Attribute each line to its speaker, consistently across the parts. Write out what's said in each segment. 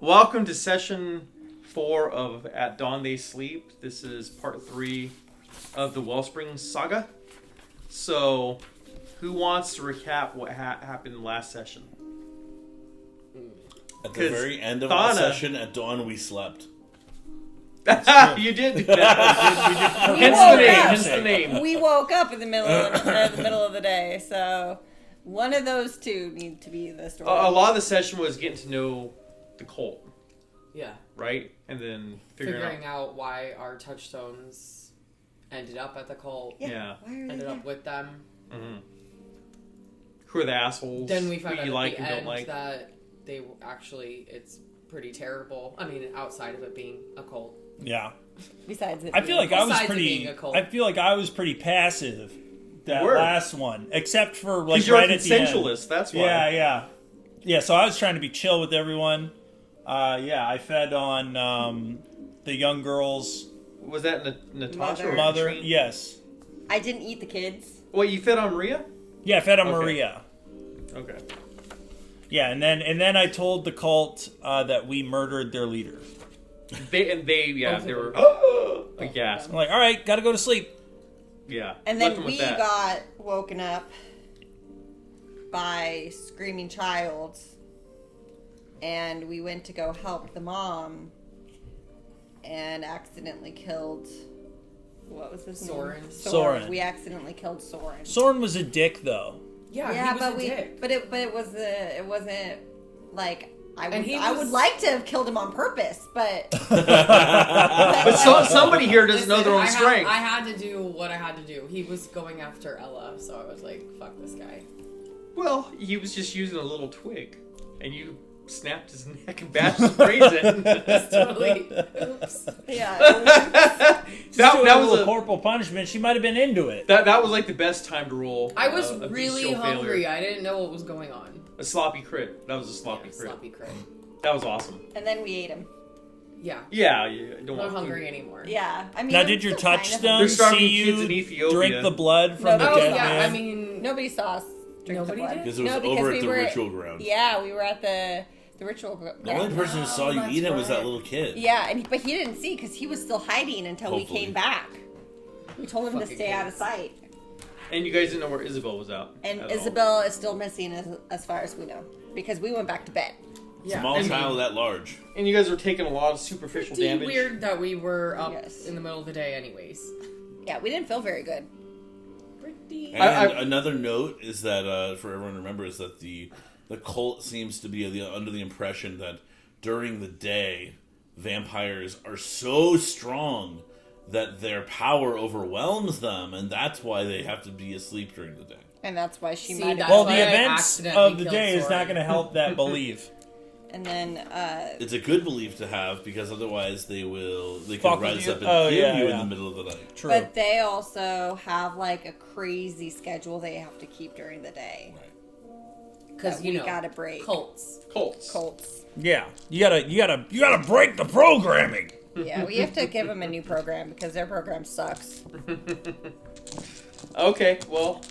Speaker 1: Welcome to session 4 of At Dawn They Sleep. This is part 3 of the Wellspring saga. So, who wants to recap what happened last session?
Speaker 2: At the very end of our session, at dawn, we slept.
Speaker 1: You did do that. Hence the name.
Speaker 3: We woke up in the middle of the day, so one of those two need to be the story.
Speaker 1: A lot of the session was getting to know the cult.
Speaker 4: Yeah.
Speaker 1: Right? And then
Speaker 4: figuring out why our touchstones ended up at the cult.
Speaker 1: Yeah.
Speaker 3: Why are
Speaker 4: ended
Speaker 3: they
Speaker 4: up with them.
Speaker 1: Mm-hmm. Who are the assholes?
Speaker 4: Then we found out
Speaker 1: you
Speaker 4: at
Speaker 1: like
Speaker 4: the
Speaker 1: and
Speaker 4: end
Speaker 1: don't like.
Speaker 4: that they actually, it's pretty terrible. I mean, outside of it being a cult.
Speaker 5: Yeah.
Speaker 3: Besides it,
Speaker 5: I feel like I was pretty passive that last one, except for like
Speaker 1: you're
Speaker 5: right
Speaker 1: a
Speaker 5: at the end.
Speaker 1: consensualist, that's why.
Speaker 5: Yeah. So I was trying to be chill with everyone. I fed on the young girls.
Speaker 1: Was that Natasha or
Speaker 5: Mother?
Speaker 1: Katrine?
Speaker 5: Yes.
Speaker 3: I didn't eat the kids.
Speaker 1: Wait, you fed on Maria?
Speaker 5: Yeah, I fed on Maria.
Speaker 1: Okay.
Speaker 5: Yeah, and then I told the cult that we murdered their leader.
Speaker 1: They were aghast.
Speaker 5: I'm like, all right, gotta go to sleep.
Speaker 1: Yeah.
Speaker 3: And then we got woken up by screaming child, and we went to go help the mom, and accidentally killed. What was his name?
Speaker 5: Soren.
Speaker 3: We accidentally killed Soren.
Speaker 5: Soren was a dick, though.
Speaker 4: Yeah, he was a dick.
Speaker 3: But it wasn't like. I would like to have killed him on purpose, but...
Speaker 1: but somebody here doesn't know their own strength.
Speaker 4: I had to do what I had to do. He was going after Ella, so I was like, fuck this guy.
Speaker 1: Well, he was just using a little twig, and you snapped his neck and bashed his brains in.
Speaker 4: That's totally... Oops.
Speaker 3: Yeah.
Speaker 5: that was a corporal punishment. She might have been into it.
Speaker 1: That was like the best time to roll.
Speaker 4: I was really hungry. I didn't know what was going on.
Speaker 1: A sloppy crit. That was a sloppy crit.
Speaker 4: Sloppy crit.
Speaker 1: That was awesome.
Speaker 3: And then we ate him.
Speaker 4: Yeah.
Speaker 1: Yeah, you don't
Speaker 4: not
Speaker 1: want
Speaker 4: hungry anymore.
Speaker 3: Yeah, I mean.
Speaker 5: Now, did your touchstone see you drink the blood from the dead man?
Speaker 4: I mean,
Speaker 3: nobody saw us drink the blood.
Speaker 2: Because it was over at the ritual ground.
Speaker 3: Yeah, we were at the ritual ground.
Speaker 2: The only person who saw you eat it was that little kid.
Speaker 3: Yeah, but he didn't see because he was still hiding until we came back. We told him to stay out of sight.
Speaker 1: And you guys didn't know where Isabel was out.
Speaker 3: And Isabel is still missing as far as we know. Because we went back to bed.
Speaker 2: Yeah. Small child that large.
Speaker 1: And you guys were taking a lot of superficial damage.
Speaker 4: It's weird that we were up in the middle of the day anyways.
Speaker 3: Yeah, we didn't feel very good.
Speaker 4: Pretty.
Speaker 2: And another note is that, for everyone to remember, is that the cult seems to be under the impression that during the day, vampires are so strong that their power overwhelms them, and that's why they have to be asleep during the day.
Speaker 3: And that's why she might have...
Speaker 5: Well, the events of the day is not going to help that belief.
Speaker 3: And then...
Speaker 2: it's a good belief to have, because otherwise they can rise up and kill you in the middle of the night.
Speaker 5: True.
Speaker 3: But they also have, like, a crazy schedule they have to keep during the day.
Speaker 2: Right.
Speaker 4: Because,
Speaker 3: you gotta break.
Speaker 4: Cults.
Speaker 5: Yeah. You gotta break the programming.
Speaker 3: Yeah, we have to give them a new program, because their program sucks.
Speaker 1: Okay, well...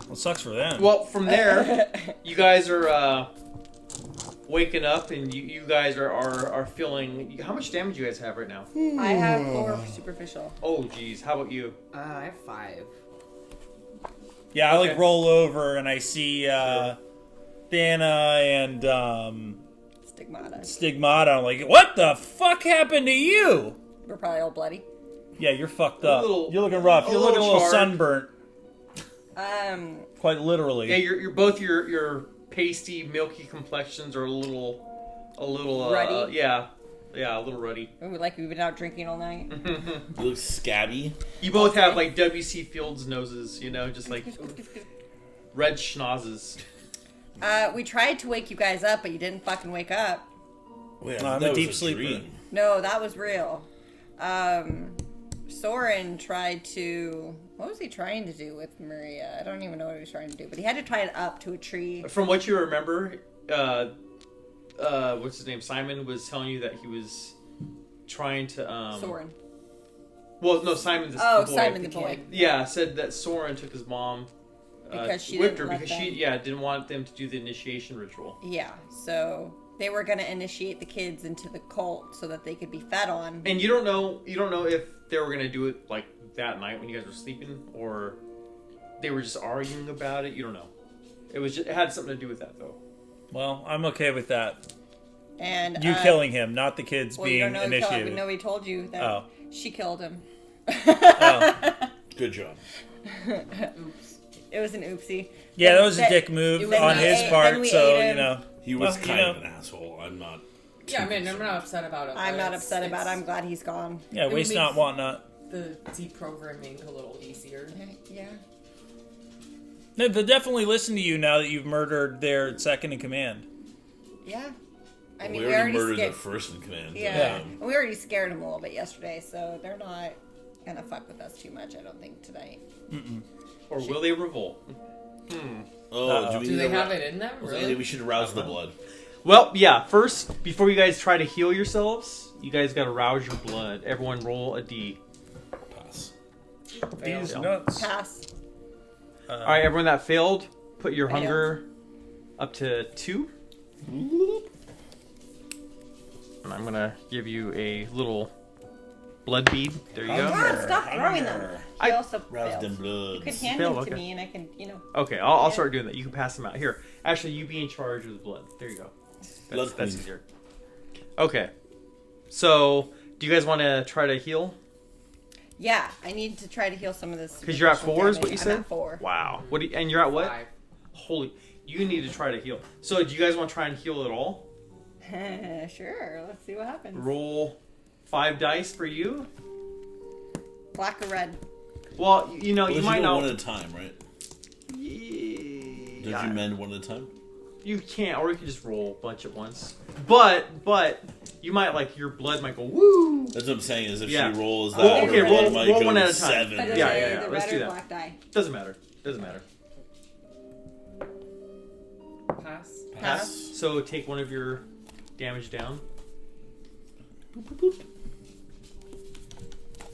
Speaker 5: Well, sucks for them.
Speaker 1: Well, from there, you guys are waking up, and you guys are feeling... How much damage do you guys have right now?
Speaker 3: I have 4 superficial.
Speaker 1: Oh, geez. How about you?
Speaker 4: I have 5.
Speaker 5: Yeah, I roll over, and I see Dana and Stigmata. I'm like, what the fuck happened to you?
Speaker 3: We're probably all bloody.
Speaker 5: Yeah, you're fucked up. You're looking rough. You're looking a little sunburnt. Quite literally.
Speaker 1: Yeah, you're both your pasty, milky complexions are a little
Speaker 3: ruddy.
Speaker 1: Yeah, a little ruddy.
Speaker 3: Ooh, like we've been out drinking all night.
Speaker 2: You look scabby.
Speaker 1: You both have like W.C. Fields noses, just like red schnozzes.
Speaker 3: We tried to wake you guys up, but you didn't fucking wake up.
Speaker 2: Wait,
Speaker 5: I'm a deep sleeper.
Speaker 2: Dream.
Speaker 3: No, that was real. Soren tried to... What was he trying to do with Maria? I don't even know what he was trying to do, but he had to tie it up to a tree.
Speaker 1: From what you remember, what's his name? Simon was telling you that he was trying to...
Speaker 3: Soren.
Speaker 1: Well, no, Simon the boy.
Speaker 3: Simon the boy.
Speaker 1: Yeah, said that Soren took his mom...
Speaker 3: because she
Speaker 1: whipped
Speaker 3: didn't
Speaker 1: her because she didn't want them to do the initiation ritual.
Speaker 3: Yeah, so They were going to initiate the kids into the cult so that they could be fed on.
Speaker 1: And you don't know if they were gonna do it like that night when you guys were sleeping, or they were just arguing about it. You don't know. It had something to do with that though.
Speaker 5: Well, I'm okay with that.
Speaker 3: And
Speaker 5: You killing him, not the kids
Speaker 3: well,
Speaker 5: being
Speaker 3: you don't know who killed him.
Speaker 5: initiated.
Speaker 3: Nobody told you that she killed him.
Speaker 2: Good job.
Speaker 4: Oops.
Speaker 3: It was an oopsie.
Speaker 5: Yeah, that was a dick move
Speaker 4: it was
Speaker 5: on
Speaker 4: not-
Speaker 5: his
Speaker 3: then
Speaker 5: part,
Speaker 3: we
Speaker 5: so,
Speaker 3: ate
Speaker 5: you
Speaker 3: him.
Speaker 5: know.
Speaker 2: He was
Speaker 5: Well,
Speaker 2: kind
Speaker 5: you
Speaker 2: of
Speaker 5: know.
Speaker 2: an asshole. I'm not.
Speaker 4: Yeah, I mean, I'm not upset about it.
Speaker 3: I'm
Speaker 4: but
Speaker 3: not upset about it.
Speaker 4: it's
Speaker 3: I'm glad he's gone.
Speaker 5: Yeah,
Speaker 4: It
Speaker 5: waste
Speaker 4: makes-
Speaker 5: not, want not.
Speaker 4: the deprogramming a little easier.
Speaker 3: Yeah.
Speaker 5: No, they'll definitely listen to you now that you've murdered their second in command.
Speaker 3: Yeah. I mean,
Speaker 2: we
Speaker 3: we
Speaker 2: already murdered
Speaker 3: scared.
Speaker 2: the first in command.
Speaker 3: Yeah. And we already scared them a little bit yesterday, so they're not gonna fuck with us too much. I don't think tonight.
Speaker 1: Or will they revolt?
Speaker 2: Oh, do we
Speaker 4: Do
Speaker 2: need
Speaker 4: they
Speaker 2: to
Speaker 4: have it in them?
Speaker 2: Maybe
Speaker 4: Really?
Speaker 2: we should arouse the blood.
Speaker 1: Well, yeah. First, before you guys try to heal yourselves, you guys got to rouse your blood. Everyone, roll a D.
Speaker 2: Pass.
Speaker 5: These
Speaker 1: Fail.
Speaker 5: nuts.
Speaker 3: Pass.
Speaker 1: All right, everyone that failed, put your
Speaker 3: Failed.
Speaker 1: hunger up to 2. And I'm gonna give you a little blood bead. There you go.
Speaker 3: God, stop throwing them. I also
Speaker 2: Rouse
Speaker 3: failed.
Speaker 2: them blood.
Speaker 3: You could hand
Speaker 1: Failed,
Speaker 3: them to
Speaker 1: okay.
Speaker 3: me, and I can,
Speaker 1: Okay, I'll start doing that. You can pass them out. Here, actually, you be in charge of the blood. There you go.
Speaker 2: Blood
Speaker 1: That's
Speaker 2: queen.
Speaker 1: easier. Okay. So, do you guys want to try to heal?
Speaker 3: Yeah, I need to try to heal some of this.
Speaker 1: Because you're at
Speaker 3: additional
Speaker 1: 4 is
Speaker 3: damage.
Speaker 1: what you
Speaker 3: I'm
Speaker 1: said?
Speaker 3: at 4.
Speaker 1: Wow. And you're at what?
Speaker 4: 5.
Speaker 1: Holy. You need to try to heal. So, do you guys want to try and heal at all?
Speaker 3: Sure, let's see what happens.
Speaker 1: Roll 5 dice for you.
Speaker 3: Black or red?
Speaker 1: Well, you know,
Speaker 2: Well,
Speaker 1: you
Speaker 2: you
Speaker 1: might
Speaker 2: go
Speaker 1: not.
Speaker 2: one at a time, right? Don't
Speaker 1: Yeah.
Speaker 2: you mend one at a time?
Speaker 1: You can't, or you can just roll a bunch at once. But you might your blood might go woo.
Speaker 2: That's what I'm saying. Is if
Speaker 1: Yeah.
Speaker 2: she rolls that,
Speaker 1: Well, okay,
Speaker 2: her blood
Speaker 3: roll
Speaker 2: might go
Speaker 1: one at a time.
Speaker 2: 7.
Speaker 3: But
Speaker 1: Yeah,
Speaker 3: is
Speaker 1: yeah,
Speaker 3: it
Speaker 1: yeah,
Speaker 3: the
Speaker 1: let's
Speaker 3: red
Speaker 1: do
Speaker 3: or
Speaker 1: that.
Speaker 3: black die?
Speaker 1: Doesn't matter. Doesn't matter.
Speaker 4: Pass.
Speaker 2: Pass.
Speaker 1: So take one of your damage down,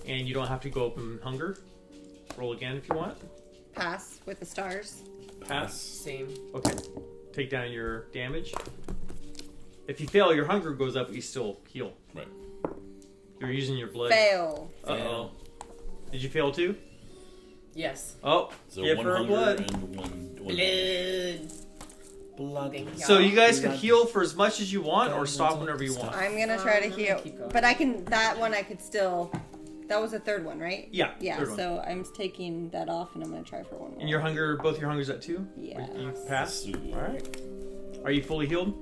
Speaker 1: and you don't have to go up in hunger. Roll again if you want.
Speaker 3: Pass with the stars.
Speaker 1: Pass.
Speaker 4: Same.
Speaker 1: Okay. Take down your damage. If you fail, your hunger goes up, but you still heal.
Speaker 2: Right.
Speaker 1: You're using your blood.
Speaker 3: Fail.
Speaker 1: Uh-oh. Did you fail too?
Speaker 4: Yes.
Speaker 1: Oh,
Speaker 2: So
Speaker 1: give
Speaker 2: one
Speaker 1: her
Speaker 2: hunger
Speaker 1: blood.
Speaker 2: and one blood.
Speaker 4: Thank you.
Speaker 1: So you guys can
Speaker 2: Blood.
Speaker 1: heal for as much as you want, or stop whenever you want.
Speaker 3: I'm gonna try to
Speaker 4: I'm gonna
Speaker 3: heal,
Speaker 4: keep going.
Speaker 3: but I can. That one I could still. That was the third one, right?
Speaker 1: Yeah.
Speaker 3: Yeah.
Speaker 1: third one.
Speaker 3: So I'm taking that off, and I'm gonna try for one more.
Speaker 1: And your hunger, both your hungers at 2?
Speaker 3: Yeah.
Speaker 1: You pass.
Speaker 2: Ooh.
Speaker 1: All right. Are you fully healed?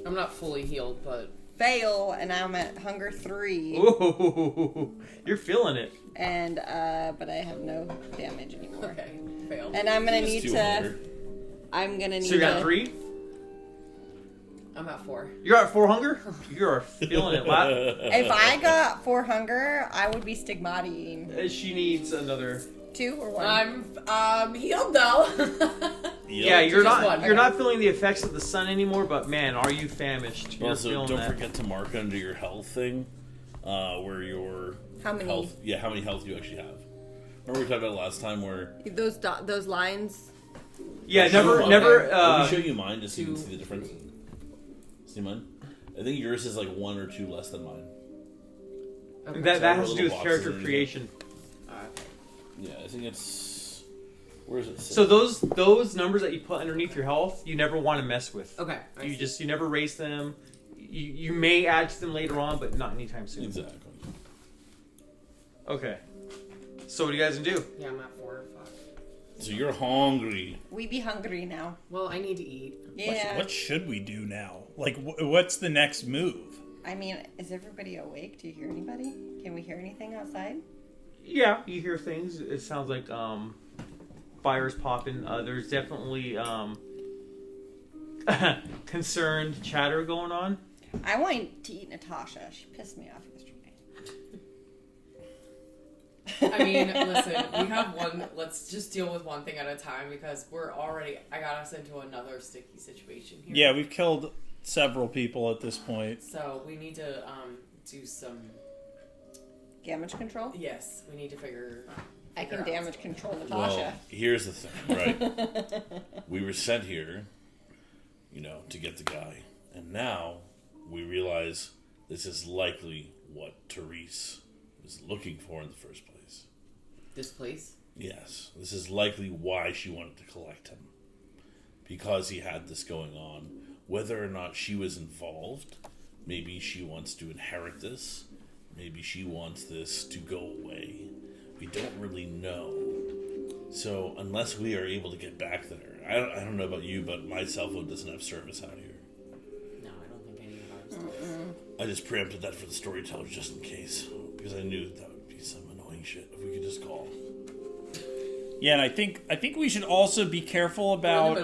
Speaker 4: I'm not fully healed, but
Speaker 3: Fail, and I'm at hunger 3.
Speaker 1: Ooh, you're feeling it.
Speaker 3: And but I have no damage anymore.
Speaker 4: okay. Failed.
Speaker 3: And I'm gonna
Speaker 2: Just
Speaker 3: need
Speaker 2: 2
Speaker 3: to.
Speaker 2: hunger.
Speaker 3: I'm gonna need
Speaker 1: So you're
Speaker 3: to.
Speaker 1: at 3.
Speaker 4: I'm at 4.
Speaker 1: You're at 4 hunger. You're feeling it.
Speaker 3: If I got 4 hunger, I would be stigmatiing.
Speaker 1: She needs another.
Speaker 3: 2 or 1?
Speaker 4: I'm healed though.
Speaker 1: Yeah, you're
Speaker 4: just
Speaker 1: not.
Speaker 4: one.
Speaker 1: You're
Speaker 3: Okay.
Speaker 1: not feeling the effects of the sun anymore. But man, are you famished? You're
Speaker 2: Also,
Speaker 1: feeling
Speaker 2: don't
Speaker 1: that.
Speaker 2: forget to mark under your health thing where your
Speaker 3: How many?
Speaker 2: health. Yeah, how many health you actually have. Remember we talked about it last time where.
Speaker 3: Those lines.
Speaker 1: Yeah,
Speaker 2: Show
Speaker 1: never,
Speaker 2: mine.
Speaker 1: never.
Speaker 2: Let me show you mine just so you can
Speaker 4: 2.
Speaker 2: see the difference. See mine? I think yours is 1 or 2 less than mine.
Speaker 4: Okay.
Speaker 1: that has to
Speaker 2: Little
Speaker 1: do with
Speaker 2: boxes
Speaker 1: character
Speaker 2: underneath.
Speaker 1: creation.
Speaker 2: Yeah, I think it's. Where is it?
Speaker 1: So those numbers that you put underneath your health, you never want to mess with.
Speaker 4: Okay. I
Speaker 1: You
Speaker 4: see.
Speaker 1: you never raise them. You may add to them later on, but not anytime soon.
Speaker 2: Exactly.
Speaker 1: Okay. So what do you guys gonna do?
Speaker 4: Yeah, I'm at 4. Fuck.
Speaker 2: So you're hungry.
Speaker 3: We be hungry now.
Speaker 4: Well, I need to eat.
Speaker 3: Yeah.
Speaker 5: What should we do now? Like, what's the next move?
Speaker 3: I mean, is everybody awake? Do you hear anybody? Can we hear anything outside?
Speaker 1: Yeah, you hear things. It sounds like fires popping. There's definitely concerned chatter going on.
Speaker 3: I want to eat Natasha. She pissed me off yesterday.
Speaker 4: I mean, listen, we have one. Let's just deal with one thing at a time because I got us into another sticky situation here.
Speaker 5: Yeah, we've killed several people at this point.
Speaker 4: So we need to do some.
Speaker 3: Damage control?
Speaker 4: Yes, we need to figure.
Speaker 3: I can
Speaker 4: out.
Speaker 3: damage control Natasha.
Speaker 2: Well, here's the thing, right? We were sent here, to get the guy, and now we realize this is likely what Therese was looking for in the first place.
Speaker 4: This place?
Speaker 2: Yes, this is likely why she wanted to collect him. Because he had this going on. Whether or not she was involved, maybe she wants to inherit this. Maybe she wants this to go away. We don't really know. So, unless we are able to get back there, I don't know about you, but my cell phone doesn't have service out here.
Speaker 4: No, I don't think any of ours does.
Speaker 2: I just preempted that for the storytellers just in case. Because I knew that would be some annoying shit if we could just call.
Speaker 5: Yeah, and I think we should also be careful about.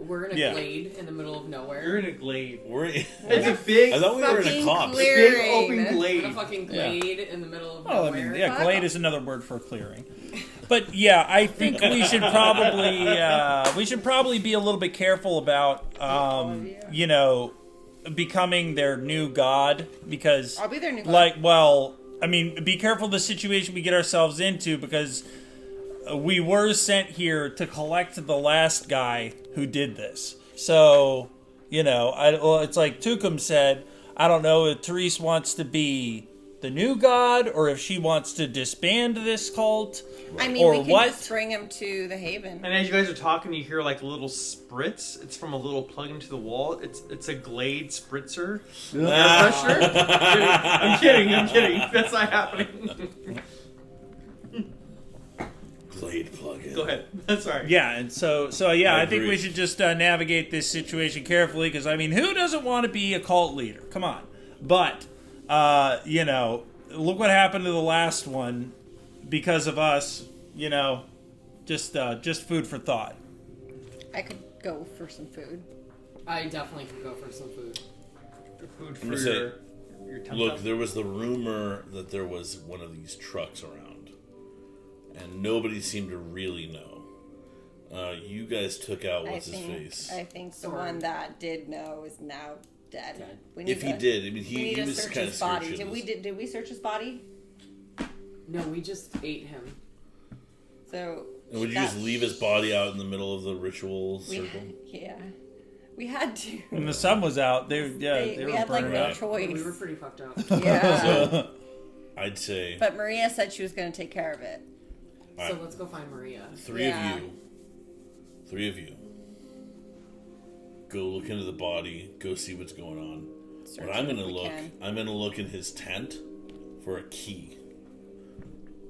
Speaker 4: We're in a glade in the middle of nowhere.
Speaker 1: You're in a glade.
Speaker 2: It's
Speaker 1: a big.
Speaker 2: I thought we were in a copse.
Speaker 1: Big open
Speaker 4: We're in
Speaker 1: glade.
Speaker 4: a fucking glade in the middle of
Speaker 5: Well, I
Speaker 4: nowhere.
Speaker 5: mean, yeah, glade is another word for clearing. But yeah, I think we should probably be a little bit careful about becoming their new god, because
Speaker 3: I'll be their new god.
Speaker 5: be careful of the situation we get ourselves into, because we were sent here to collect the last guy who did this. So, it's like Tukum said, I don't know if Therese wants to be the new god or if she wants to disband this cult.
Speaker 3: I mean, we can just bring him to the Haven.
Speaker 1: And as you guys are talking, you hear like a little spritz. It's from a little plug into the wall. It's a Glade spritzer. Air pressure. I'm kidding. That's not happening.
Speaker 2: Glade plug-in.
Speaker 1: Go ahead. Sorry.
Speaker 5: Yeah, and so I think
Speaker 2: agree.
Speaker 5: we should just navigate this situation carefully, because I mean, who doesn't want to be a cult leader? Come on. But look what happened to the last one because of us. Just food for thought.
Speaker 3: I could go for some food.
Speaker 4: I definitely could go for some food.
Speaker 1: Food
Speaker 2: I'm
Speaker 1: for
Speaker 2: gonna
Speaker 1: your tum-tum.
Speaker 2: Look, there was the rumor that there was one of these trucks around, and nobody seemed to really know. You guys took out what's his face.
Speaker 3: I think the one that did know is now dead. We
Speaker 2: If he did, I mean, he was
Speaker 3: search
Speaker 2: kind
Speaker 3: his
Speaker 2: of
Speaker 3: body.
Speaker 2: scared.
Speaker 3: Did we search his body?
Speaker 4: No, we just ate him.
Speaker 3: So.
Speaker 2: And would you just leave his body out in the middle of the ritual circle?
Speaker 3: Yeah. We had to.
Speaker 5: When the sun was out, they
Speaker 3: we
Speaker 5: were
Speaker 3: had like
Speaker 5: burning
Speaker 3: no
Speaker 5: up.
Speaker 3: choice.
Speaker 4: We were pretty fucked up.
Speaker 3: Yeah.
Speaker 2: So, I'd say
Speaker 3: But Maria said she was going to take care of it.
Speaker 4: So let's go find Maria.
Speaker 2: three of you. Go look into the body. Go see what's going on.
Speaker 3: Search
Speaker 2: What I'm
Speaker 3: it
Speaker 2: going to
Speaker 3: if we
Speaker 2: look,
Speaker 3: can.
Speaker 2: I'm going to look in his tent for a key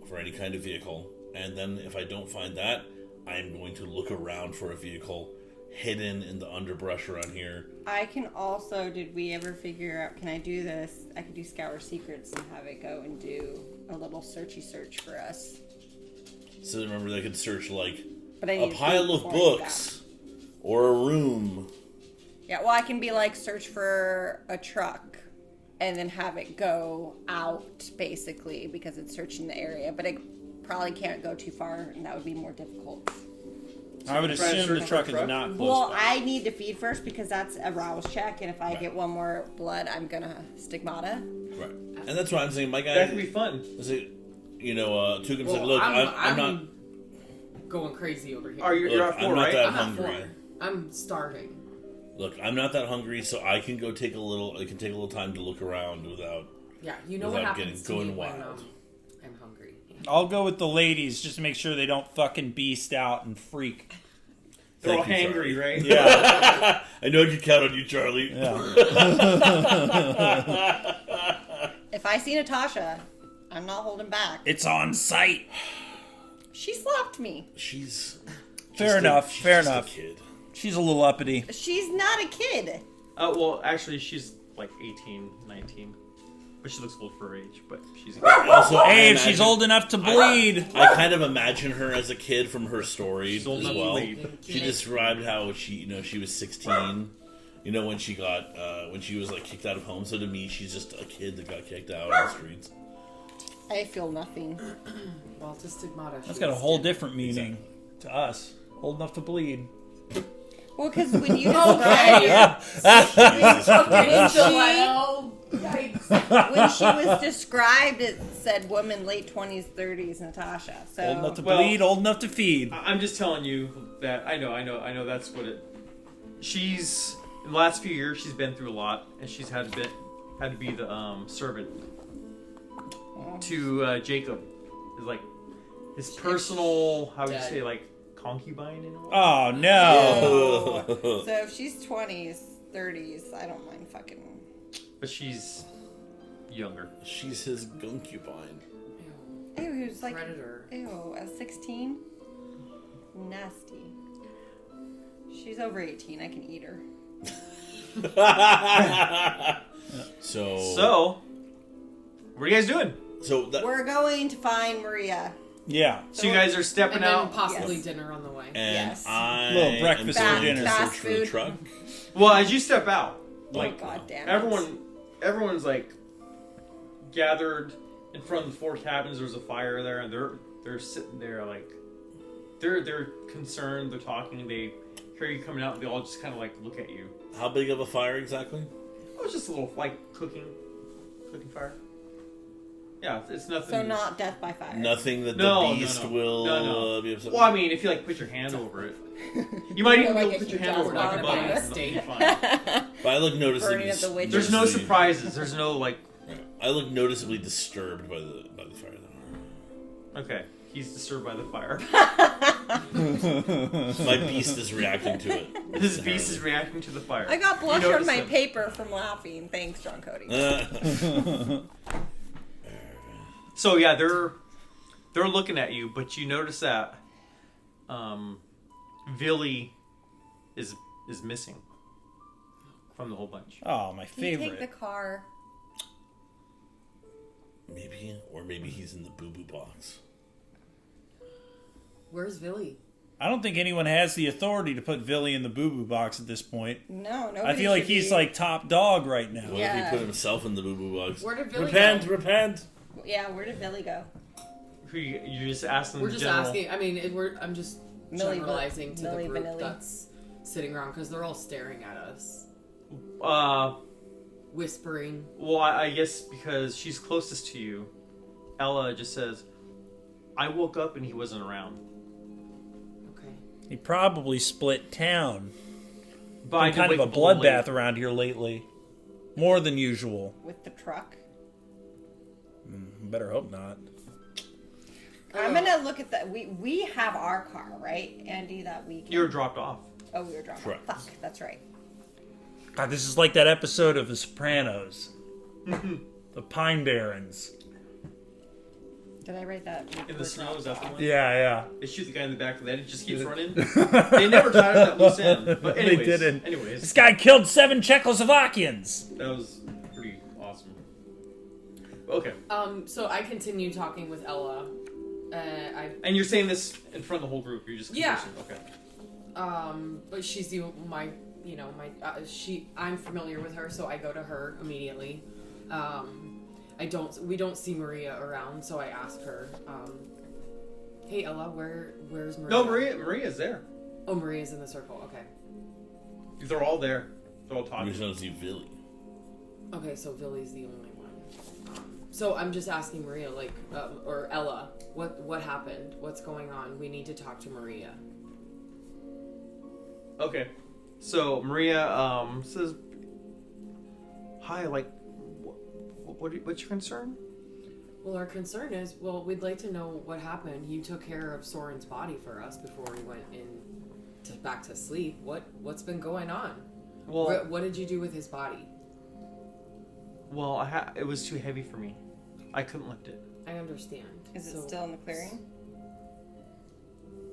Speaker 2: for any kind of vehicle, and then if I don't find that, I'm going to look around for a vehicle hidden in the underbrush around here.
Speaker 3: I can also, did we ever figure out, can I do this? I could do Scour Secrets and have it go and do a little searchy search for us.
Speaker 2: So remember, they could search like
Speaker 3: But I
Speaker 2: a
Speaker 3: need
Speaker 2: pile
Speaker 3: food
Speaker 2: of
Speaker 3: before I do
Speaker 2: books or a room.
Speaker 3: that. Yeah, well, I can be like, search for a truck and then have it go out, basically, because it's searching the area. But it probably can't go too far, and that would be more difficult.
Speaker 5: I would
Speaker 1: Try to
Speaker 5: assume
Speaker 1: search
Speaker 5: the
Speaker 1: for
Speaker 5: truck
Speaker 1: a
Speaker 5: is
Speaker 1: truck?
Speaker 5: not close
Speaker 3: Well,
Speaker 5: by.
Speaker 3: I need to feed first because that's a rouse check, and if I
Speaker 2: Right.
Speaker 3: get one more blood, I'm gonna stigmata.
Speaker 2: Right. And that's why I'm saying, my guy.
Speaker 1: That could be fun.
Speaker 2: Is it, Tukum said,
Speaker 4: Well,
Speaker 2: look, I'm
Speaker 4: I'm
Speaker 2: not.
Speaker 4: going crazy over here.
Speaker 1: Are you? You're
Speaker 2: Look,
Speaker 1: at
Speaker 2: I'm
Speaker 1: 4,
Speaker 2: not
Speaker 1: right?
Speaker 2: that
Speaker 4: I'm at
Speaker 2: hungry.
Speaker 4: 4. I'm starving.
Speaker 2: Look, I'm not that hungry, so I can go take a little. I can take a little time to look around without.
Speaker 4: Yeah, you know what
Speaker 2: Without
Speaker 4: happens to
Speaker 2: getting
Speaker 4: me
Speaker 2: going
Speaker 4: when
Speaker 2: wild.
Speaker 4: I'm hungry.
Speaker 5: I'll go with the ladies just to make sure they don't fucking beast out and freak.
Speaker 1: They're all
Speaker 2: Thank you,
Speaker 1: hangry,
Speaker 2: Charlie.
Speaker 1: right?
Speaker 5: Yeah.
Speaker 2: I know I can count on you, Charlie.
Speaker 5: Yeah.
Speaker 3: If I see Natasha, I'm not holding back.
Speaker 5: It's on site.
Speaker 3: She slapped me.
Speaker 2: She's
Speaker 5: Fair enough.
Speaker 2: She's
Speaker 5: Fair
Speaker 2: just a
Speaker 5: enough.
Speaker 2: kid.
Speaker 5: She's a little uppity.
Speaker 3: She's not a kid.
Speaker 1: Well, actually, she's like 18, 19. But she looks old for her age, but she's
Speaker 2: Also, I
Speaker 5: Hey, if she's
Speaker 2: imagine-
Speaker 5: old enough to bleed.
Speaker 2: I kind of imagine her as a kid from her story
Speaker 1: She's old
Speaker 2: as
Speaker 1: enough to
Speaker 2: well.
Speaker 1: bleed.
Speaker 2: She described how she was 16. When she got when she was like kicked out of home. So to me, she's just a kid that got kicked out on the streets.
Speaker 3: I feel nothing.
Speaker 4: Well, to stigmata.
Speaker 5: That's got a whole different meaning to us. Old enough to bleed.
Speaker 3: Well, because when you
Speaker 4: Okay.
Speaker 3: described when she was described, it said woman late 20s, 30s, Natasha. So
Speaker 5: Old enough to
Speaker 1: Well-
Speaker 5: bleed, old enough to feed.
Speaker 1: I'm just telling you that I know that's what it. She's in the last few years, she's been through a lot, and she's had to be the servant to Jacob. Is like his personal, how would you say, like concubine in a way?
Speaker 5: Oh no!
Speaker 3: So if she's 20s, 30s, I don't mind fucking.
Speaker 1: But she's younger.
Speaker 2: She's his concubine.
Speaker 3: Ew, he was like
Speaker 4: Predator.
Speaker 3: Ew, at 16? Nasty. She's over 18. I can eat her.
Speaker 2: So
Speaker 1: What are you guys doing?
Speaker 3: We're going to find Maria.
Speaker 5: Yeah.
Speaker 1: So you guys are stepping
Speaker 4: And then
Speaker 1: out.
Speaker 4: possibly
Speaker 3: Yes.
Speaker 4: dinner on the way.
Speaker 2: and
Speaker 3: Yes.
Speaker 2: I
Speaker 5: Little breakfast
Speaker 2: am
Speaker 5: or
Speaker 2: going
Speaker 5: dinner.
Speaker 2: to search
Speaker 3: Fast
Speaker 2: for the
Speaker 3: food.
Speaker 2: truck.
Speaker 1: Well, as you step out, like
Speaker 3: God damn it.
Speaker 1: everyone's like gathered in front of the 4 cabins. There's a fire there, and they're sitting there like they're concerned. They're talking. They hear you coming out, and they all just kind of like look at you.
Speaker 2: How big of a fire exactly?
Speaker 1: Oh, it's just a little like cooking fire. Yeah, it's nothing.
Speaker 3: So not death by fire.
Speaker 2: Nothing that
Speaker 1: No,
Speaker 2: the beast
Speaker 1: no.
Speaker 2: will
Speaker 1: No.
Speaker 2: be upset.
Speaker 1: Well, I mean, if you like put your hand over it, you might even be
Speaker 3: Like
Speaker 1: able to
Speaker 3: if
Speaker 1: put your
Speaker 3: you
Speaker 1: hand
Speaker 3: just
Speaker 1: over it like
Speaker 3: bought
Speaker 1: a
Speaker 3: a
Speaker 1: button.
Speaker 3: fire.
Speaker 1: and it'll be fine.
Speaker 2: But I look noticeably.
Speaker 3: Burning up the witches.
Speaker 1: There's no surprises. There's no like.
Speaker 2: I look noticeably disturbed by the fire. Though.
Speaker 1: Okay, he's disturbed by the fire.
Speaker 2: My beast is reacting to it.
Speaker 1: His beast is reacting to the fire.
Speaker 3: I got blush
Speaker 1: You
Speaker 3: on
Speaker 1: notice
Speaker 3: my
Speaker 1: him.
Speaker 3: paper from laughing. Thanks, John Cody.
Speaker 1: So yeah, they're looking at you, but you notice that Villy is missing from the whole bunch.
Speaker 5: Oh, my
Speaker 3: Can you take the
Speaker 5: favorite.
Speaker 3: car?
Speaker 2: Maybe he's in the boo-boo box.
Speaker 4: Where's Villy?
Speaker 5: I don't think anyone has the authority to put Villy in the boo-boo box at this point.
Speaker 3: No, nobody.
Speaker 5: I feel like
Speaker 3: should
Speaker 5: he's
Speaker 3: be.
Speaker 5: like top dog right now.
Speaker 2: What
Speaker 3: Yeah.
Speaker 2: if he put himself in the boo-boo box?
Speaker 4: Where did Villy
Speaker 2: repent,
Speaker 4: go?
Speaker 2: repent.
Speaker 3: Yeah, where did Billy go?
Speaker 1: Who you just asking?
Speaker 4: We're just
Speaker 1: general,
Speaker 4: asking. I mean, I'm just
Speaker 3: Milli
Speaker 4: generalizing to
Speaker 3: Milli
Speaker 4: the group
Speaker 3: Vanilli.
Speaker 4: that's sitting around because they're all staring at us, whispering.
Speaker 1: Well, I guess because she's closest to you, Ella just says, "I woke up and he wasn't around."
Speaker 4: Okay.
Speaker 5: He probably split town.
Speaker 1: But I
Speaker 5: Been
Speaker 1: did
Speaker 5: kind of
Speaker 1: wake
Speaker 5: a
Speaker 1: up little late.
Speaker 5: bloodbath around here lately. More than usual.
Speaker 3: With the truck?
Speaker 5: Better hope not.
Speaker 3: I'm gonna look at the. We have our car, right, Andy? That we.
Speaker 1: You were dropped off.
Speaker 3: Oh, we were driving.
Speaker 2: Correct.
Speaker 3: Fuck, that's right.
Speaker 5: God, this is like that episode of The Sopranos. The Pine Barrens.
Speaker 3: Did I write that?
Speaker 1: In the snow, is that the one?
Speaker 5: Yeah.
Speaker 1: They shoot the guy in the back of the head. It just keeps running. They never tied up that loose end. But
Speaker 5: They
Speaker 1: anyways,
Speaker 5: didn't. This
Speaker 1: Anyways,
Speaker 5: guy killed 7 Czechoslovakians.
Speaker 1: that was pretty awesome. Okay.
Speaker 4: So I continue talking with Ella.
Speaker 1: And you're saying this in front of the whole group. You're just
Speaker 4: Yeah.
Speaker 1: conversing. Okay.
Speaker 4: But she's I'm familiar with her, so I go to her immediately. We don't see Maria around, so I ask her, "Hey Ella, where's Maria?"
Speaker 1: No, Maria's there.
Speaker 4: Oh, Maria's in the circle. Okay.
Speaker 1: They're all there. They're all
Speaker 2: We
Speaker 1: talking.
Speaker 2: just don't see Villy.
Speaker 4: Okay, so Villy's the only one. So I'm just asking Maria, like, or Ella, what happened? What's going on? We need to talk to Maria.
Speaker 1: Okay. So Maria says, "Hi, like, what's your concern?"
Speaker 4: Well, our concern is, we'd like to know what happened. You took care of Soren's body for us before we went back to sleep. What's been going on?
Speaker 1: Well,
Speaker 4: What did you do with his body?
Speaker 1: well, it was too heavy for me. I couldn't lift it.
Speaker 4: I understand.
Speaker 3: Is it
Speaker 4: So-
Speaker 3: still in the clearing?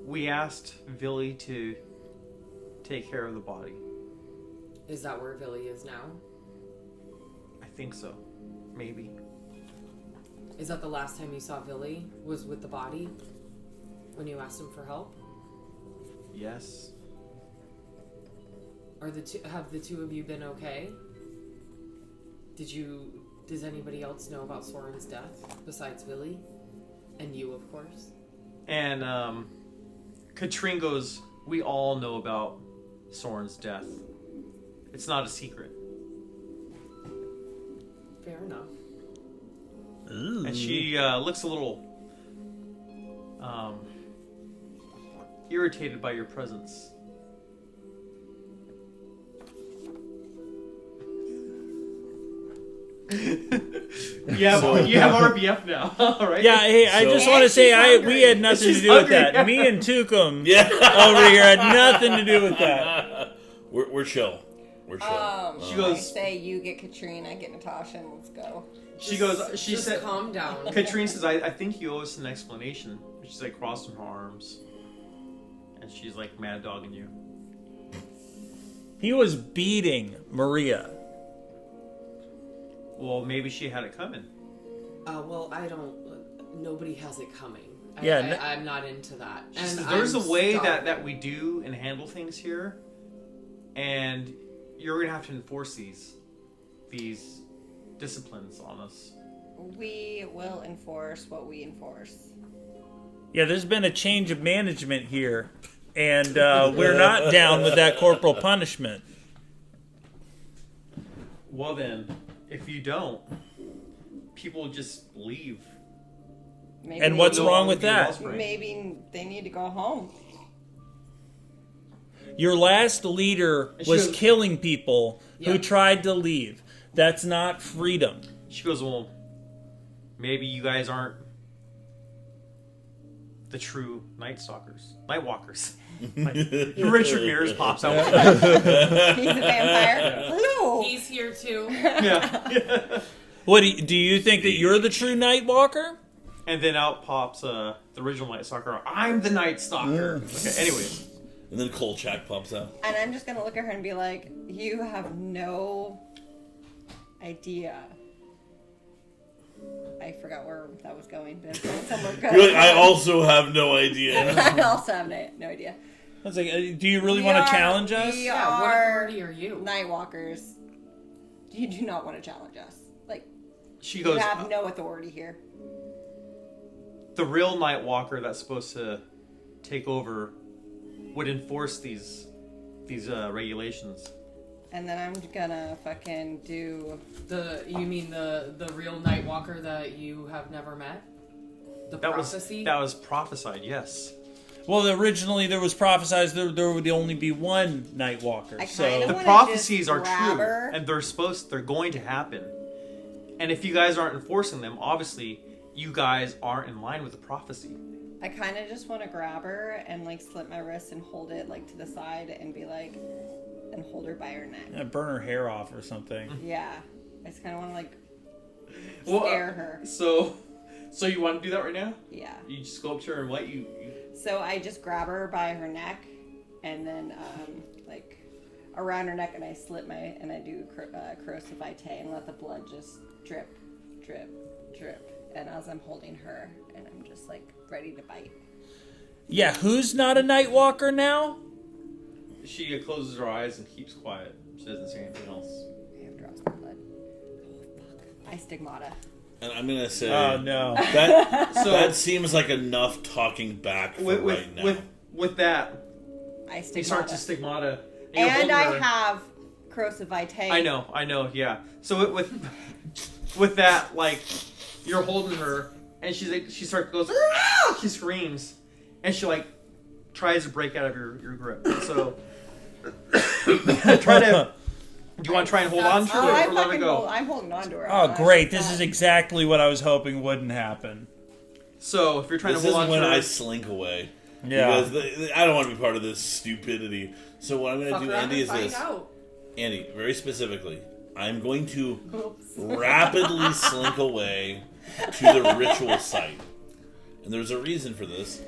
Speaker 1: We asked Villy to take care of the body.
Speaker 4: Is that where Villy is now?
Speaker 1: I think so. Maybe.
Speaker 4: Is that the last time you saw Villy? Was with the body? When you asked him for help?
Speaker 1: Yes.
Speaker 4: Have the two of you been okay? Does anybody else know about Soren's death besides Villy? And you, of course.
Speaker 1: And Katrine goes, "We all know about Soren's death. It's not a secret."
Speaker 4: Fair enough.
Speaker 5: Ooh.
Speaker 1: And she looks a little irritated by your presence. Yeah, you have RBF now, right?
Speaker 5: Yeah, hey, I
Speaker 2: So-
Speaker 5: just want to
Speaker 3: And
Speaker 5: say
Speaker 3: she's
Speaker 5: we had nothing to
Speaker 1: She's
Speaker 5: do with
Speaker 1: hungry.
Speaker 5: that. Me and Tukum
Speaker 2: Yeah.
Speaker 5: over here had nothing to do with that.
Speaker 2: We're chill. We're chill.
Speaker 1: She
Speaker 3: I
Speaker 1: goes.
Speaker 3: say you get Katrine, I get Natasha, and let's go.
Speaker 1: She goes. She
Speaker 4: just
Speaker 1: said.
Speaker 4: calm down.
Speaker 1: Katrine says, "I think you owe us an explanation." She's like crossing her arms, and she's like mad dogging you.
Speaker 5: He was beating Maria.
Speaker 1: Well, maybe she had it coming.
Speaker 4: Well, I don't. Nobody has it coming.
Speaker 5: Yeah,
Speaker 4: I'm not into that.
Speaker 1: She says,
Speaker 4: And
Speaker 1: there's
Speaker 4: I'm
Speaker 1: a way
Speaker 4: starving.
Speaker 1: that we do and handle things here, and you're gonna have to enforce these disciplines on us.
Speaker 3: We will enforce what we enforce.
Speaker 5: Yeah, there's been a change of management here, and we're not down with that corporal punishment.
Speaker 1: Well then, if you don't, people just leave.
Speaker 3: Maybe
Speaker 5: And
Speaker 3: they
Speaker 5: what's
Speaker 3: need-
Speaker 5: wrong with that?
Speaker 1: Wellspring.
Speaker 3: Maybe they need to go home.
Speaker 5: Your last leader
Speaker 1: And she
Speaker 5: was
Speaker 1: goes-
Speaker 5: killing people who
Speaker 4: Yeah.
Speaker 5: tried to leave. That's not freedom.
Speaker 1: She goes, well, maybe you guys aren't the true Night Stalkers, Night Walkers. Like, Richard Mears pops out.
Speaker 3: He's a vampire. Hello.
Speaker 4: He's here too.
Speaker 1: Yeah.
Speaker 5: What do you think that you're the true Night Walker?
Speaker 1: And then out pops the original Night Stalker. I'm the Night Stalker. Okay, anyways.
Speaker 2: And then Kolchak pops out.
Speaker 3: And I'm just gonna look at her and be like, you have no idea. I forgot where that was going, but it's going somewhere good.
Speaker 2: You're like, I also have no idea.
Speaker 3: I also have no idea.
Speaker 5: I was like, do you really want to challenge us?
Speaker 3: We
Speaker 4: Yeah, what
Speaker 3: are
Speaker 4: authority are you?
Speaker 3: Nightwalkers. You do not want to challenge us. Like,
Speaker 1: She
Speaker 3: you
Speaker 1: goes,
Speaker 3: have no authority here.
Speaker 1: the real Night Walker that's supposed to take over would enforce these regulations.
Speaker 3: And then I'm gonna fucking do.
Speaker 4: You mean the real Nightwalker that you have never met? The prophecy?
Speaker 1: That was prophesied, yes.
Speaker 5: Well, originally there was prophesied there would only be one Night Walker.
Speaker 3: I
Speaker 5: So
Speaker 3: kinda
Speaker 1: The
Speaker 3: wanna
Speaker 1: prophecies
Speaker 3: just
Speaker 1: are
Speaker 3: grab
Speaker 1: true,
Speaker 3: her.
Speaker 1: and they're going to happen. And if you guys aren't enforcing them, obviously you guys aren't in line with the prophecy.
Speaker 3: I kind of just want to grab her and like slip my wrist and hold it like to the side and be like, and hold her by her neck.
Speaker 5: burn her hair off or something.
Speaker 3: Yeah, I just kind of want to like
Speaker 1: Well,
Speaker 3: scare her.
Speaker 1: So you want to do that right now?
Speaker 3: Yeah.
Speaker 1: You just go up to her and what you
Speaker 3: So I just grab her by her neck, and then like around her neck, and I slip and I do corrosive vitae and let the blood just drip, drip, drip. And as I'm holding her, and I'm just like ready to bite.
Speaker 5: Yeah, who's not a Night Walker now?
Speaker 1: She closes her eyes and keeps quiet. She doesn't say anything else.
Speaker 3: I have drops of blood. Oh fuck! I stigmata.
Speaker 2: And I'm gonna say,
Speaker 5: Oh no.
Speaker 2: that seems like enough talking back for right now.
Speaker 1: With that,
Speaker 3: I
Speaker 1: he
Speaker 3: stigmata.
Speaker 1: starts to stigmata. you're
Speaker 3: And
Speaker 1: holding
Speaker 3: I
Speaker 1: her.
Speaker 3: have corrosive vitae.
Speaker 1: I know, yeah. So with that, like, you're holding her, and she goes, "Ah!" She screams, and she like tries to break out of your grip. So try to. Do you want to try and hold on to
Speaker 3: Oh,
Speaker 1: her or let her go?
Speaker 3: I'm holding on to her.
Speaker 5: Oh great, this is exactly what I was hoping wouldn't happen.
Speaker 1: So if you're trying
Speaker 2: This
Speaker 1: to
Speaker 2: is
Speaker 1: hold on
Speaker 2: when
Speaker 1: to her,
Speaker 2: I slink away.
Speaker 5: Yeah.
Speaker 2: Because I don't want to be part of this stupidity. So what I'm going
Speaker 4: Fuck
Speaker 2: to do,
Speaker 4: around
Speaker 2: Andy,
Speaker 4: and
Speaker 2: is
Speaker 4: find
Speaker 2: this.
Speaker 4: out.
Speaker 2: Andy, very specifically, I'm going to
Speaker 3: Oops.
Speaker 2: rapidly slink away to the ritual site. And there's a reason for this.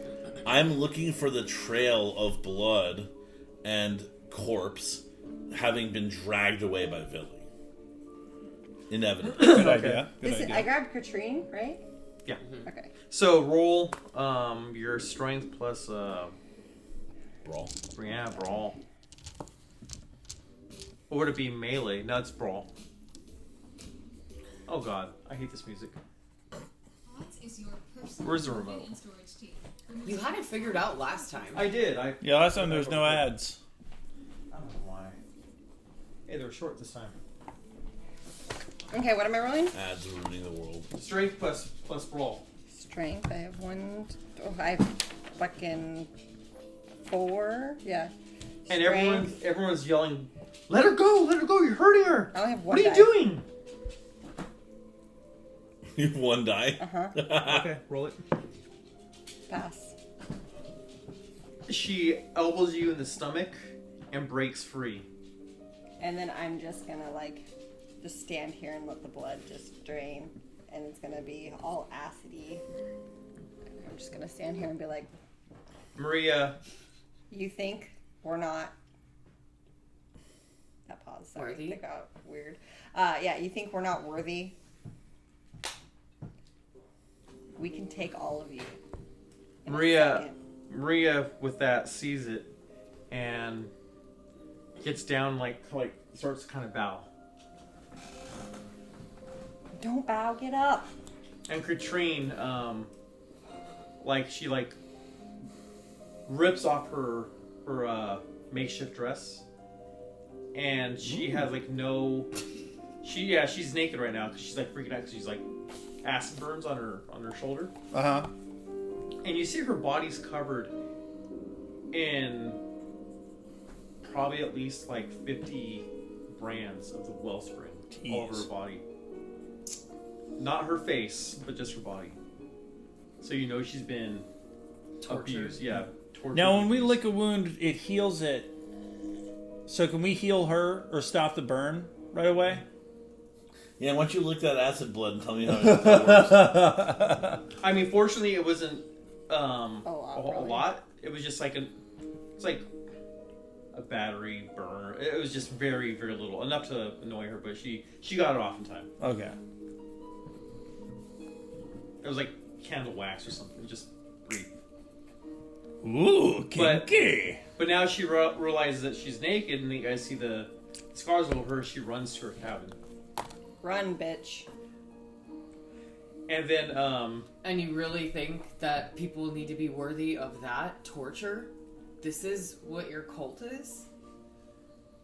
Speaker 2: I'm looking for the trail of blood and corpse having been dragged away by Villy. Inevitably.
Speaker 5: Good idea. Good
Speaker 3: This is,
Speaker 5: idea.
Speaker 3: I grabbed Katrine, right?
Speaker 1: yeah.
Speaker 3: Okay.
Speaker 1: So roll your strength plus
Speaker 2: Brawl.
Speaker 1: brawl. Or would it be melee? No, it's brawl. Oh god, I hate this music. Where's the remote?
Speaker 4: You had it figured out last time.
Speaker 1: I did.
Speaker 5: Yeah, last time there was no ads.
Speaker 1: I don't know why. Hey, they were short this time.
Speaker 3: Okay, what am I rolling?
Speaker 2: Ads ruining the world.
Speaker 1: Strength plus brawl.
Speaker 3: Strength. I have I have fucking 4. Yeah.
Speaker 1: And
Speaker 3: Strength.
Speaker 1: everyone's yelling, "Let her go! Let her go! You're hurting her!
Speaker 3: I only have one
Speaker 1: What are you
Speaker 3: die.
Speaker 1: doing?"
Speaker 2: You have 1 die.
Speaker 1: Okay, roll it.
Speaker 3: Pass.
Speaker 1: She elbows you in the stomach and breaks free.
Speaker 3: And then I'm just gonna like just stand here and let the blood just drain, and it's gonna be all acidy. I'm just gonna stand here and be like,
Speaker 1: Maria,
Speaker 3: "You think we're not?" That pause. Sorry,
Speaker 4: Worthy?
Speaker 3: that got weird. Yeah, you think we're not worthy? We can take all of you. in a second.
Speaker 1: Maria with that sees it and gets down like starts to kind of bow.
Speaker 3: Don't bow. Get up.
Speaker 1: And Katrine, she rips off her makeshift dress, and she has she's naked right now because she's like freaking out because she's like acid burns on her shoulder. And you see her body's covered in probably at least like 50 brands of the Wellspring all over her body. Not her face, but just her body. So you know she's been abused. Yeah. Tortured.
Speaker 5: Now, when we lick a wound, it heals it. So can we heal her or stop the burn right away?
Speaker 2: Yeah, why don't you lick that acid blood and tell me how it works?
Speaker 1: I mean, fortunately, it wasn't a
Speaker 3: probably.
Speaker 1: lot. It was just like it's like a battery burn. It was just very, very little, enough to annoy her, but she got it off in time.
Speaker 5: Okay.
Speaker 1: It was like candle wax or something, just brief.
Speaker 5: Ooh, kinky.
Speaker 1: But now she realizes that she's naked, and you guys see the scars all over her. She runs to her cabin,
Speaker 3: Run, bitch.
Speaker 1: and then
Speaker 4: And you really think that people need to be worthy of that torture? This is what your cult is?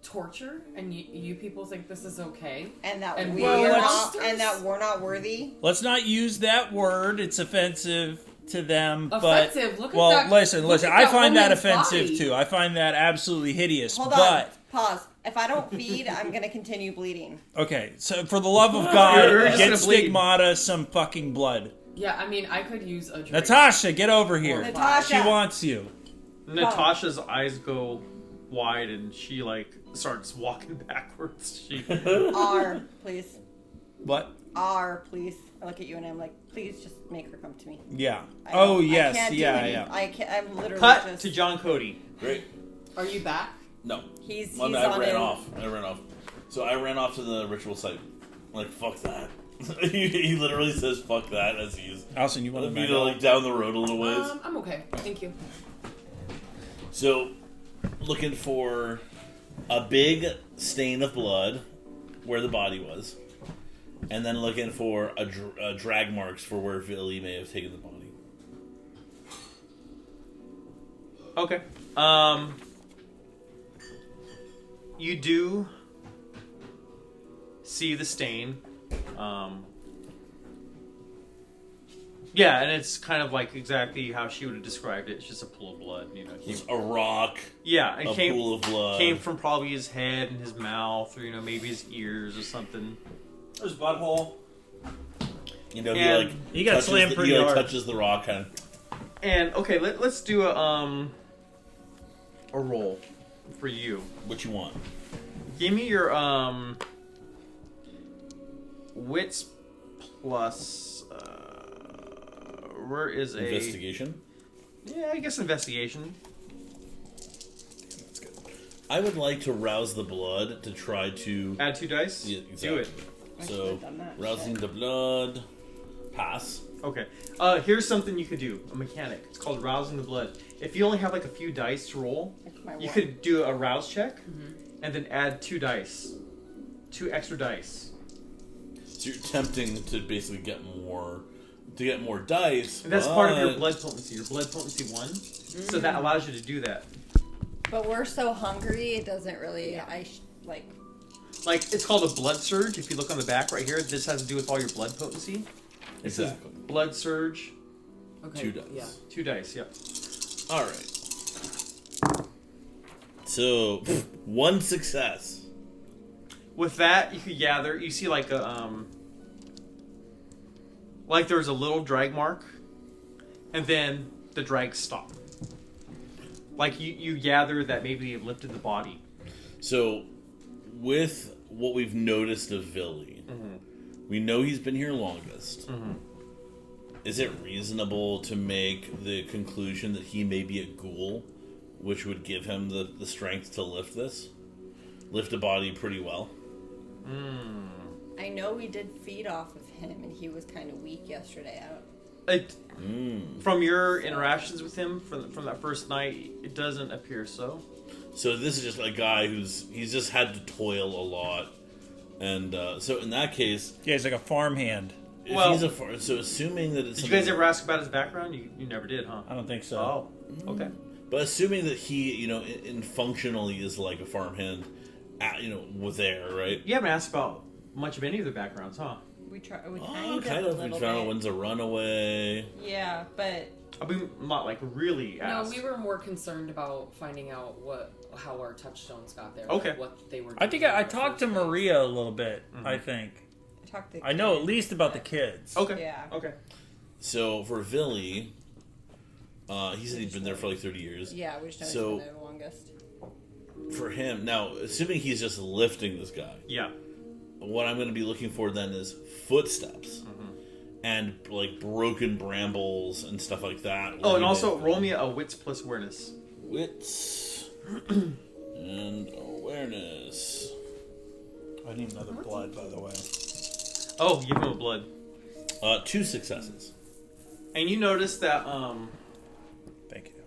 Speaker 4: Torture? And you people think this is okay?
Speaker 3: And that
Speaker 4: And
Speaker 3: we're not.
Speaker 4: monsters?
Speaker 3: And that we're not worthy.
Speaker 5: Let's not use that word. It's offensive to them.
Speaker 4: Offensive?
Speaker 5: But,
Speaker 4: Look at
Speaker 5: well,
Speaker 4: that-
Speaker 5: listen.
Speaker 4: look at
Speaker 5: I
Speaker 4: that
Speaker 5: find that
Speaker 4: woman's
Speaker 5: offensive
Speaker 4: body.
Speaker 5: too. I find that absolutely hideous.
Speaker 3: Hold on.
Speaker 5: but
Speaker 3: Pause. If I don't feed, I'm gonna continue bleeding.
Speaker 5: okay, so for the love of God,
Speaker 1: You're just
Speaker 5: get
Speaker 1: gonna bleed.
Speaker 5: Stigmata some fucking blood.
Speaker 4: Yeah, I mean, I could use a drink.
Speaker 5: Natasha, get over here.
Speaker 3: Natasha.
Speaker 5: She wants you.
Speaker 1: Natasha's eyes go wide, and she starts walking backwards. She
Speaker 3: R, please.
Speaker 5: What?
Speaker 3: R, please. I look at you and I'm like, please just make her come to me.
Speaker 5: Yeah.
Speaker 3: I
Speaker 5: Oh
Speaker 3: don't- I
Speaker 5: yes.
Speaker 3: can't do
Speaker 5: Yeah.
Speaker 3: any-
Speaker 5: Yeah.
Speaker 3: I can't. I'm literally
Speaker 1: cut
Speaker 3: just.
Speaker 1: to John Cody.
Speaker 2: Great.
Speaker 4: Are you back?
Speaker 2: No.
Speaker 3: He's
Speaker 2: I
Speaker 3: on
Speaker 2: ran
Speaker 3: in.
Speaker 2: off. So I ran off to the ritual site. I'm like, fuck that. he literally says fuck that as he's
Speaker 5: Allison, you want to
Speaker 2: down the road a little ways.
Speaker 4: I'm okay. Thank you.
Speaker 2: So, looking for a big stain of blood where the body was, and then looking for a drag marks for where Billy may have taken the body.
Speaker 1: Okay. You do see the stain. Yeah, and it's kind of like exactly how she would have described it. It's just a pool of blood, you know.
Speaker 2: It's a rock,
Speaker 1: Yeah, it
Speaker 2: a pool of blood.
Speaker 1: came from probably his head and his mouth, or maybe his ears or something.
Speaker 5: There's butthole.
Speaker 2: You know,
Speaker 1: And
Speaker 5: he got slammed pretty hard.
Speaker 2: touches the rock kind of.
Speaker 1: And okay, let's do a roll for you.
Speaker 2: What you want?
Speaker 1: Give me your wits plus. Where is
Speaker 2: Investigation?
Speaker 1: Yeah, I guess investigation.
Speaker 2: I would like to rouse the blood to try to
Speaker 1: Add 2 dice.
Speaker 2: Yeah,
Speaker 1: Do it.
Speaker 2: exactly.
Speaker 3: I
Speaker 2: So
Speaker 3: should've done that.
Speaker 2: rousing the blood, pass.
Speaker 1: Okay. Here's something you could do. A mechanic. It's called rousing the blood. If you only have like a few dice to roll,
Speaker 3: It's my
Speaker 1: you
Speaker 3: one.
Speaker 1: could do a rouse check, and then add 2 dice, 2 extra dice.
Speaker 2: So you're attempting to basically get more dice.
Speaker 1: And that's part of your
Speaker 2: but-
Speaker 1: blood potency. Your blood potency 1, so that allows you to do that.
Speaker 3: But we're so hungry, it doesn't really.
Speaker 1: Like, it's called a blood surge. If you look on the back right here, this has to do with all your blood potency. It says
Speaker 2: Exactly.
Speaker 1: blood surge,
Speaker 4: Okay.
Speaker 2: 2 dice.
Speaker 4: Yeah.
Speaker 1: 2 dice. Yep.
Speaker 2: All right. So 1 success.
Speaker 1: With that, you could gather. You see like a like there's a little drag mark, and then the drag stopped. Like you gather that maybe it lifted the body.
Speaker 2: So, with what we've noticed of Villy, we know he's been here longest. Is it reasonable to make the conclusion that he may be a ghoul, which would give him the strength to lift a body pretty well?
Speaker 3: I know we did feed off of him, and he was kind of weak yesterday.
Speaker 1: From your interactions with him from that first night, it doesn't appear so.
Speaker 2: So this is just a guy he's just had to toil a lot, and so in that case,
Speaker 5: Yeah, he's like a farmhand.
Speaker 2: if so assuming that it's
Speaker 1: Did you guys ever ask about his background? You never did, huh?
Speaker 5: I don't think so.
Speaker 1: Oh, okay.
Speaker 2: But assuming that he, in functionally is like a farmhand, with air, right?
Speaker 1: You haven't asked about much of any of their backgrounds, huh?
Speaker 3: We kind
Speaker 2: Kind of. We found out one's a runaway.
Speaker 3: Yeah, but
Speaker 1: I mean, not like really asked.
Speaker 4: No, we were more concerned about finding out how our touchstones got there.
Speaker 1: Okay.
Speaker 4: What they were doing.
Speaker 5: I think I talked to Maria a little bit. I think I know at least about the kids.
Speaker 1: Okay.
Speaker 3: Yeah.
Speaker 1: Okay.
Speaker 2: So for Villy, he said he'd been there for like 30 years.
Speaker 3: Yeah, we just know
Speaker 2: So-
Speaker 3: he's been there the longest.
Speaker 2: For him, now, assuming he's just lifting this guy,
Speaker 1: Yeah.
Speaker 2: what I'm going to be looking for then is footsteps. And like broken brambles and stuff like that.
Speaker 1: Oh, and also roll me a wits plus awareness.
Speaker 2: Wits and awareness.
Speaker 5: I need another blood, by the way.
Speaker 1: Oh, give him a blood.
Speaker 2: 2 successes.
Speaker 1: And you notice that
Speaker 5: Thank you.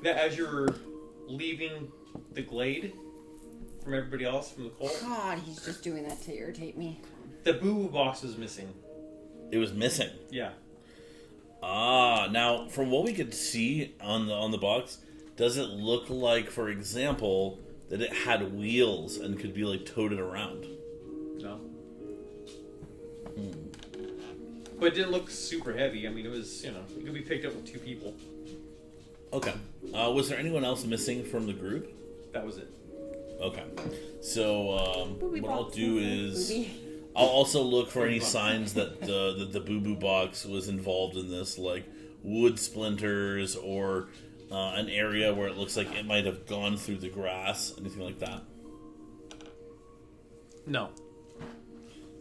Speaker 1: that as you're leaving the glade from everybody else from the cult,
Speaker 3: God, he's just doing that to irritate me.
Speaker 1: the boo box was missing.
Speaker 2: It was missing.
Speaker 1: Yeah.
Speaker 2: Now from what we could see on the box, does it look like, for example, that it had wheels and could be like toted around?
Speaker 1: No. But it didn't look super heavy. I mean, it was, it could be picked up with 2 people.
Speaker 2: Okay. Was there anyone else missing from the group?
Speaker 1: That was it.
Speaker 2: Okay. So what I'll do is
Speaker 3: Booby.
Speaker 2: I'll also look for any signs that the Boo Boo box was involved in this, like wood splinters or an area where it looks like it might have gone through the grass, anything like that.
Speaker 1: No.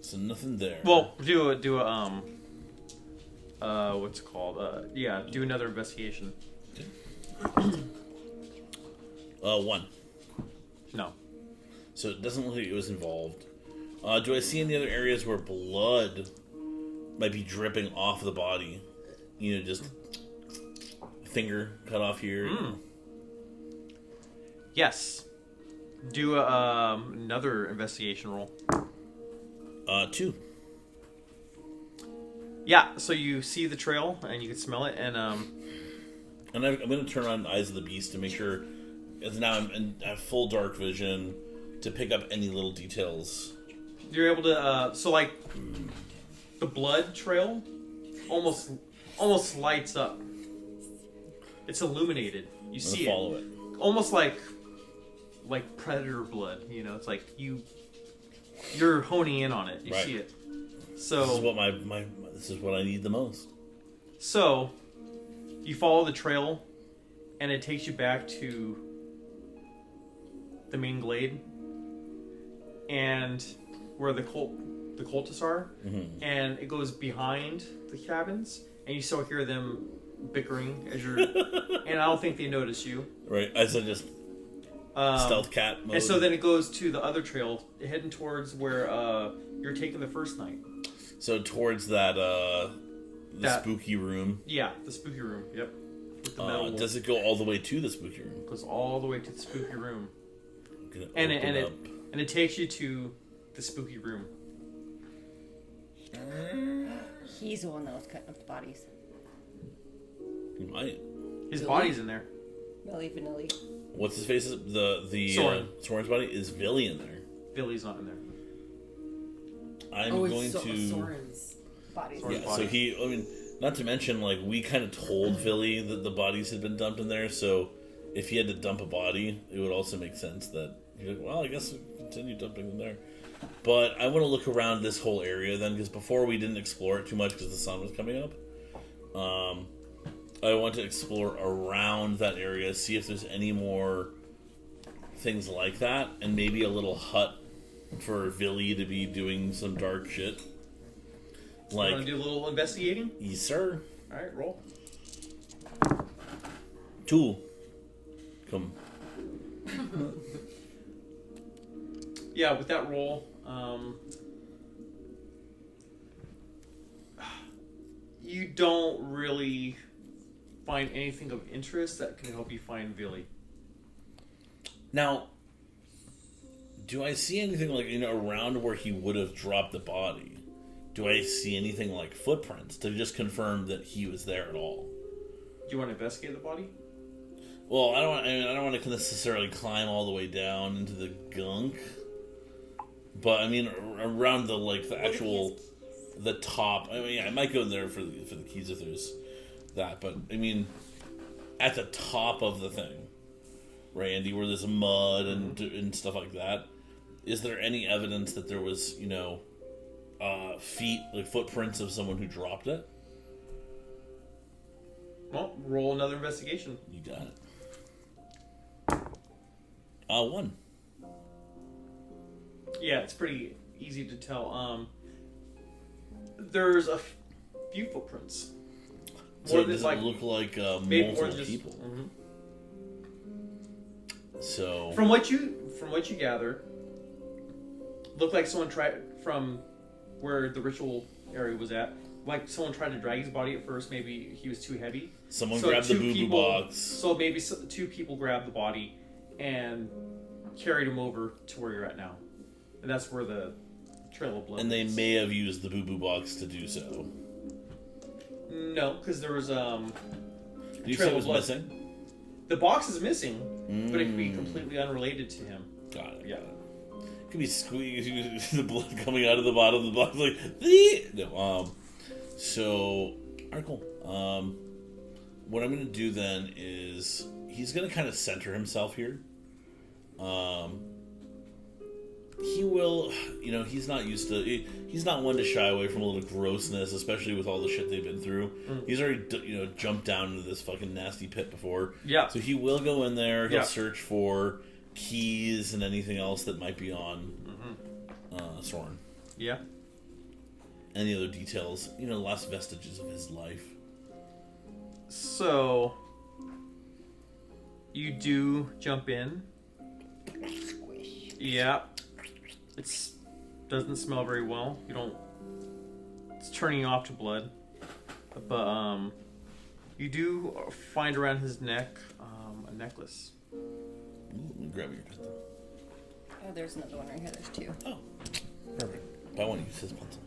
Speaker 2: So nothing there.
Speaker 1: Well, do a what's it called? Do another investigation.
Speaker 2: 1.
Speaker 1: No.
Speaker 2: So it doesn't look like it was involved. Do I see any other areas where blood might be dripping off the body? Just finger cut off here.
Speaker 1: Yes. Do another investigation roll.
Speaker 2: 2.
Speaker 1: Yeah. So you see the trail and you can smell it, and
Speaker 2: And I'm going to turn on Eyes of the Beast to make sure, as now I'm at full dark vision, to pick up any little details.
Speaker 1: you're able to. So like the blood trail, almost lights up. It's illuminated. You
Speaker 2: I'm
Speaker 1: see
Speaker 2: gonna follow it.
Speaker 1: Almost like predator blood. It's like you're honing in on it. You
Speaker 2: Right.
Speaker 1: see it.
Speaker 2: This is
Speaker 1: So
Speaker 2: what this is what I need the most.
Speaker 1: so you follow the trail, and it takes you back to the main glade, and where the cultists are, and it goes behind the cabins, and you still hear them bickering as you're. And I don't think they notice you.
Speaker 2: Right, I said just stealth cat mode.
Speaker 1: And so then it goes to the other trail, heading towards where you're taking the first night.
Speaker 2: So towards that spooky room.
Speaker 1: Yeah, the spooky room. Yep. With the metal
Speaker 2: Does it go all the way to the spooky room?
Speaker 1: goes all the way to the spooky room,
Speaker 2: I'm gonna
Speaker 1: and
Speaker 2: open
Speaker 1: it
Speaker 2: up.
Speaker 1: and it takes you to the spooky room.
Speaker 3: He's the one that was cutting up the bodies.
Speaker 2: You might.
Speaker 1: His
Speaker 4: Really?
Speaker 1: body's in there.
Speaker 3: Millie Vanilli.
Speaker 2: What's his face? The
Speaker 1: Soren.
Speaker 2: Soren's body is Villy in there.
Speaker 1: Billy's not in there.
Speaker 2: I'm
Speaker 4: Oh,
Speaker 2: going
Speaker 4: it's
Speaker 2: to.
Speaker 4: Soren's.
Speaker 3: Bodies.
Speaker 1: Soren's
Speaker 2: Yeah,
Speaker 1: body.
Speaker 2: so not to mention, like, we kind of told Villy that the bodies had been dumped in there, so if he had to dump a body, it would also make sense that, he's like, well, I guess we continue dumping them there. But I want to look around this whole area then, because before we didn't explore it too much because the sun was coming up. I want to explore around that area, see if there's any more things like that, and maybe a little hut for Villy to be doing some dark shit. Like,
Speaker 1: You want to do a little investigating?
Speaker 2: Yes, sir.
Speaker 1: All right, roll.
Speaker 2: Tool. Come.
Speaker 1: Yeah, with that roll, you don't really find anything of interest that can help you find Villy.
Speaker 2: Now, do I see anything like, around where he would have dropped the body? Do I see anything like footprints to just confirm that he was there at all?
Speaker 1: Do you want to investigate the body?
Speaker 2: Well, I don't want to necessarily climb all the way down into the gunk, but I mean around the top. I mean, I might go there for the keys if there's that, but I mean at the top of the thing, right, Andy, where there's mud and stuff like that. Is there any evidence that there was feet, like footprints of someone who dropped it?
Speaker 1: Well, roll another investigation.
Speaker 2: You got it. 1.
Speaker 1: Yeah, it's pretty easy to tell. There's a few footprints.
Speaker 2: So does it look like multiple people?
Speaker 1: Mm-hmm.
Speaker 2: So
Speaker 1: from what you gather, looked like someone tried from where the ritual area was at. Like someone tried to drag his body at first. Maybe he was too heavy.
Speaker 2: Someone grabbed the boo-boo box.
Speaker 1: So maybe two people grabbed the body and carried him over to where you're at now, and that's where the trail of blood.
Speaker 2: And they may have used the boo-boo box to do so.
Speaker 1: No, because there was
Speaker 2: You said it was missing.
Speaker 1: The box is missing, but it could be completely unrelated to him.
Speaker 2: Got it.
Speaker 1: Yeah.
Speaker 2: It could be squeezing the blood coming out of the bottom of the box like no. So, alright, cool. What I'm gonna do then is he's gonna kind of center himself here. He will, he's not used to. He's not one to shy away from a little grossness, especially with all the shit they've been through. He's already, jumped down into this fucking nasty pit before.
Speaker 1: Yeah.
Speaker 2: So he will go in there. He'll search for keys and anything else that might be on Soren.
Speaker 1: Yeah.
Speaker 2: Any other details? Last vestiges of his life.
Speaker 1: So you do jump in. Yeah. It doesn't smell very well. You don't. It's turning you off to blood, but you do find around his neck a necklace.
Speaker 2: Ooh, let me grab your pencil.
Speaker 3: Oh, there's another one right here. There's 2.
Speaker 2: Oh, perfect. But I want to use his pencil.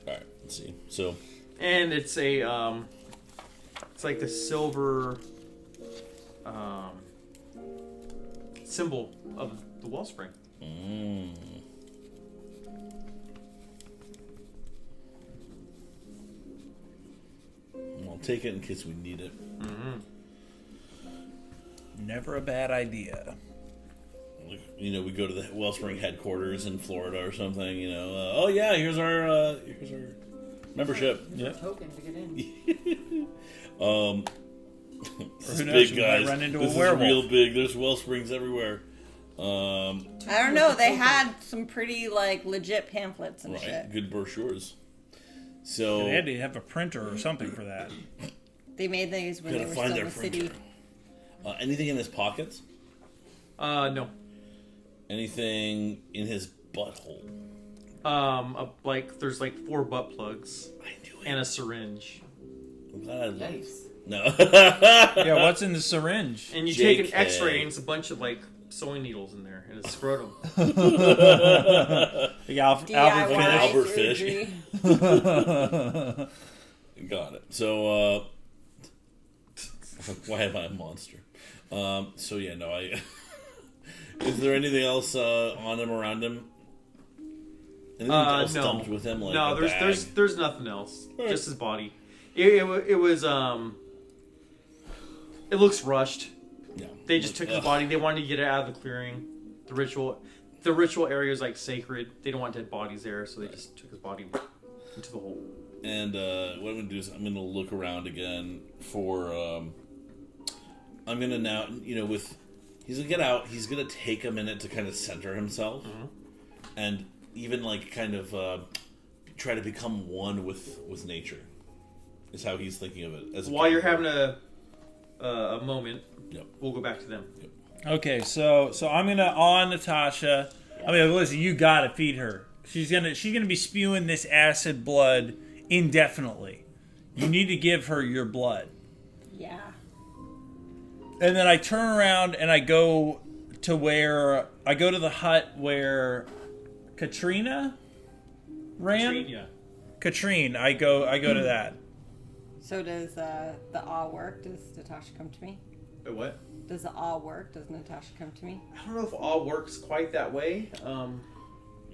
Speaker 2: All right, let's see. So,
Speaker 1: And it's a it's like the silver symbol of the Wellspring.
Speaker 2: I'll take it in case we need it.
Speaker 5: Never a bad idea.
Speaker 2: We go to the Wellspring headquarters in Florida or something. Oh yeah, here's our membership.
Speaker 5: Yeah.
Speaker 4: Token to get in.
Speaker 2: This
Speaker 5: who knows,
Speaker 2: big
Speaker 5: we might
Speaker 2: guys.
Speaker 5: run into a
Speaker 2: This is
Speaker 5: werewolf.
Speaker 2: real big. There's Wellsprings everywhere.
Speaker 3: I don't know. They had some pretty legit pamphlets and
Speaker 2: Right,
Speaker 3: shit.
Speaker 2: good brochures. So
Speaker 5: They had to have a printer or something for that.
Speaker 3: They made these when they
Speaker 2: gotta
Speaker 3: were
Speaker 2: find
Speaker 3: still in
Speaker 2: their
Speaker 3: the city.
Speaker 2: printer. Anything in his pockets?
Speaker 1: No.
Speaker 2: Anything in his butthole?
Speaker 1: There's 4 butt plugs
Speaker 2: I knew it.
Speaker 1: and a syringe.
Speaker 2: I'm glad I looked.
Speaker 4: Nice.
Speaker 2: No.
Speaker 5: Yeah, what's in the syringe?
Speaker 1: And you take an
Speaker 2: JK.
Speaker 1: X-ray and it's a bunch of sewing needles in there and it's scrotum.
Speaker 5: The Albert
Speaker 3: DIY
Speaker 2: Albert
Speaker 3: surgery.
Speaker 2: Got it. So, why am I a monster? So yeah, no, I... Is there anything else on him, around him? Anything else
Speaker 1: no.
Speaker 2: dumped with him? Like
Speaker 1: No,
Speaker 2: a
Speaker 1: there's
Speaker 2: bag?
Speaker 1: there's nothing else.
Speaker 2: Alright.
Speaker 1: Just his body. It was it looks rushed.
Speaker 2: Yeah.
Speaker 1: They just took his body. They wanted to get it out of the clearing. The ritual area is like sacred. They don't want dead bodies there, so they just took his body into the hole.
Speaker 2: And what I'm going to do is I'm going to look around again for... I'm going to now, with... He's going to get out. He's going to take a minute to kind of center himself.
Speaker 1: Mm-hmm.
Speaker 2: And even, like, kind of try to become one with nature. Is how he's thinking of it.
Speaker 1: While you're having a moment,
Speaker 2: Yep.
Speaker 1: we'll go back to them.
Speaker 2: Yep.
Speaker 5: Okay, so I'm gonna on Natasha. I mean, listen, you gotta feed her. She's gonna be spewing this acid blood indefinitely. You need to give her your blood.
Speaker 3: Yeah.
Speaker 5: And then I turn around and I go to the hut where Katrina ran. Katrine. I go to that.
Speaker 3: So does the awe work? Does Natasha come to me?
Speaker 1: Wait, what?
Speaker 3: Does the awe work? Does Natasha come to me?
Speaker 1: I don't know if all works quite that way.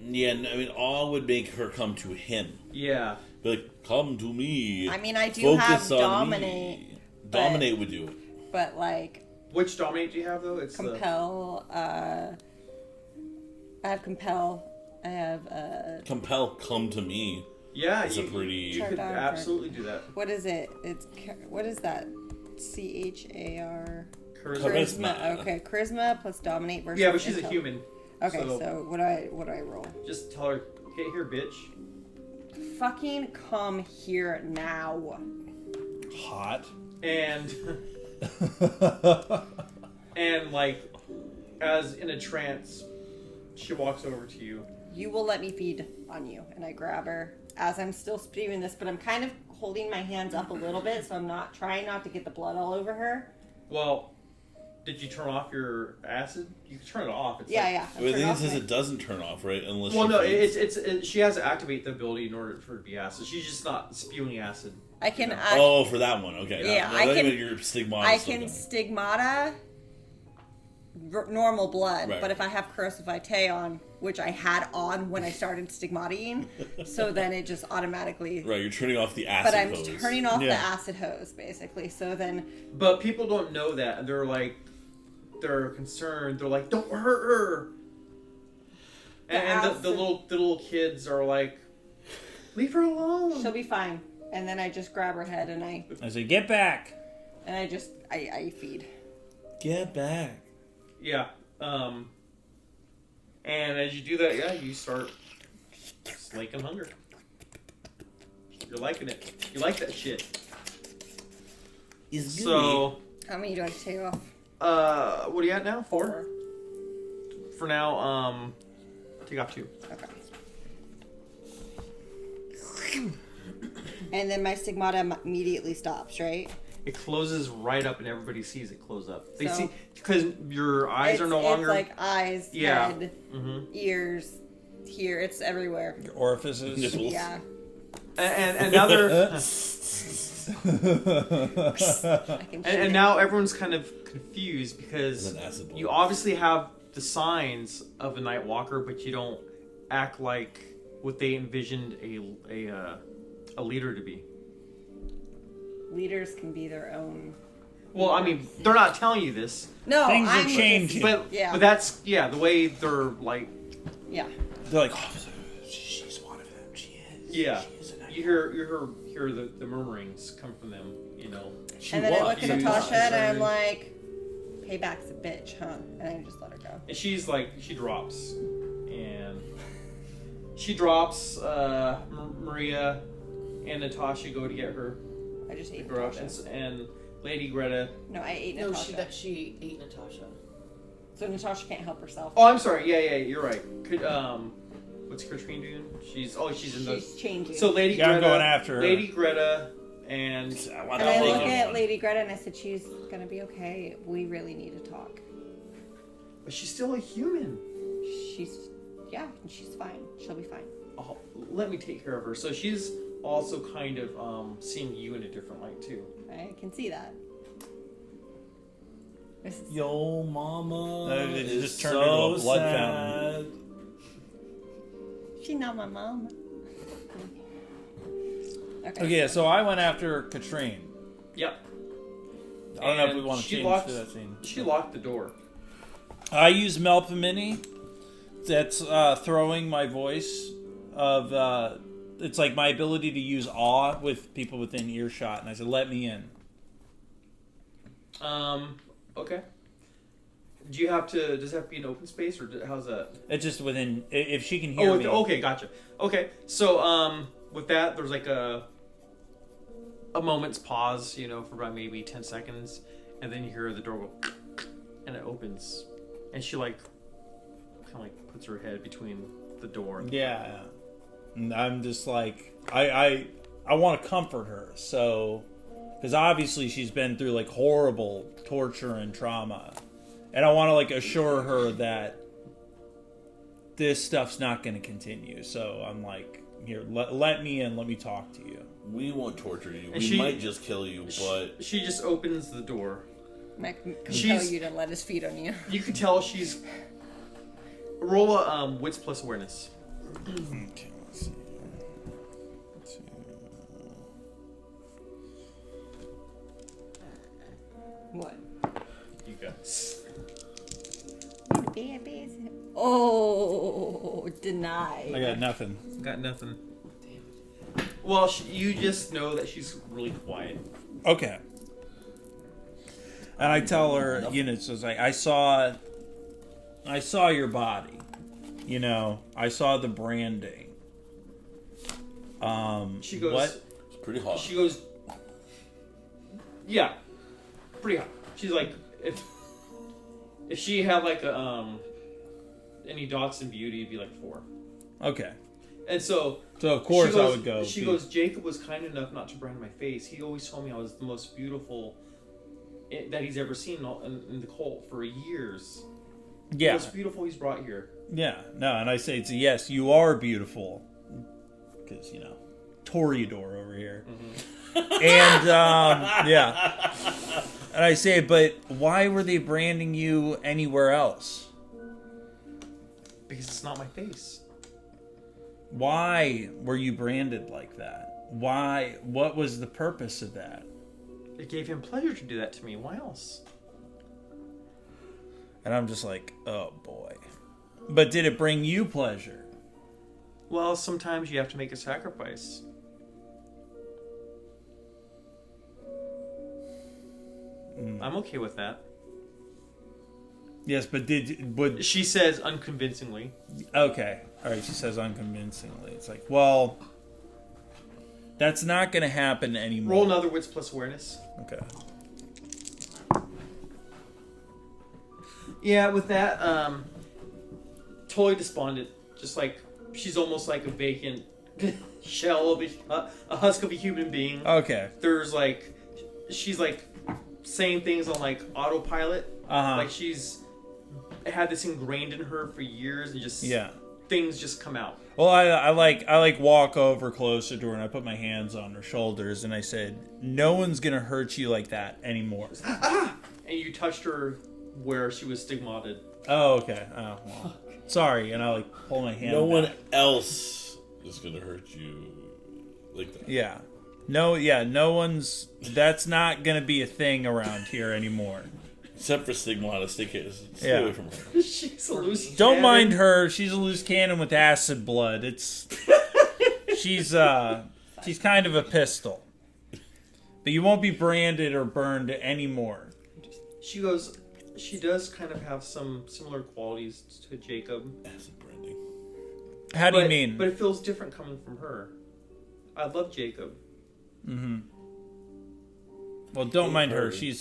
Speaker 2: Yeah, I mean, awe would make her come to him.
Speaker 1: Yeah.
Speaker 2: Be like, come to me.
Speaker 3: I mean, I do
Speaker 2: Focus
Speaker 3: have
Speaker 2: on
Speaker 3: dominate.
Speaker 2: me. Dominate would do it.
Speaker 3: But like
Speaker 1: Which dominate do you have though? It's
Speaker 3: compel. I have compel. I have
Speaker 2: Compel, come to me.
Speaker 1: Yeah,
Speaker 2: It's a pretty...
Speaker 1: You could
Speaker 3: Chardonnay.
Speaker 1: absolutely do that.
Speaker 3: what is it? What is that? CHAR.
Speaker 2: Charisma.
Speaker 3: Okay, charisma plus dominate versus.
Speaker 1: Yeah, but she's a
Speaker 3: intel.
Speaker 1: human.
Speaker 3: Okay, so what do I roll?
Speaker 1: Just tell her, get here, bitch.
Speaker 3: Fucking come here now.
Speaker 5: Hot.
Speaker 1: And and like, as in a trance, she walks over to you.
Speaker 3: You will let me feed on you, and I grab her as I'm still spewing this, but I'm kind of holding my hands up a little bit, so I'm not trying not to get the blood all over her.
Speaker 1: Well, did you turn off your acid? You can turn it off. It's
Speaker 3: Yeah,
Speaker 1: like,
Speaker 3: yeah.
Speaker 2: Well, the thing is, it doesn't turn off, right? Unless
Speaker 1: Well,
Speaker 2: she
Speaker 1: no,
Speaker 2: feeds.
Speaker 1: she has to activate the ability in order for it to be acid. She's just not spewing acid.
Speaker 3: I can.
Speaker 2: Oh, for that one, okay.
Speaker 3: Yeah,
Speaker 2: no,
Speaker 3: I
Speaker 2: that
Speaker 3: can-
Speaker 2: meant your stigmata.
Speaker 3: I
Speaker 2: still
Speaker 3: can
Speaker 2: going.
Speaker 3: stigmata normal blood,
Speaker 2: Right.
Speaker 3: but if I have corrosive vitae on, which I had on when I started stigmataing, so then it just automatically.
Speaker 2: Right, you're turning off the acid
Speaker 3: But I'm
Speaker 2: hose.
Speaker 3: turning off the
Speaker 5: Yeah.
Speaker 3: acid hose, basically. So then,
Speaker 1: But people don't know that, and they're concerned. They're like, "Don't hurt her." And the
Speaker 3: acid-
Speaker 1: little kids are like, "Leave her alone."
Speaker 3: she'll be fine. And then I just grab her head and I
Speaker 5: say, get back.
Speaker 3: I feed.
Speaker 2: Get back.
Speaker 1: Yeah. And as you do that, yeah, you start slaking hunger. You're liking it. You like that shit.
Speaker 2: Is
Speaker 1: So,
Speaker 3: How many do I take off?
Speaker 1: what are you at now? 4? For now, take off 2.
Speaker 3: Okay. And then my stigmata immediately stops, right?
Speaker 1: It closes right up, and everybody sees it close up. They
Speaker 3: So-
Speaker 1: see because your eyes are no longer.
Speaker 3: It's like eyes,
Speaker 1: Yeah.
Speaker 3: head,
Speaker 1: Mhm.
Speaker 3: ears, here. It's everywhere.
Speaker 5: Your orifices.
Speaker 2: Nipples.
Speaker 3: Yeah.
Speaker 1: And now they're
Speaker 3: I can shoot
Speaker 1: and
Speaker 3: it.
Speaker 1: now everyone's kind of confused because
Speaker 2: An acid blow.
Speaker 1: you obviously have the signs of a night walker, but you don't act like what they envisioned a leader to be.
Speaker 3: Leaders can be their own.
Speaker 1: Well, I mean, they're not telling you this,
Speaker 3: No,
Speaker 5: Things are
Speaker 3: I'm
Speaker 5: changing.
Speaker 1: but
Speaker 3: Yeah.
Speaker 1: but that's the way they're like.
Speaker 3: Yeah.
Speaker 5: They're like, oh, she's one of them. She is.
Speaker 1: Yeah,
Speaker 5: She is a night
Speaker 1: you hear the murmurings come from them. You know.
Speaker 3: And then I look at
Speaker 1: Yeah.
Speaker 3: Natasha and I'm like, payback's a bitch, huh? And I just let her go.
Speaker 1: And she's like, she drops. Maria and Natasha go to get her.
Speaker 3: I just ate
Speaker 1: Natasha.
Speaker 3: Natasha.
Speaker 1: And Lady Greta.
Speaker 3: No, I ate
Speaker 4: No,
Speaker 3: Natasha.
Speaker 4: she ate Natasha.
Speaker 3: So Natasha can't help herself.
Speaker 1: Oh, I'm sorry. Yeah, you're right. What's Katrine doing? She's in the.
Speaker 3: She's changing.
Speaker 1: So Lady
Speaker 5: Yeah, I'm
Speaker 1: Greta.
Speaker 5: going after her.
Speaker 1: Lady Greta and.
Speaker 3: and I look at Lady Greta and I said, she's gonna be okay. We really need to talk.
Speaker 1: But she's still a human.
Speaker 3: She's fine. She'll be fine.
Speaker 1: Oh, let me take care of her. So she's also kind of seeing you in a different light too.
Speaker 3: I can see that. This is
Speaker 2: Yo, mama.
Speaker 5: It
Speaker 2: is
Speaker 5: just turned
Speaker 2: so
Speaker 5: into a blood
Speaker 2: sad.
Speaker 5: fountain.
Speaker 3: she not my mom.
Speaker 5: Okay, so I went after Katrine.
Speaker 1: Yep.
Speaker 5: I don't know if
Speaker 1: And
Speaker 5: we want to
Speaker 1: she
Speaker 5: change
Speaker 1: locked-
Speaker 5: to that scene.
Speaker 1: She locked the door.
Speaker 5: I use Melpomene. That's throwing my voice of... it's like my ability to use awe with people within earshot. And I said, let me in.
Speaker 1: Okay. Do you have to... Does it have to be an open space, or how's that?
Speaker 5: It's just within... If she can hear me.
Speaker 1: Okay, gotcha. Okay, so, with that, there's like a moment's pause, you know, for about maybe 10 seconds. And then you hear the door go... And it opens. And she, like... Kind of, like, puts her head between the door and
Speaker 5: Yeah. And I'm just like... I want to comfort her, so... Because obviously she's been through, like, horrible torture and trauma. And I want to, like, assure her that this stuff's not going to continue. So I'm like, here, let me in. Let me talk to you.
Speaker 2: We won't torture you.
Speaker 1: And
Speaker 2: we might just kill you, but...
Speaker 1: She just opens the door.
Speaker 3: Might compel you to let us feed on you.
Speaker 1: You can tell she's... Roll a wits plus awareness.
Speaker 5: Okay, let's see.
Speaker 3: What?
Speaker 1: You guys.
Speaker 3: Oh, denied.
Speaker 5: I got nothing.
Speaker 1: Got nothing. Well, you just know that she's really quiet.
Speaker 5: Okay. And I tell her, you know, so it's like, I saw your body. You know, I saw the branding.
Speaker 1: She goes...
Speaker 5: What?
Speaker 2: It's pretty hot.
Speaker 1: She goes... Yeah. Pretty hot. She's like... If she had like a, any dots in beauty, it'd be like 4.
Speaker 5: Okay.
Speaker 1: And so
Speaker 5: of course I would go.
Speaker 1: She goes, Jacob was kind enough not to brand my face. He always told me I was the most beautiful that he's ever seen in the cult for years.
Speaker 5: Yeah.
Speaker 1: The most beautiful he's brought here.
Speaker 5: Yeah. No, and I say it's a yes, you are beautiful. Because, you know, Toreador over here. Mm-hmm. And, yeah. And I say, but why were they branding you anywhere else?
Speaker 1: Because it's not my face.
Speaker 5: Why were you branded like that? Why? What was the purpose of that?
Speaker 1: It gave him pleasure to do that to me. Why else?
Speaker 5: And I'm just like, oh boy. But did it bring you pleasure?
Speaker 1: Well, sometimes you have to make a sacrifice. I'm okay with that.
Speaker 5: Yes, but would
Speaker 1: she says unconvincingly.
Speaker 5: Okay, all right. She says unconvincingly. It's like, well, that's not going to happen anymore.
Speaker 1: Roll another wits plus awareness.
Speaker 5: Okay.
Speaker 1: Yeah, with that, totally despondent. Just like she's almost like a vacant shell of a husk of a human being.
Speaker 5: Okay.
Speaker 1: There's like, she's like saying things on like autopilot. Like she's had this ingrained in her for years, and just things just come out.
Speaker 5: Well, I like walk over closer to her, and I put my hands on her shoulders, and I said, "No one's gonna hurt you like that anymore."
Speaker 1: And you touched her where she was stigmatted.
Speaker 5: Oh, okay. Oh, well. Sorry, and I like pull my hand.
Speaker 2: No
Speaker 5: back.
Speaker 2: one else is gonna hurt you like that.
Speaker 5: Yeah. No one's. That's not gonna be a thing around here anymore.
Speaker 2: Except for Stigmata, stay away from her.
Speaker 1: She's a loose
Speaker 5: Don't
Speaker 1: cannon.
Speaker 5: mind her. She's a loose cannon with acid blood. She's kind of a pistol. But you won't be branded or burned anymore.
Speaker 1: She goes. She does kind of have some similar qualities to Jacob.
Speaker 2: Acid branding.
Speaker 5: How do you mean?
Speaker 1: But it feels different coming from her. I love Jacob.
Speaker 5: Mm-hmm. Well, don't mind her. She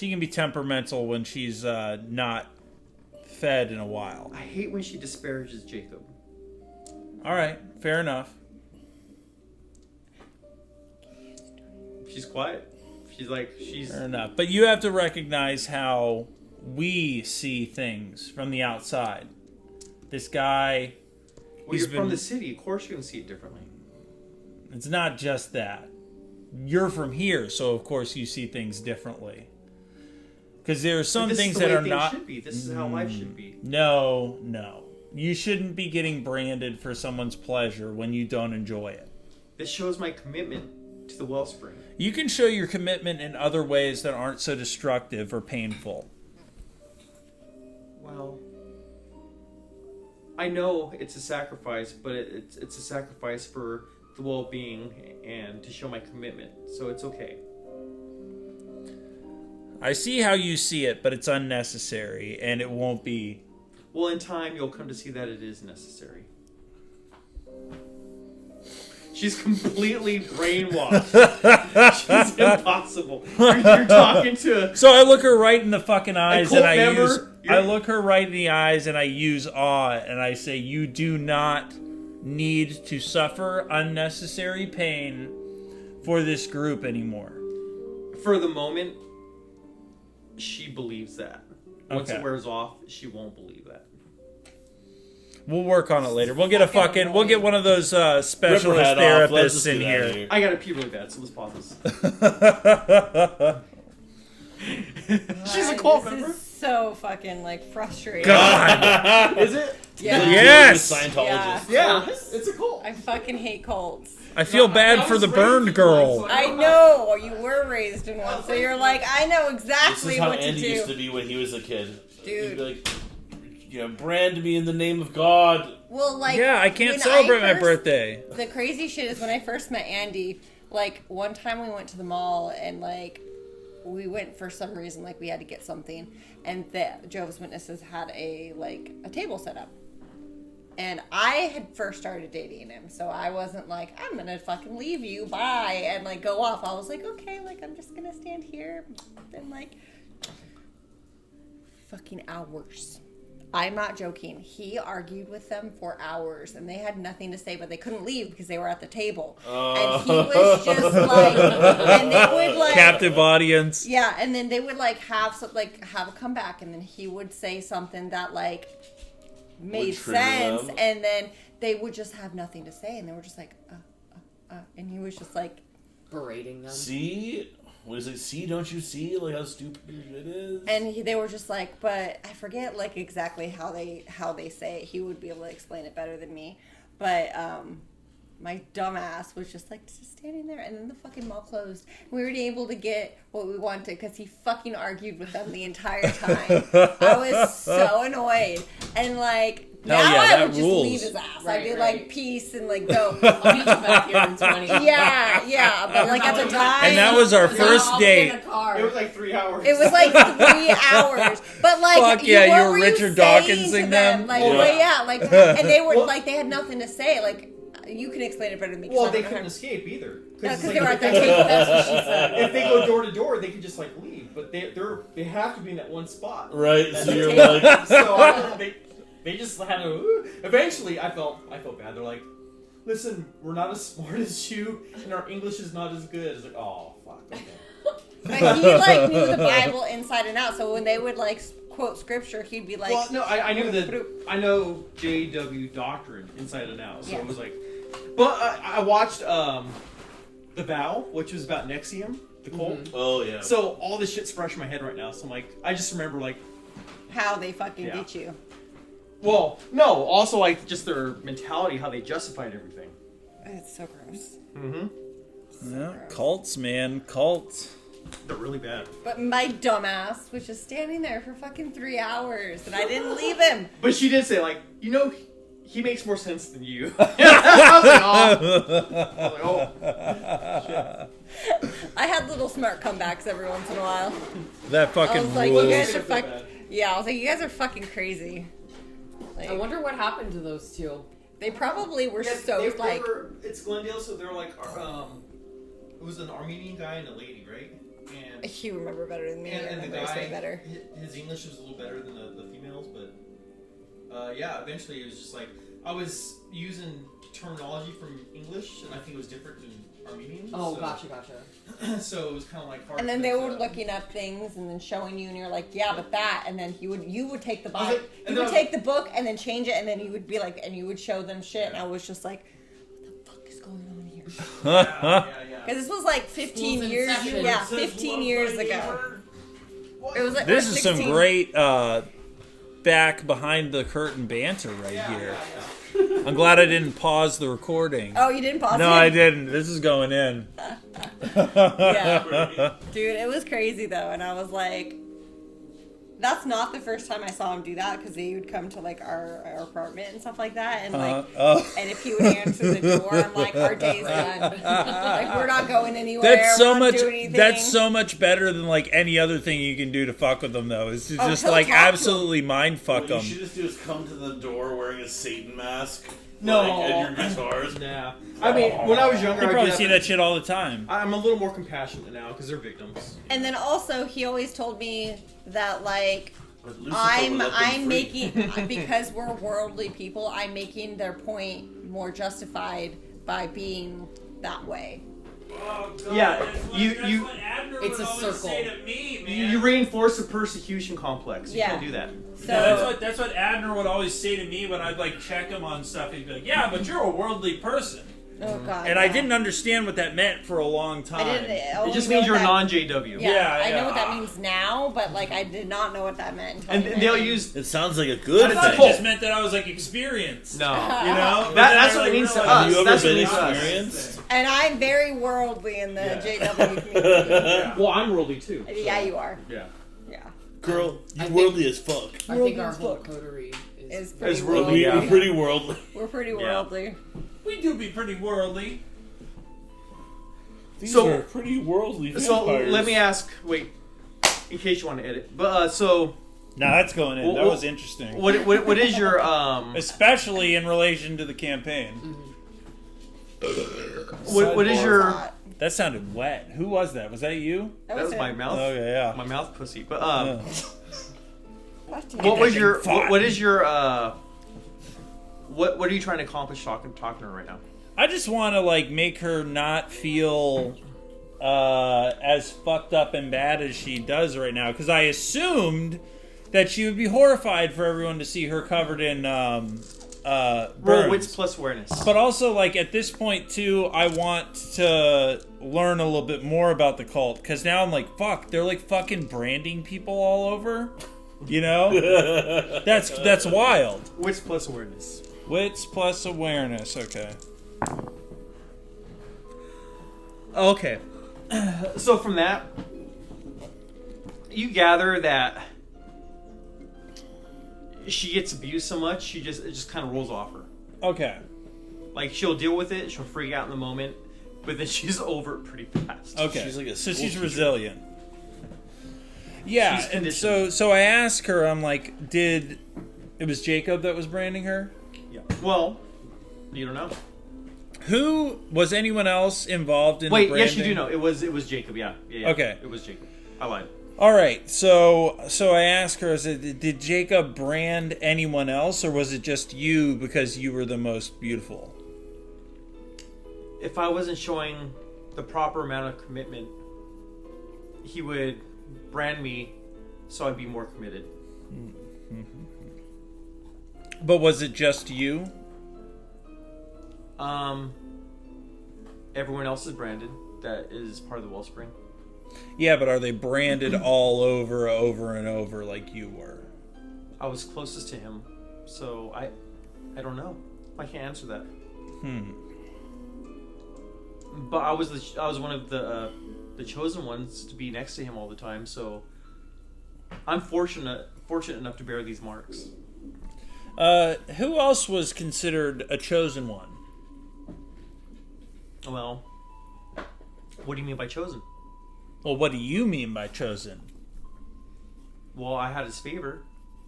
Speaker 5: can be temperamental when she's not fed in a while.
Speaker 1: I hate when she disparages Jacob.
Speaker 5: All right, fair enough.
Speaker 1: She's quiet. She's
Speaker 5: Fair enough. But you have to recognize how we see things from the outside. This guy...
Speaker 1: Well, you're from the city. Of course you can see it differently.
Speaker 5: It's not just that. You're from here, so of course you see things differently. Because there are some things that are not...
Speaker 1: Should be. This is how life should be.
Speaker 5: No. You shouldn't be getting branded for someone's pleasure when you don't enjoy it.
Speaker 1: This shows my commitment to the Wellspring.
Speaker 5: You can show your commitment in other ways that aren't so destructive or painful.
Speaker 1: well, I know it's a sacrifice, but it's a sacrifice for the well-being and to show my commitment, so it's okay.
Speaker 5: I see how you see it, but it's unnecessary, and it won't be.
Speaker 1: Well, in time, you'll come to see that it is necessary. She's completely brainwashed. She's impossible. You're talking to...
Speaker 5: So I look her right in the fucking eyes, and
Speaker 1: I
Speaker 5: look her right in the eyes, and I use awe, and I say, you do not need to suffer unnecessary pain for this group anymore.
Speaker 1: For the moment, she believes that. Once
Speaker 5: Okay.
Speaker 1: it wears off, she won't believe that.
Speaker 5: We'll work on it later. We'll get we'll get one of those specialist
Speaker 2: Rip her head off. Let's
Speaker 5: therapists
Speaker 2: just
Speaker 5: in
Speaker 2: get out of
Speaker 5: here.
Speaker 1: I gotta pee really bad, so let's pause this. She's a cult
Speaker 3: This
Speaker 1: member.
Speaker 3: is so fucking like frustrating.
Speaker 5: God.
Speaker 1: Is it?
Speaker 3: Yeah.
Speaker 5: Yes!
Speaker 2: Scientologist.
Speaker 1: Yeah, it's a cult.
Speaker 3: I fucking hate cults.
Speaker 5: I feel bad for the burned girl.
Speaker 3: I know you were raised in one, so you're like, I know
Speaker 2: This
Speaker 3: exactly
Speaker 2: is how
Speaker 3: what to
Speaker 2: Andy used
Speaker 3: do.
Speaker 2: to be when he was a kid.
Speaker 3: Dude.
Speaker 2: He'd be like, brand me in the name of God.
Speaker 3: Well, like,
Speaker 5: Yeah, I can't
Speaker 3: when
Speaker 5: celebrate my
Speaker 3: first-
Speaker 5: birthday.
Speaker 3: The crazy shit is when I first met Andy, like, one time we went to the mall and, like, we went for some reason, like, we had to get something, and the Jehovah's Witnesses had a table set up. And I had first started dating him, so I wasn't like, I'm gonna fucking leave you, bye, and, like, go off. I was like, okay, like, I'm just gonna stand here, and, like, fucking hours. I'm not joking. He argued with them for hours, and they had nothing to say, but they couldn't leave because they were at the table. And he was just like, and they would like
Speaker 5: Captive audience.
Speaker 3: yeah, and then they would like have a comeback, and then he would say something that like made
Speaker 2: trigger
Speaker 3: sense,
Speaker 2: them.
Speaker 3: and then they would just have nothing to say, and they were just like, and he was just like,
Speaker 4: Berating them.
Speaker 2: See? What is it? See, don't you see? Like how stupid it is?
Speaker 3: and they were just like, but I forget like exactly how they say it. He would be able to explain it better than me, but my dumbass was just like just standing there, and then the fucking mall closed. We weren't able to get what we wanted because he fucking argued with them the entire time. I was so annoyed, and like
Speaker 5: Hell
Speaker 3: now
Speaker 5: yeah,
Speaker 3: I
Speaker 5: that
Speaker 3: would just
Speaker 5: rules.
Speaker 3: leave his ass. I'd
Speaker 4: Right,
Speaker 3: be
Speaker 4: right.
Speaker 3: like peace and like go.
Speaker 4: I'll meet you back here in 20.
Speaker 3: yeah, but like at the time,
Speaker 5: And that was our
Speaker 4: I'll
Speaker 5: first
Speaker 4: be in
Speaker 5: date.
Speaker 4: a car.
Speaker 1: It was like 3 hours.
Speaker 3: it was like 3 hours, but like,
Speaker 5: Fuck yeah,
Speaker 3: what
Speaker 5: you were
Speaker 3: were
Speaker 5: Richard
Speaker 3: saying
Speaker 5: Dawkinsing
Speaker 3: to
Speaker 5: them?
Speaker 3: Like,
Speaker 2: Yeah.
Speaker 3: well, yeah, like, and they were like, they had nothing to say. Like, you can explain it better than me. 'cause
Speaker 1: Well,
Speaker 3: I
Speaker 1: they
Speaker 3: don't know
Speaker 1: couldn't
Speaker 3: how-
Speaker 1: escape either.
Speaker 3: No,
Speaker 1: it's
Speaker 3: because
Speaker 1: like
Speaker 3: they were at
Speaker 1: if
Speaker 3: their
Speaker 1: they-
Speaker 3: table. That's what she said.
Speaker 1: If they go door to door, they can just like leave, but they have to be in that one spot.
Speaker 2: Right,
Speaker 1: That's
Speaker 2: so
Speaker 1: the
Speaker 2: you're
Speaker 3: table.
Speaker 2: like,
Speaker 1: So they just had to. Eventually, I felt bad. They're like, "Listen, we're not as smart as you, and our English is not as good." It's like, "Oh fuck." Okay.
Speaker 3: But he like knew the Bible inside and out. So when they would like quote scripture, he'd be like,
Speaker 1: Well, no, I knew I know JW doctrine inside and out, so
Speaker 3: Yeah.
Speaker 1: it was like. But I watched The Vow, which was about Nexium, the cult.
Speaker 2: oh yeah.
Speaker 1: So all this shit's fresh in my head right now. So I'm like, I just remember like,
Speaker 3: how they fucking
Speaker 1: Yeah.
Speaker 3: get you.
Speaker 1: well, no, also like just their mentality, how they justified everything.
Speaker 3: It's so gross.
Speaker 1: Mm-hmm.
Speaker 5: Yeah, cults, man, cults.
Speaker 1: They're really bad.
Speaker 3: But my dumbass was just standing there for fucking 3 hours, and I didn't leave him.
Speaker 1: But she did say like, he makes more sense than you. I was like, oh.
Speaker 3: I had little smart comebacks every once in a while.
Speaker 5: That
Speaker 3: I
Speaker 5: fucking
Speaker 3: was like,
Speaker 5: rules.
Speaker 3: you guys are
Speaker 1: Shit feel
Speaker 3: fucking.
Speaker 1: bad.
Speaker 3: Yeah, I was like, you guys are fucking crazy.
Speaker 4: I
Speaker 3: Like,
Speaker 4: wonder what happened to those two.
Speaker 3: they probably were
Speaker 1: Yeah,
Speaker 3: so like.
Speaker 1: it's Glendale, so they're like, it was an Armenian guy and a lady, right? And
Speaker 3: You remember better than me.
Speaker 1: and
Speaker 3: I
Speaker 1: the
Speaker 3: remember
Speaker 1: guy,
Speaker 3: way better.
Speaker 1: his English was a little better than the females, but yeah, eventually it was just like I was using terminology from English, and I think it was different than Armenian.
Speaker 4: Oh,
Speaker 1: so,
Speaker 4: gotcha.
Speaker 1: So it was kind of like hard.
Speaker 3: And then
Speaker 1: to
Speaker 3: they
Speaker 1: mix
Speaker 3: were
Speaker 1: up.
Speaker 3: looking up things and then showing you, and you're like, yeah, but that. And then you would take the
Speaker 1: I was
Speaker 3: Bible,
Speaker 1: like-
Speaker 3: you
Speaker 1: and
Speaker 3: would
Speaker 1: then-
Speaker 3: take the book and then change it, and then you would be like, and you would show them shit. And I was just like, what the fuck is going on here?
Speaker 1: Yeah.
Speaker 3: Because this was like 15
Speaker 4: School's
Speaker 3: years,
Speaker 4: inception.
Speaker 3: yeah,
Speaker 1: It says
Speaker 3: 15
Speaker 1: love
Speaker 3: years
Speaker 1: thy
Speaker 3: ago.
Speaker 1: neighbor. What?
Speaker 3: It was like
Speaker 5: This
Speaker 3: or
Speaker 5: is some
Speaker 3: 16.
Speaker 5: great back behind the curtain banter right
Speaker 1: Yeah,
Speaker 5: here.
Speaker 1: yeah.
Speaker 5: I'm glad I didn't pause the recording.
Speaker 3: Oh, you didn't pause
Speaker 5: No,
Speaker 3: it?
Speaker 5: I didn't. This is going in.
Speaker 3: Yeah. Dude, it was crazy though, and I was like, That's not the first time I saw him do that, because he would come to like our apartment and stuff like that, and like, and if he would answer the door, I'm like, our day's done. Like, we're not going anywhere.
Speaker 5: That's so
Speaker 3: we're not
Speaker 5: much.
Speaker 3: doing anything.
Speaker 5: That's so much better than like any other thing you can do to fuck with them, though. Is to just
Speaker 3: he'll
Speaker 5: like
Speaker 3: talk to
Speaker 5: absolutely mind fuck
Speaker 2: What you
Speaker 5: them.
Speaker 2: should just do is come to the door wearing a Satan mask.
Speaker 1: No.
Speaker 2: Like, and your guitars.
Speaker 1: Nah. I mean, when I was younger,
Speaker 5: You
Speaker 1: I'd
Speaker 5: probably
Speaker 1: do
Speaker 5: see that shit all the time.
Speaker 1: I'm a little more compassionate now because they're victims.
Speaker 3: And then also, he always told me that like,
Speaker 2: But Lucifer would let them
Speaker 3: I'm
Speaker 2: free.
Speaker 3: making, because we're worldly people, I'm making their point more justified by being that way.
Speaker 5: Oh, God,
Speaker 1: Yeah,
Speaker 5: that's what-
Speaker 1: you-
Speaker 5: that's
Speaker 1: you-
Speaker 5: what Abner
Speaker 4: It's
Speaker 5: would
Speaker 4: a
Speaker 5: always
Speaker 4: circle.
Speaker 5: say to me, man.
Speaker 1: You reinforce the persecution complex. You
Speaker 3: Yeah.
Speaker 1: can't do that.
Speaker 3: So
Speaker 5: Yeah, that's what Abner would always say to me when I'd like check him on stuff. He'd be like, "Yeah, but you're a worldly person,"
Speaker 3: oh god,
Speaker 5: and I
Speaker 3: yeah.
Speaker 5: didn't understand what that meant for a long time.
Speaker 3: I didn't.
Speaker 1: It just means you're a non-JW.
Speaker 3: Yeah, I
Speaker 5: yeah.
Speaker 3: know what that means now, but like I did not know what that meant. Until
Speaker 1: And
Speaker 3: I
Speaker 1: they'll
Speaker 3: met him.
Speaker 1: use...
Speaker 2: It sounds like a
Speaker 5: I
Speaker 2: good
Speaker 5: thought it
Speaker 2: thing.
Speaker 5: just meant that I was like experienced.
Speaker 1: No.
Speaker 5: You know,
Speaker 1: That's what it means to us.
Speaker 2: Have you ever
Speaker 1: That's what it
Speaker 2: been
Speaker 1: means to us.
Speaker 2: experienced?
Speaker 3: And I'm very worldly in the
Speaker 1: Yeah.
Speaker 3: JW community.
Speaker 1: Well, I'm worldly too.
Speaker 3: Yeah, you are.
Speaker 1: Yeah.
Speaker 3: Yeah,
Speaker 2: Girl, you
Speaker 4: I think-
Speaker 2: worldly as fuck.
Speaker 4: I think our whole coterie
Speaker 3: it's
Speaker 4: is.
Speaker 3: pretty
Speaker 1: It's worldly,
Speaker 3: worldly.
Speaker 2: We,
Speaker 1: yeah.
Speaker 2: We're pretty worldly.
Speaker 3: We're pretty
Speaker 1: Yeah.
Speaker 3: worldly.
Speaker 5: we do be pretty worldly.
Speaker 2: These
Speaker 1: So-
Speaker 2: are pretty worldly
Speaker 1: So
Speaker 2: vampires.
Speaker 1: let me ask... Wait. In case you want to edit. But, so...
Speaker 5: No, that's going in. That
Speaker 1: Well,
Speaker 5: was interesting,
Speaker 1: What is your...
Speaker 5: especially in relation to the campaign.
Speaker 1: What is your...
Speaker 3: Hot.
Speaker 5: That sounded wet. Who was that? Was that you?
Speaker 1: That was
Speaker 3: him.
Speaker 1: my mouth.
Speaker 5: Okay, yeah.
Speaker 1: My mouth pussy. But,
Speaker 3: God damn
Speaker 1: what
Speaker 3: it.
Speaker 1: was your...
Speaker 5: Fought.
Speaker 1: What is your, What are you trying to accomplish talking to her right now?
Speaker 5: I just want to like make her not feel as fucked up and bad as she does right now, because I assumed that she would be horrified for everyone to see her covered in
Speaker 1: Roll
Speaker 5: burns.
Speaker 1: wits plus awareness.
Speaker 5: But also, like at this point too, I want to learn a little bit more about the cult, because now I'm like, fuck, they're like fucking branding people all over. You know, that's wild.
Speaker 1: Wits plus awareness.
Speaker 5: Wits plus awareness. Okay.
Speaker 1: Okay. So from that, you gather that she gets abused so much, it just kind of rolls off her.
Speaker 5: Okay.
Speaker 1: Like she'll deal with it, she'll freak out in the moment, but then she's over it pretty fast.
Speaker 5: Okay.
Speaker 2: She's like a
Speaker 5: so
Speaker 2: school
Speaker 5: she's
Speaker 2: teacher.
Speaker 5: resilient. Yeah,
Speaker 1: She's
Speaker 5: and
Speaker 1: conditioned.
Speaker 5: so I asked her, I'm like, it was Jacob that was branding her?
Speaker 1: Yeah. Well, you don't know.
Speaker 5: Who was anyone else involved in
Speaker 1: Wait,
Speaker 5: the branding?
Speaker 1: yes, you do know. It was Jacob. Yeah.
Speaker 5: Okay.
Speaker 1: It was Jacob. I lied.
Speaker 5: All right. So I asked her, I said, did Jacob brand anyone else, or was it just you because you were the most beautiful?
Speaker 1: If I wasn't showing the proper amount of commitment, he would brand me so I'd be more committed.
Speaker 5: But was it just you?
Speaker 1: Everyone else is branded. That is part of the Wellspring.
Speaker 5: Yeah, but are they branded all over and over like you were?
Speaker 1: I was closest to him, so I don't know. I can't answer that. But I was one of the chosen ones to be next to him all the time, so I'm fortunate enough to bear these marks.
Speaker 5: Who else was considered a chosen one?
Speaker 1: Well, what do you mean by chosen?
Speaker 5: Well, what do you mean by chosen?
Speaker 1: Well, I had his favor.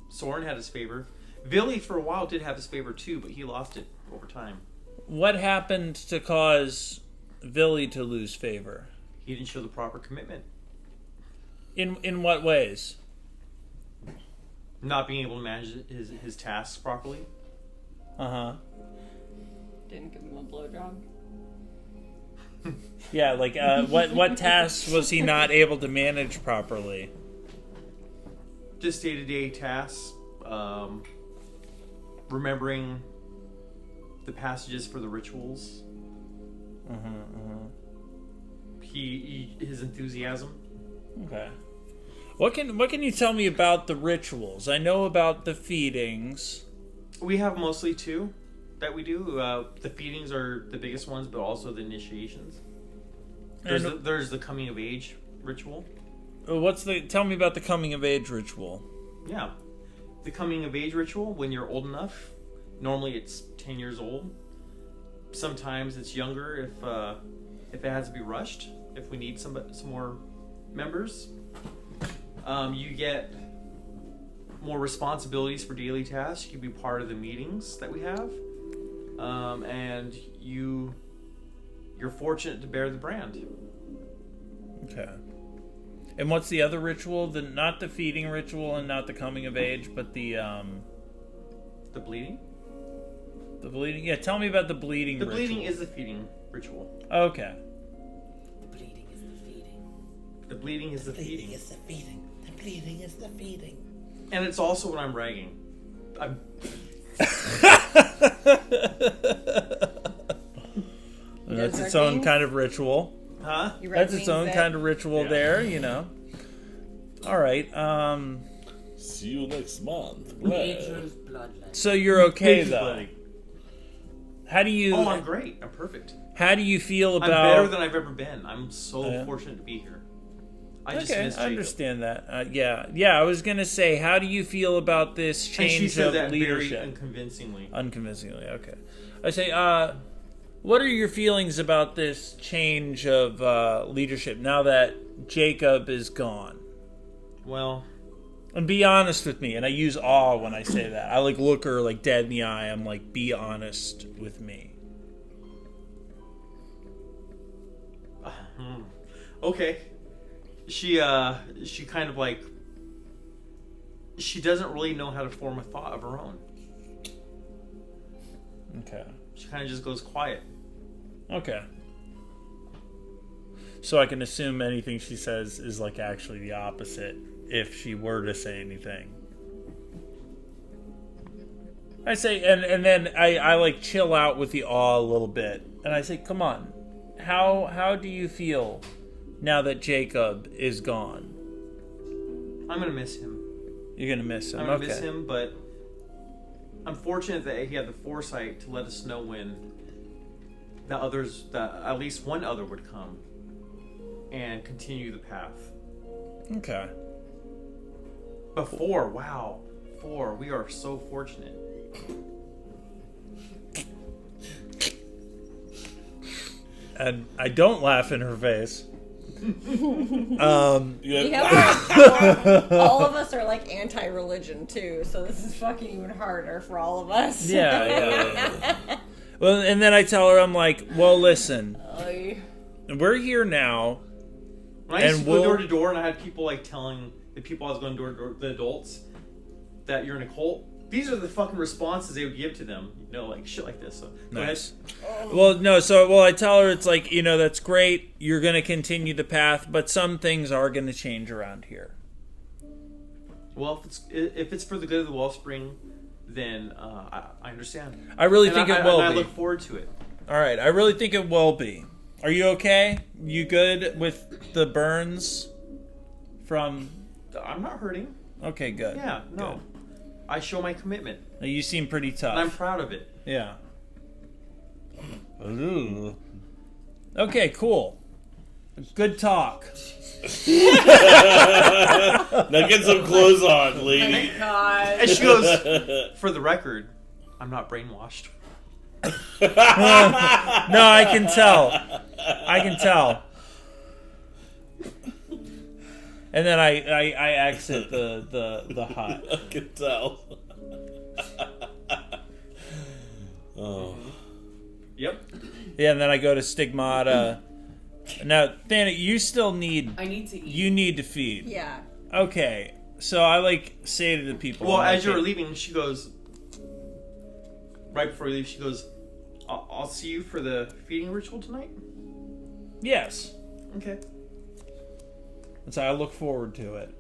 Speaker 1: Soren had his favor. Villy for a while did have his favor too, but he lost it over time.
Speaker 5: What happened to cause Villy to lose favor?
Speaker 1: He didn't show the proper commitment.
Speaker 5: In what ways?
Speaker 1: Not being able to manage his tasks properly.
Speaker 5: Uh-huh.
Speaker 3: Didn't give him a blowjob.
Speaker 5: Yeah, like what tasks was he not able to manage properly?
Speaker 1: Just day-to-day tasks. Remembering the passages for the rituals. His enthusiasm.
Speaker 5: Okay. What can you tell me about the rituals? I know about the feedings.
Speaker 1: We have mostly two that we do. The feedings are the biggest ones, but also the initiations. There's the coming of age ritual.
Speaker 5: Tell me about the coming of age ritual.
Speaker 1: Yeah. The coming of age ritual, when you're old enough, normally it's 10 years old. Sometimes it's younger if it has to be rushed, if we need some more members. You get more responsibilities for daily tasks. You can be part of the meetings that we have. And you're fortunate to bear the brand.
Speaker 5: Okay. And what's the other ritual? Not the feeding ritual and not the coming of age, but the
Speaker 1: bleeding?
Speaker 5: The bleeding? Yeah, tell me about the bleeding
Speaker 1: The
Speaker 5: ritual.
Speaker 1: bleeding is the feeding ritual.
Speaker 5: Okay.
Speaker 4: The bleeding is the feeding.
Speaker 1: The bleeding is the
Speaker 6: Bleeding
Speaker 1: feeding.
Speaker 6: is the feeding. The bleeding is the feeding.
Speaker 1: And it's also when I'm ragging.
Speaker 5: That's
Speaker 3: Those
Speaker 5: its
Speaker 3: are
Speaker 5: own
Speaker 3: things?
Speaker 5: kind of ritual.
Speaker 1: Huh?
Speaker 3: You
Speaker 5: That's
Speaker 3: read
Speaker 5: its own
Speaker 3: things
Speaker 5: kind
Speaker 3: that-
Speaker 5: of ritual there, you know. All right.
Speaker 2: See you next month.
Speaker 4: Nature's bloodline.
Speaker 5: So you're okay
Speaker 1: Pages
Speaker 5: though.
Speaker 1: bloody.
Speaker 5: How do you?
Speaker 1: Oh, I'm great. I'm perfect.
Speaker 5: How do you feel
Speaker 1: I'm
Speaker 5: about?
Speaker 1: better than I've ever been. I'm so
Speaker 5: Yeah.
Speaker 1: fortunate to be here. I just
Speaker 5: Okay,
Speaker 1: miss
Speaker 5: I
Speaker 1: Jacob.
Speaker 5: understand that. Yeah. I was gonna say, how do you feel about this
Speaker 1: And
Speaker 5: change
Speaker 1: she said
Speaker 5: of
Speaker 1: that
Speaker 5: leadership?
Speaker 1: very unconvincingly.
Speaker 5: Unconvincingly, okay. I say, what are your feelings about this change of leadership now that Jacob is gone?
Speaker 1: Well,
Speaker 5: And be honest with me. And I use awe when I say that. I look her dead in the eye. I'm like, be honest with me.
Speaker 1: okay. She kind of she doesn't really know how to form a thought of her own.
Speaker 5: Okay.
Speaker 1: She kind of just goes quiet.
Speaker 5: Okay. So I can assume anything she says is actually the opposite if she were to say anything. I say, and then I chill out with the awe a little bit, and I say, come on, how do you feel now that Jacob is gone?
Speaker 1: I'm gonna miss him.
Speaker 5: You're gonna miss him.
Speaker 1: I'm gonna
Speaker 5: Okay.
Speaker 1: miss him, but I'm fortunate that he had the foresight to let us know when that at least one other would come and continue the path.
Speaker 5: Okay.
Speaker 1: But four, we are so fortunate.
Speaker 5: And I don't laugh in her face.
Speaker 3: We have all of us are anti-religion too, so this is fucking even harder for all of us.
Speaker 5: Yeah. Well, and then I tell her, I'm like, well, listen, we're here now.
Speaker 1: When I used
Speaker 5: And
Speaker 1: to go
Speaker 5: we'll-
Speaker 1: door to door, and I had people telling the people I was going door to door, the adults, that you're in a cult. These are the fucking responses they would give to them, shit like this. So go
Speaker 5: Nice.
Speaker 1: ahead.
Speaker 5: Well, no, I tell her it's that's great. You're going to continue the path, but some things are going to change around here.
Speaker 1: Well, if it's for the good of the Wellspring, then I understand.
Speaker 5: I really
Speaker 1: And
Speaker 5: think
Speaker 1: I
Speaker 5: it will
Speaker 1: and
Speaker 5: be.
Speaker 1: I look forward to it.
Speaker 5: All right, I really think it will be. Are you okay? You good with the burns from...
Speaker 1: I'm not hurting.
Speaker 5: Okay, good.
Speaker 1: Yeah, no. I show my commitment,
Speaker 5: Good. You seem pretty tough.
Speaker 1: and I'm proud of it.
Speaker 5: Yeah. Ooh. Okay, cool. Good talk.
Speaker 2: Now get some clothes on, lady.
Speaker 4: Thank God.
Speaker 1: And she goes, for the record, I'm not brainwashed.
Speaker 5: No, I can tell. And then I exit the hut.
Speaker 2: I can tell. Oh.
Speaker 1: Yep.
Speaker 5: Yeah, and then I go to Stigmata. Now, Dana, you still need...
Speaker 4: I need to eat.
Speaker 5: You need to feed.
Speaker 3: Yeah.
Speaker 5: Okay, so I say to the people...
Speaker 1: Well,
Speaker 5: I'm
Speaker 1: as
Speaker 5: like,
Speaker 1: you're leaving, she goes, right before you leave, she goes, I'll see you for the feeding ritual tonight?
Speaker 5: Yes.
Speaker 1: Okay.
Speaker 5: And so I look forward to it.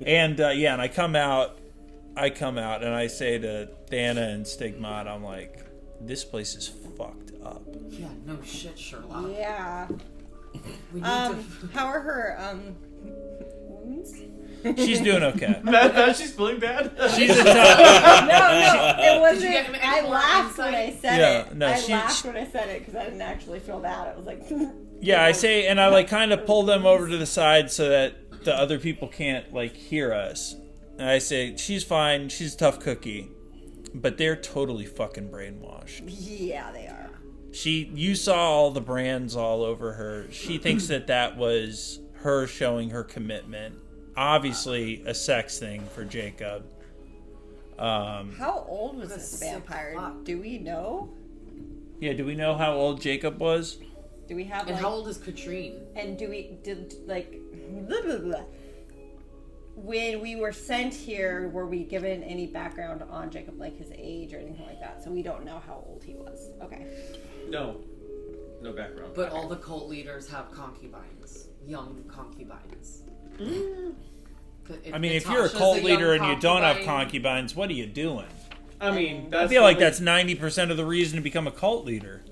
Speaker 5: And, and I come out and I say to Dana and Stigmata, I'm like, this place is fucked up.
Speaker 4: Yeah, no shit, Sherlock.
Speaker 3: Yeah.
Speaker 4: We need to.
Speaker 3: How are her wounds?
Speaker 5: She's doing okay.
Speaker 1: Now she's feeling bad?
Speaker 5: She's a tough...
Speaker 3: No, it wasn't.
Speaker 4: Did you get any
Speaker 3: I
Speaker 4: more
Speaker 3: laughed when I
Speaker 4: insight?
Speaker 3: said
Speaker 5: Yeah,
Speaker 3: it.
Speaker 5: no,
Speaker 3: I
Speaker 5: she-
Speaker 3: laughed when I said it because I didn't actually feel bad. I was like,
Speaker 5: Yeah, I say, and I kind of pull them over to the side so that the other people can't, like, hear us. And I say, she's fine, she's a tough cookie. But they're totally fucking brainwashed.
Speaker 3: Yeah, they are.
Speaker 5: You saw all the brands all over her. She thinks that was her showing her commitment. Obviously, a sex thing for Jacob.
Speaker 3: How old was
Speaker 4: What a
Speaker 3: this
Speaker 4: sick
Speaker 3: vampire?
Speaker 4: fuck.
Speaker 3: Do we know?
Speaker 5: Yeah, do we know how old Jacob was?
Speaker 3: Do we have
Speaker 4: And
Speaker 3: like?
Speaker 4: how old is Katrine?
Speaker 3: And blah, blah, blah. When we were sent here, were we given any background on Jacob, like his age or anything like that? So we don't know how old he was. Okay.
Speaker 1: No background.
Speaker 4: But all the cult leaders have concubines, young concubines.
Speaker 5: I mean, if you're a cult leader and you don't have concubines, what are you doing?
Speaker 1: I mean,
Speaker 5: I feel like that's 90% of the reason to become a cult leader.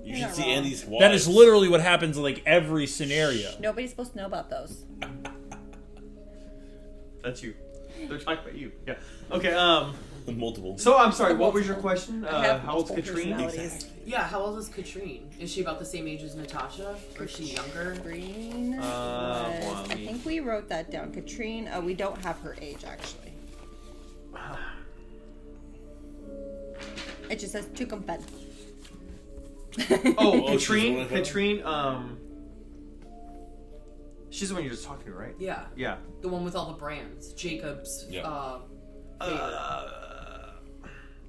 Speaker 2: You should see Andy's wives.
Speaker 5: That is literally what happens in, like, every scenario.
Speaker 3: Nobody's supposed to know about those.
Speaker 1: That's you. They're talking about you. Yeah. Okay.
Speaker 2: Multiple.
Speaker 1: So I'm sorry. What was your question?
Speaker 3: I have
Speaker 1: How old's
Speaker 3: multiple
Speaker 1: Katrine?
Speaker 3: personalities.
Speaker 4: Yeah, how old is Katrine? Is she about the same age as Natasha? Or is she younger?
Speaker 3: Katrine
Speaker 1: hold on,
Speaker 3: was,
Speaker 1: let
Speaker 3: I
Speaker 1: me-
Speaker 3: think we wrote that down. Katrine, we don't have her age actually. It just says to compare.
Speaker 1: Oh,
Speaker 2: Oh, she's the
Speaker 1: Katrine.
Speaker 2: one I found?
Speaker 1: Katrine. She's the one you're just talking to, right?
Speaker 4: Yeah.
Speaker 1: Yeah.
Speaker 4: The one with all the brands. Jacob's,
Speaker 2: Yeah.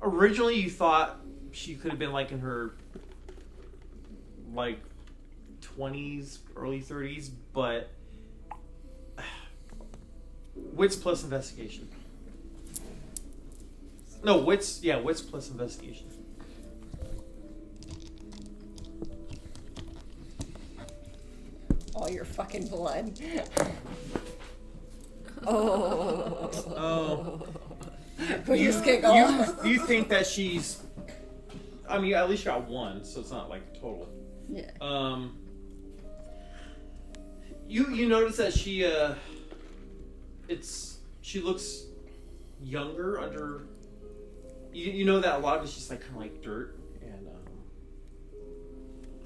Speaker 1: Originally, you thought she could have been like in her like 20s, early 30s, but wits plus investigation. No, wits. Yeah, wits plus investigation.
Speaker 3: All your fucking blood. Oh.
Speaker 1: Oh.
Speaker 3: We just get going.
Speaker 1: You think that she's? I mean, at least you got one, so it's not like total.
Speaker 3: Yeah.
Speaker 1: You notice that she she looks younger under. You know that a lot of it's just like kind of like dirt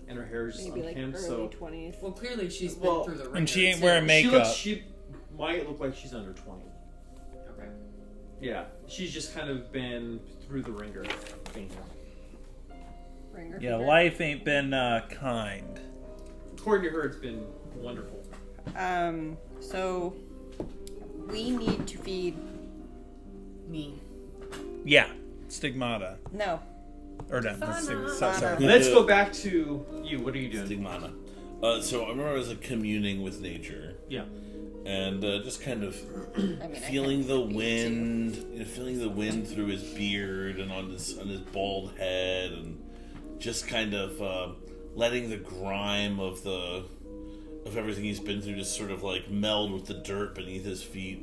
Speaker 1: and her hair's
Speaker 3: Maybe like
Speaker 1: unkempt,
Speaker 3: early
Speaker 1: so
Speaker 3: 20s.
Speaker 4: Well, clearly she's been
Speaker 1: Well,
Speaker 4: through the ringer.
Speaker 5: And she ain't
Speaker 4: too.
Speaker 5: wearing makeup.
Speaker 1: she might look like she's under 20.
Speaker 4: Okay.
Speaker 1: Yeah, she's just kind of been through the ringer thing.
Speaker 3: Ringer
Speaker 5: Yeah,
Speaker 3: finger.
Speaker 5: life ain't been kind.
Speaker 1: According to her, it's been wonderful.
Speaker 3: So we need to feed.
Speaker 4: Me.
Speaker 5: Yeah, stigmata.
Speaker 3: No.
Speaker 5: Or no, that's sorry.
Speaker 1: Let's go back to you. What are you doing?
Speaker 2: Stigmata. So I remember I was like communing with nature
Speaker 1: Yeah.
Speaker 2: and just kind of
Speaker 3: I mean, I
Speaker 2: feeling
Speaker 3: can
Speaker 2: the
Speaker 3: feed
Speaker 2: wind, feeling the wind through his beard and on his bald head, and just kind of letting the grime of everything he's been through just sort of like meld with the dirt beneath his feet.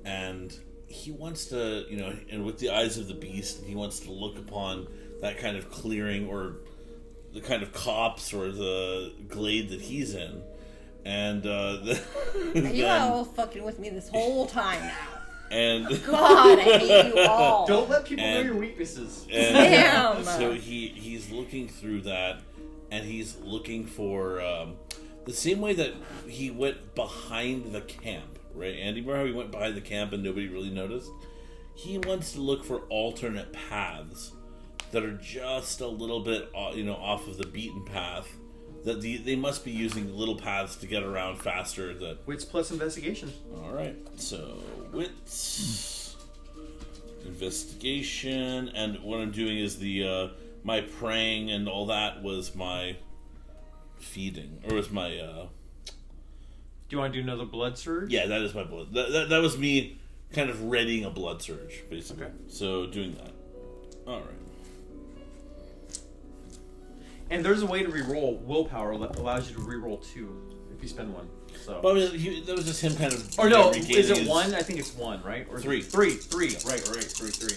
Speaker 2: And he wants to, and with the eyes of the beast, he wants to look upon that kind of clearing or the kind of copse or the glade that he's in. And
Speaker 3: You are all fucking with me this whole time now.
Speaker 2: and
Speaker 3: God, I hate you all.
Speaker 1: Don't let people know
Speaker 2: And-
Speaker 1: your weaknesses.
Speaker 2: And
Speaker 3: Damn.
Speaker 2: so he's looking through that, and he's looking for the same way that he went behind the camp, right? Andy, remember how he went behind the camp and nobody really noticed? He wants to look for alternate paths that are just a little bit, off of the beaten path. That they must be using little paths to get around faster. That
Speaker 1: Wits plus investigation.
Speaker 2: all right. So wits, investigation, and what I'm doing is the my praying and all that was my feeding, or was my
Speaker 1: Do you want to do another blood surge?
Speaker 2: yeah, that is my blood. That was me kind of readying a blood surge, basically.
Speaker 1: Okay.
Speaker 2: So doing that. All right.
Speaker 1: And there's a way to re-roll willpower that allows you to re-roll 2 if you spend 1. So.
Speaker 2: But I mean, that was just him kind of.
Speaker 1: Or no,
Speaker 2: regaining
Speaker 1: is it
Speaker 2: his-
Speaker 1: 1? I think it's 1, right? Or
Speaker 2: 3.
Speaker 1: 3. Right. 3.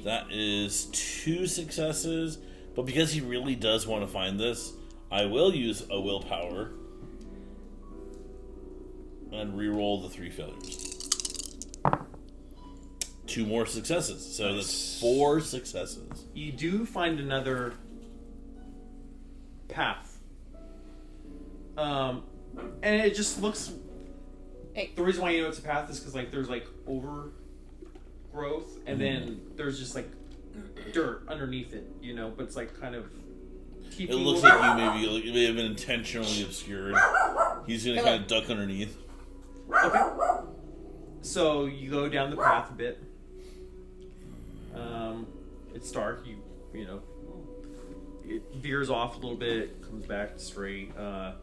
Speaker 2: That is 2 successes, but because he really does want to find this, I will use a willpower and re-roll the 3 failures. 2 more successes, so that's 4 successes.
Speaker 1: You do find another path. And it just looks.
Speaker 3: Hey.
Speaker 1: The reason why you know it's a path is because like there's like overgrowth, and then there's just like dirt underneath it, you know. But it's like kind of.
Speaker 2: It looks like you may have been intentionally obscured. He's gonna kind of duck underneath.
Speaker 1: Okay. So you go down the path a bit. It's dark. You know. It veers off a little bit, comes back straight.
Speaker 2: And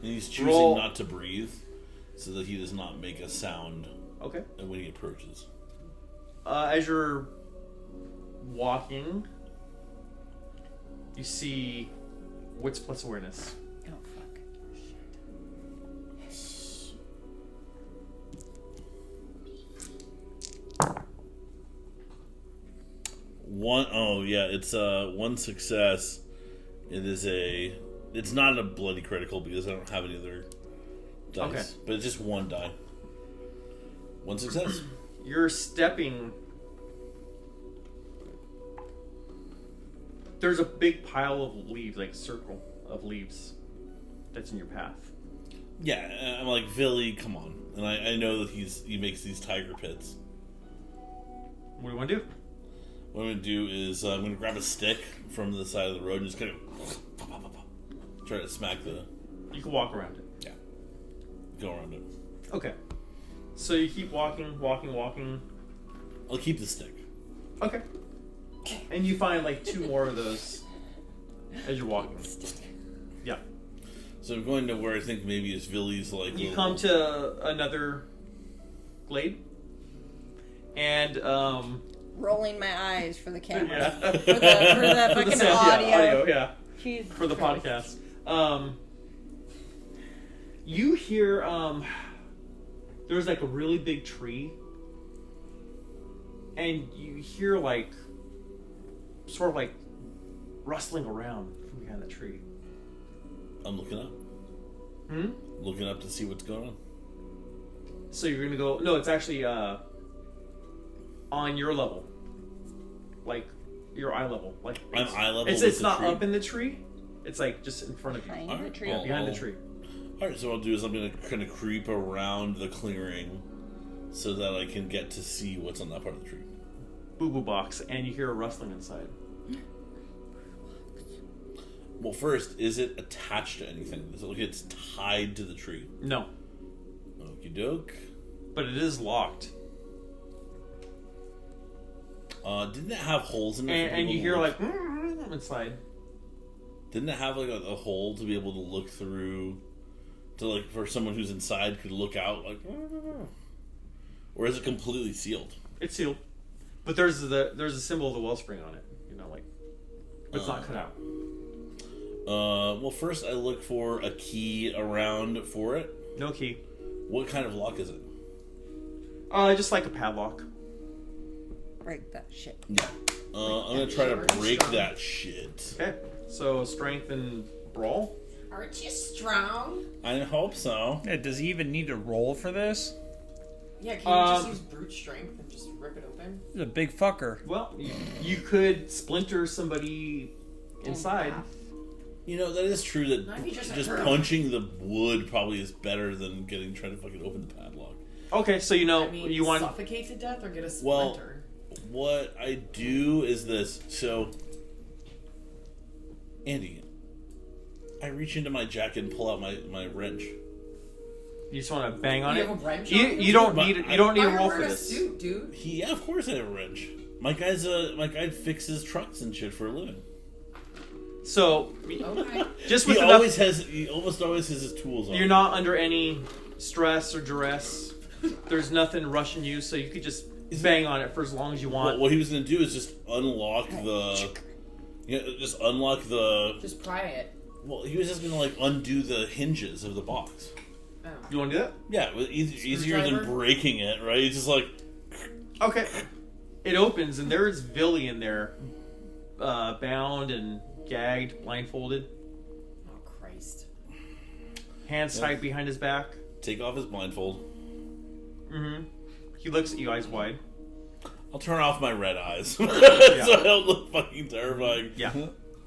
Speaker 2: he's choosing
Speaker 1: Roll.
Speaker 2: not to breathe, so that he does not make a sound.
Speaker 1: Okay.
Speaker 2: When he approaches.
Speaker 1: As you're walking, you see wits plus awareness.
Speaker 3: Oh fuck.
Speaker 2: It's one success. It's not a bloody critical because I don't have any other dice.
Speaker 1: Okay.
Speaker 2: But it's just one die. One success.
Speaker 1: You're stepping. There's a big pile of leaves, like circle of leaves, that's in your path.
Speaker 2: Yeah, I'm like, Villy, come on. And I know that he makes these tiger pits.
Speaker 1: What do you want to do?
Speaker 2: What I'm going to do is I'm going to grab a stick from the side of the road and just kind of try to smack the...
Speaker 1: You can walk around it.
Speaker 2: Yeah. Go around it.
Speaker 1: Okay. So you keep walking.
Speaker 2: I'll keep the stick.
Speaker 1: Okay. And you find like two more of those as you're walking. Yeah.
Speaker 2: So I'm going to where I think maybe is Villy's like...
Speaker 1: You come to another glade. And,
Speaker 3: Rolling my eyes for the camera.
Speaker 1: Yeah.
Speaker 3: For the fucking
Speaker 1: sound,
Speaker 3: audio.
Speaker 1: audio, yeah.
Speaker 3: Jesus
Speaker 1: For the
Speaker 3: Christ.
Speaker 1: podcast. You hear, there's like a really big tree. And you hear like, sort of like rustling around from behind the tree.
Speaker 2: I'm looking up. Looking up to see what's going on.
Speaker 1: So you're gonna go, no, it's actually, on your level. Like, your eye level. Like
Speaker 2: I'm eye level
Speaker 1: It's
Speaker 2: with the
Speaker 1: not
Speaker 2: tree?
Speaker 1: up in the tree. It's like just in front of you.
Speaker 3: Behind
Speaker 2: Alright,
Speaker 3: the tree.
Speaker 2: well,
Speaker 1: Behind the tree.
Speaker 2: Alright, so what I'll do is I'm going to kind of creep around the clearing so that I can get to see what's on that part of the tree.
Speaker 1: Boo boo box, and you hear a rustling inside.
Speaker 2: Well, first, is it attached to anything? Does it look like it's tied to the tree?
Speaker 1: No,
Speaker 2: Okie doke.
Speaker 1: but it is locked.
Speaker 2: Didn't it have holes in it?
Speaker 1: And you hear like inside.
Speaker 2: Didn't it have like a hole to be able to look through, to like for someone who's inside could look out like, or is it completely sealed?
Speaker 1: It's sealed, but there's a symbol of the Wellspring on it. You know, like, but it's not cut out.
Speaker 2: Well, first I look for a key around for it.
Speaker 1: No key.
Speaker 2: What kind of lock is it?
Speaker 1: Just like a padlock.
Speaker 3: Break that shit.
Speaker 2: Yeah. I'm gonna try to break that shit.
Speaker 1: Okay, so strength and brawl.
Speaker 4: Aren't you strong?
Speaker 2: I hope so.
Speaker 5: Yeah, does he even need to roll for this?
Speaker 4: Yeah, can you just use brute strength and just rip it open?
Speaker 5: He's a big fucker.
Speaker 1: Well, you could splinter somebody inside.
Speaker 2: You know, that is true that
Speaker 4: Not if you just
Speaker 2: just
Speaker 4: hurt 'em.
Speaker 2: punching the wood probably is better than trying to fucking open the padlock.
Speaker 1: Okay, so you know
Speaker 4: I mean,
Speaker 1: you want.
Speaker 4: suffocate to death or get a
Speaker 2: Well,
Speaker 4: splinter?
Speaker 2: what I do is this. So, Andy, I reach into my jacket and pull out my wrench.
Speaker 1: You just want to bang on
Speaker 4: You
Speaker 1: it.
Speaker 4: have a wrench
Speaker 1: You,
Speaker 4: on
Speaker 1: you don't
Speaker 2: But
Speaker 1: need you don't need
Speaker 4: Why
Speaker 1: a
Speaker 4: are you
Speaker 1: roll for
Speaker 4: wearing a
Speaker 1: this.
Speaker 4: suit, dude?
Speaker 2: Yeah, of course I have a wrench. My guy fixes trucks and shit for a living.
Speaker 1: So
Speaker 4: Okay.
Speaker 1: just with
Speaker 2: He
Speaker 1: enough,
Speaker 2: almost always has his tools on.
Speaker 1: you're not under any stress or duress. There's nothing rushing you, so you could just bang on it for as long as you want.
Speaker 2: What he was gonna do is just unlock the. Just unlock the.
Speaker 4: Just pry it.
Speaker 2: Well, he was just gonna like undo the hinges of the box.
Speaker 4: Oh.
Speaker 1: You want to do that?
Speaker 2: Yeah, it was easier than
Speaker 4: Screwdriver?
Speaker 2: breaking it, right? It's just like.
Speaker 1: Okay. It opens and there is Villy in there, bound and gagged, blindfolded,
Speaker 4: Oh, Christ.
Speaker 1: hands tied behind his back.
Speaker 2: Take off his blindfold.
Speaker 1: Mm-hmm. He looks at you, eyes wide.
Speaker 2: I'll turn off my red eyes so I don't look fucking terrifying.
Speaker 1: Yeah.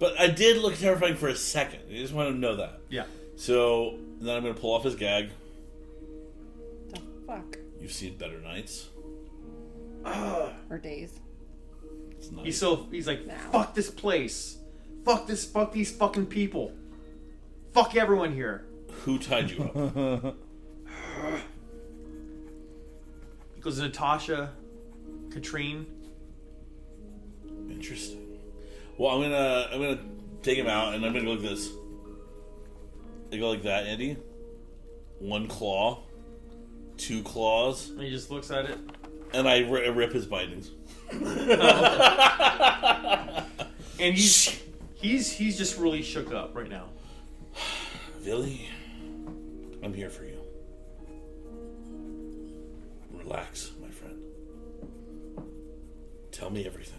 Speaker 2: But I did look terrifying for a second. I just want to know that.
Speaker 1: Yeah.
Speaker 2: So then I'm going to pull off his gag.
Speaker 3: The fuck?
Speaker 2: You've seen better nights.
Speaker 3: Or days.
Speaker 2: It's nice.
Speaker 1: He's like,
Speaker 3: No.
Speaker 1: fuck this place. Fuck these fucking people. Fuck everyone here.
Speaker 2: Who tied you up?
Speaker 1: He goes Natasha, Katrine.
Speaker 2: Interesting. Well, I'm gonna take him out, and I'm gonna go like this. I go like that, Andy. 1 claw, 2 claws,
Speaker 1: And he just looks at it.
Speaker 2: and I rip his bindings.
Speaker 1: And he's just really shook up right now.
Speaker 2: Billy, I'm here for you. Relax, my friend. Tell me everything.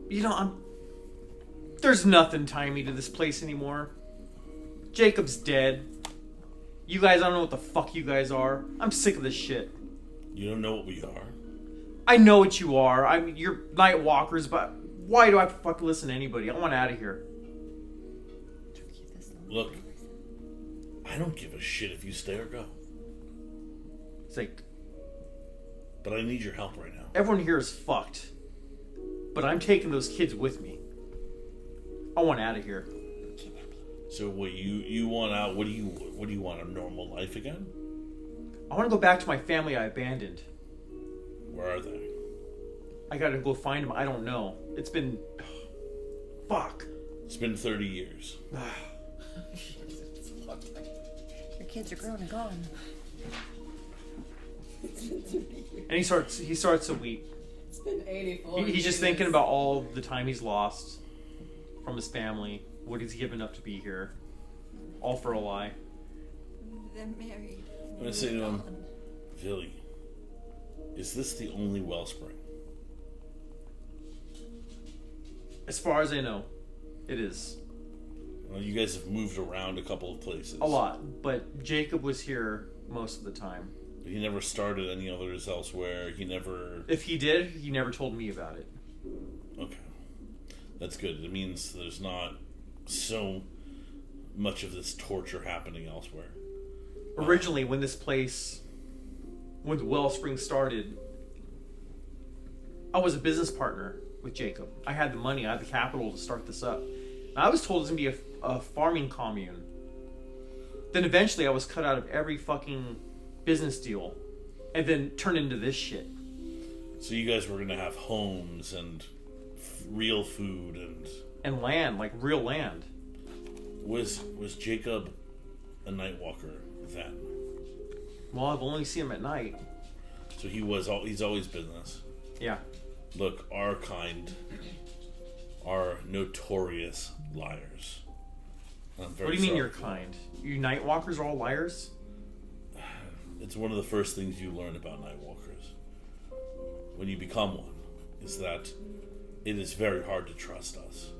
Speaker 1: You know, there's nothing tying me to this place anymore. Jacob's dead. You guys, I don't know what the fuck you guys are. I'm sick of this shit.
Speaker 2: You don't know what we are.
Speaker 1: I know what you are. I mean, you're night walkers, but why do I fucking listen to anybody? I want out of here.
Speaker 2: Look, I don't give a shit if you stay or go.
Speaker 1: It's like,
Speaker 2: But I need your help right now.
Speaker 1: everyone here is fucked. But I'm taking those kids with me. I want out of here.
Speaker 2: So what you want out? What do you want? A normal life again?
Speaker 1: I want to go back to my family I abandoned.
Speaker 2: Where are they?
Speaker 1: I gotta go find them. I don't know. It's been... Fuck.
Speaker 2: It's been 30 years.
Speaker 3: Your kids are grown and gone.
Speaker 1: And he starts to weep.
Speaker 4: It's been 84
Speaker 1: He's just thinking about all the time he's lost from his family, what he's given up to be here, all for a lie.
Speaker 3: They're married.
Speaker 2: I'm gonna say to him, Billy, is this the only Wellspring?
Speaker 1: As far as I know, it is.
Speaker 2: Well, you guys have moved around a couple of places.
Speaker 1: A lot, but Jacob was here most of the time.
Speaker 2: But he never started any others elsewhere. He never...
Speaker 1: If he did, he never told me about it.
Speaker 2: Okay. That's good. It means there's not so much of this torture happening elsewhere.
Speaker 1: Originally, when the Wellspring started, I was a business partner with Jacob. I had the money, I had the capital to start this up. And I was told it was going to be a farming commune. Then eventually I was cut out of every fucking business deal and then turned into this shit.
Speaker 2: So you guys were going to have homes and real food
Speaker 1: And land, like real land.
Speaker 2: Was Jacob a night walker then?
Speaker 1: Well, I've only seen him at night.
Speaker 2: So he's always been this.
Speaker 1: Yeah.
Speaker 2: Look, our kind are notorious liars. I'm very
Speaker 1: What do you mean
Speaker 2: sorry
Speaker 1: you're
Speaker 2: for
Speaker 1: kind? You night walkers are all liars?
Speaker 2: that. It's one of the first things you learn about night walkers when you become one, is that it is very hard to trust us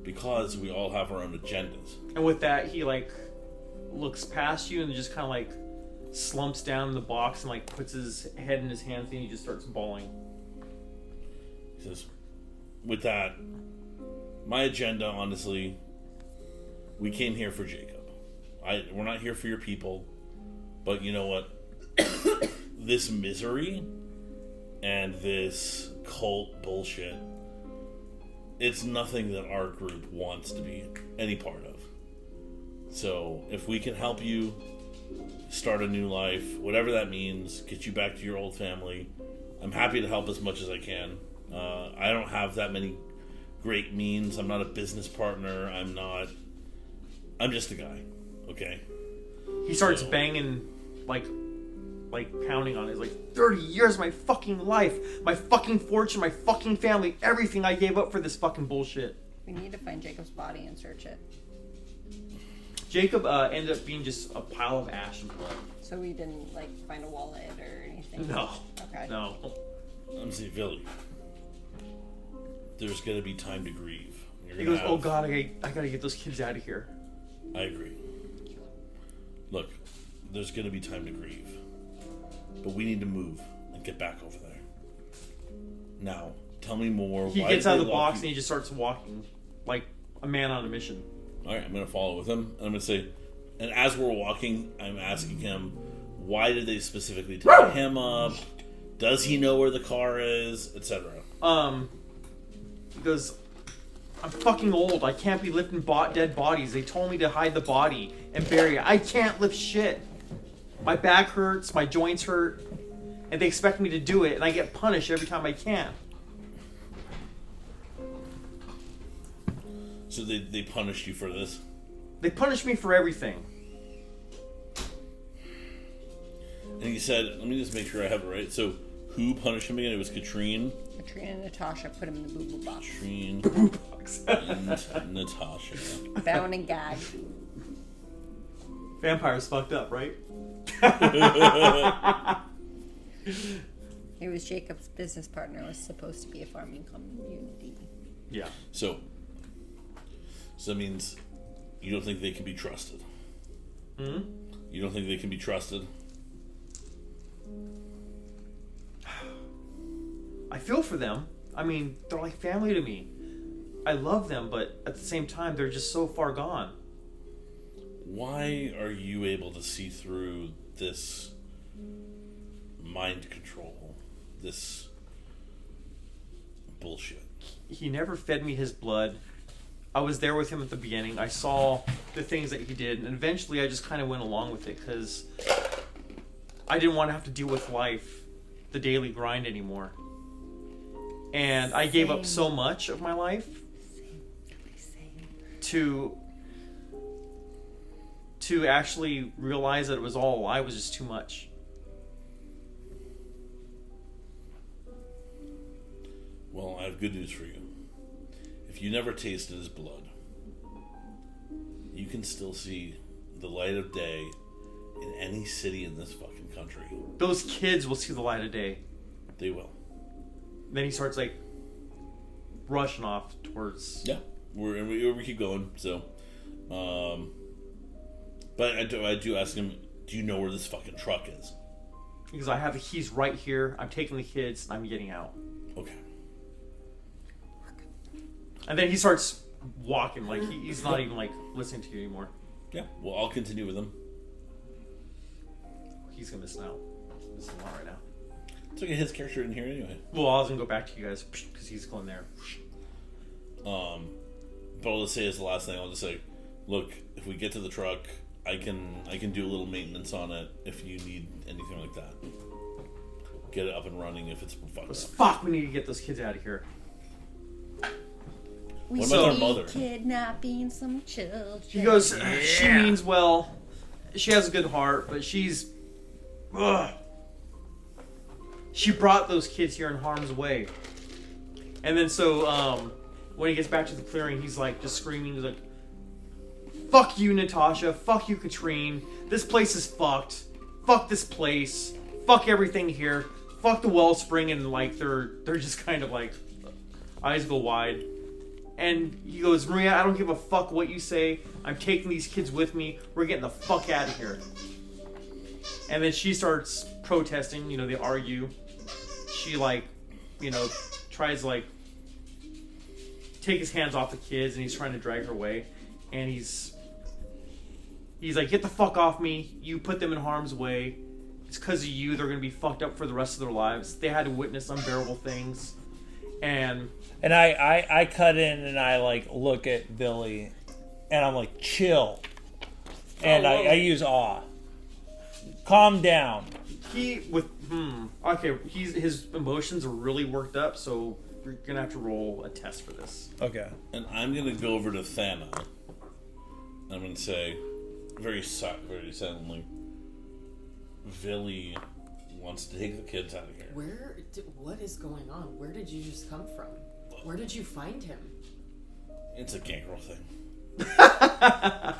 Speaker 2: because we all have our own agendas.
Speaker 1: And with that, he like looks past you and just kind of like slumps down in the box and like puts his head in his hands and he just starts bawling.
Speaker 2: He says, with that, my agenda, honestly, we came here for Jacob. We're not here for your people, but you know what? This misery and this cult bullshit, it's nothing that our group wants to be any part of. So if we can help you start a new life, whatever that means, get you back to your old family, I'm happy to help as much as I can. I don't have that many great means. I'm not a business partner. I'm just a guy. Okay?
Speaker 1: He starts
Speaker 2: So-
Speaker 1: banging, like pounding on it. He's like, 30 years of my fucking life, my fucking fortune, my fucking family, everything I gave up for this fucking bullshit.
Speaker 3: We need to find Jacob's body and search it.
Speaker 1: Jacob ended up being just a pile of ash and blood.
Speaker 3: So we didn't like find a wallet or anything.
Speaker 1: No.
Speaker 3: Okay.
Speaker 1: No.
Speaker 2: I'm saying, Billy, there's going to be time to grieve. You're
Speaker 1: He
Speaker 2: gonna
Speaker 1: goes, oh
Speaker 2: have-
Speaker 1: god, I gotta get those kids out of here.
Speaker 2: I agree. Look, there's going to be time to grieve. But we need to move and get back over there. Now, tell me more.
Speaker 1: He
Speaker 2: Why
Speaker 1: gets
Speaker 2: did
Speaker 1: out of
Speaker 2: they
Speaker 1: the
Speaker 2: lock
Speaker 1: box
Speaker 2: you-
Speaker 1: and he just starts walking. like a man on a mission.
Speaker 2: All right, I'm going to follow with him. And I'm going to say, and as we're walking, I'm asking him, why did they specifically tie him up? Does he know where the car is, etc.?
Speaker 1: He goes, I'm fucking old. I can't be lifting dead bodies. They told me to hide the body and bury it. I can't lift shit. My back hurts, my joints hurt, and they expect me to do it, and I get punished every time I can.
Speaker 2: So they punished you for this?
Speaker 1: They punish me for everything.
Speaker 2: And he said, let me just make sure I have it right. So, who punished him again? It was Katrine.
Speaker 3: Katrina and Natasha put him in the boo boo box.
Speaker 2: Katrine and Natasha.
Speaker 3: Bound and gagged.
Speaker 1: Vampires fucked up, right?
Speaker 3: It was Jacob's business partner. It was supposed to be a farming community.
Speaker 1: Yeah.
Speaker 2: So that means you don't think they can be trusted?
Speaker 1: Hmm?
Speaker 2: You don't think they can be trusted?
Speaker 1: I feel for them. I mean, they're like family to me. I love them, but at the same time, they're just so far gone.
Speaker 2: Why are you able to see through this mind control? This bullshit?
Speaker 1: He never fed me his blood. I was there with him at the beginning. I saw the things that he did, and eventually I just kind of went along with it because I didn't want to have to deal with life, the daily grind anymore. And I gave up so much of my life to actually realize that it was all a lie was just too much.
Speaker 2: Well, I have good news for you. If you never tasted his blood, you can still see the light of day in any city in this fucking country.
Speaker 1: Those kids will see the light of day.
Speaker 2: They will.
Speaker 1: Then he starts like rushing off towards.
Speaker 2: Yeah, we keep going. So, but I do ask him, do you know where this fucking truck is?
Speaker 1: Because I have the keys right here. I'm taking the kids. I'm getting out.
Speaker 2: Okay.
Speaker 1: And then he starts walking like he's not even like listening to you anymore.
Speaker 2: Yeah. Well, I'll continue with him.
Speaker 1: He's gonna miss out. Missing a lot right now.
Speaker 2: It's okay. His character in here anyway.
Speaker 1: Well, I was gonna go back to you guys because he's going there.
Speaker 2: But I'll just say as the last thing, I'll just say, look, if we get to the truck, I can do a little maintenance on it if you need anything like that. Get it up and running if it's fucked up.
Speaker 1: Fuck, we need to get those kids out of here.
Speaker 3: We
Speaker 2: What about their
Speaker 3: see
Speaker 2: mother?
Speaker 3: kidnapping some children.
Speaker 1: He goes, she means well. She has a good heart, but she's... Ugh. She brought those kids here in harm's way. And then so, when he gets back to the clearing, he's like, just screaming, he's like, fuck you, Natasha. Fuck you, Katrine. This place is fucked. Fuck this place. Fuck everything here. Fuck the Wellspring. And like, they're just kind of like, eyes go wide. And he goes, Maria, I don't give a fuck what you say. I'm taking these kids with me. We're getting the fuck out of here. And then she starts protesting. They argue. She, like, tries, like, take his hands off the kids, and he's trying to drag her away. And he's like, get the fuck off me. You put them in harm's way. It's because of you. They're going to be fucked up for the rest of their lives. They had to witness unbearable things. And
Speaker 5: I cut in and I like look at Billy and I'm like, chill. And I use awe. Calm down.
Speaker 1: His emotions are really worked up, so you're gonna have to roll a test for this.
Speaker 5: Okay.
Speaker 2: And I'm gonna go over to Thana. I'm gonna say, very silently, Billy wants to take the kids out of here.
Speaker 4: What is going on? Where did you just come from? Where did you find him?
Speaker 2: It's a gangrel thing.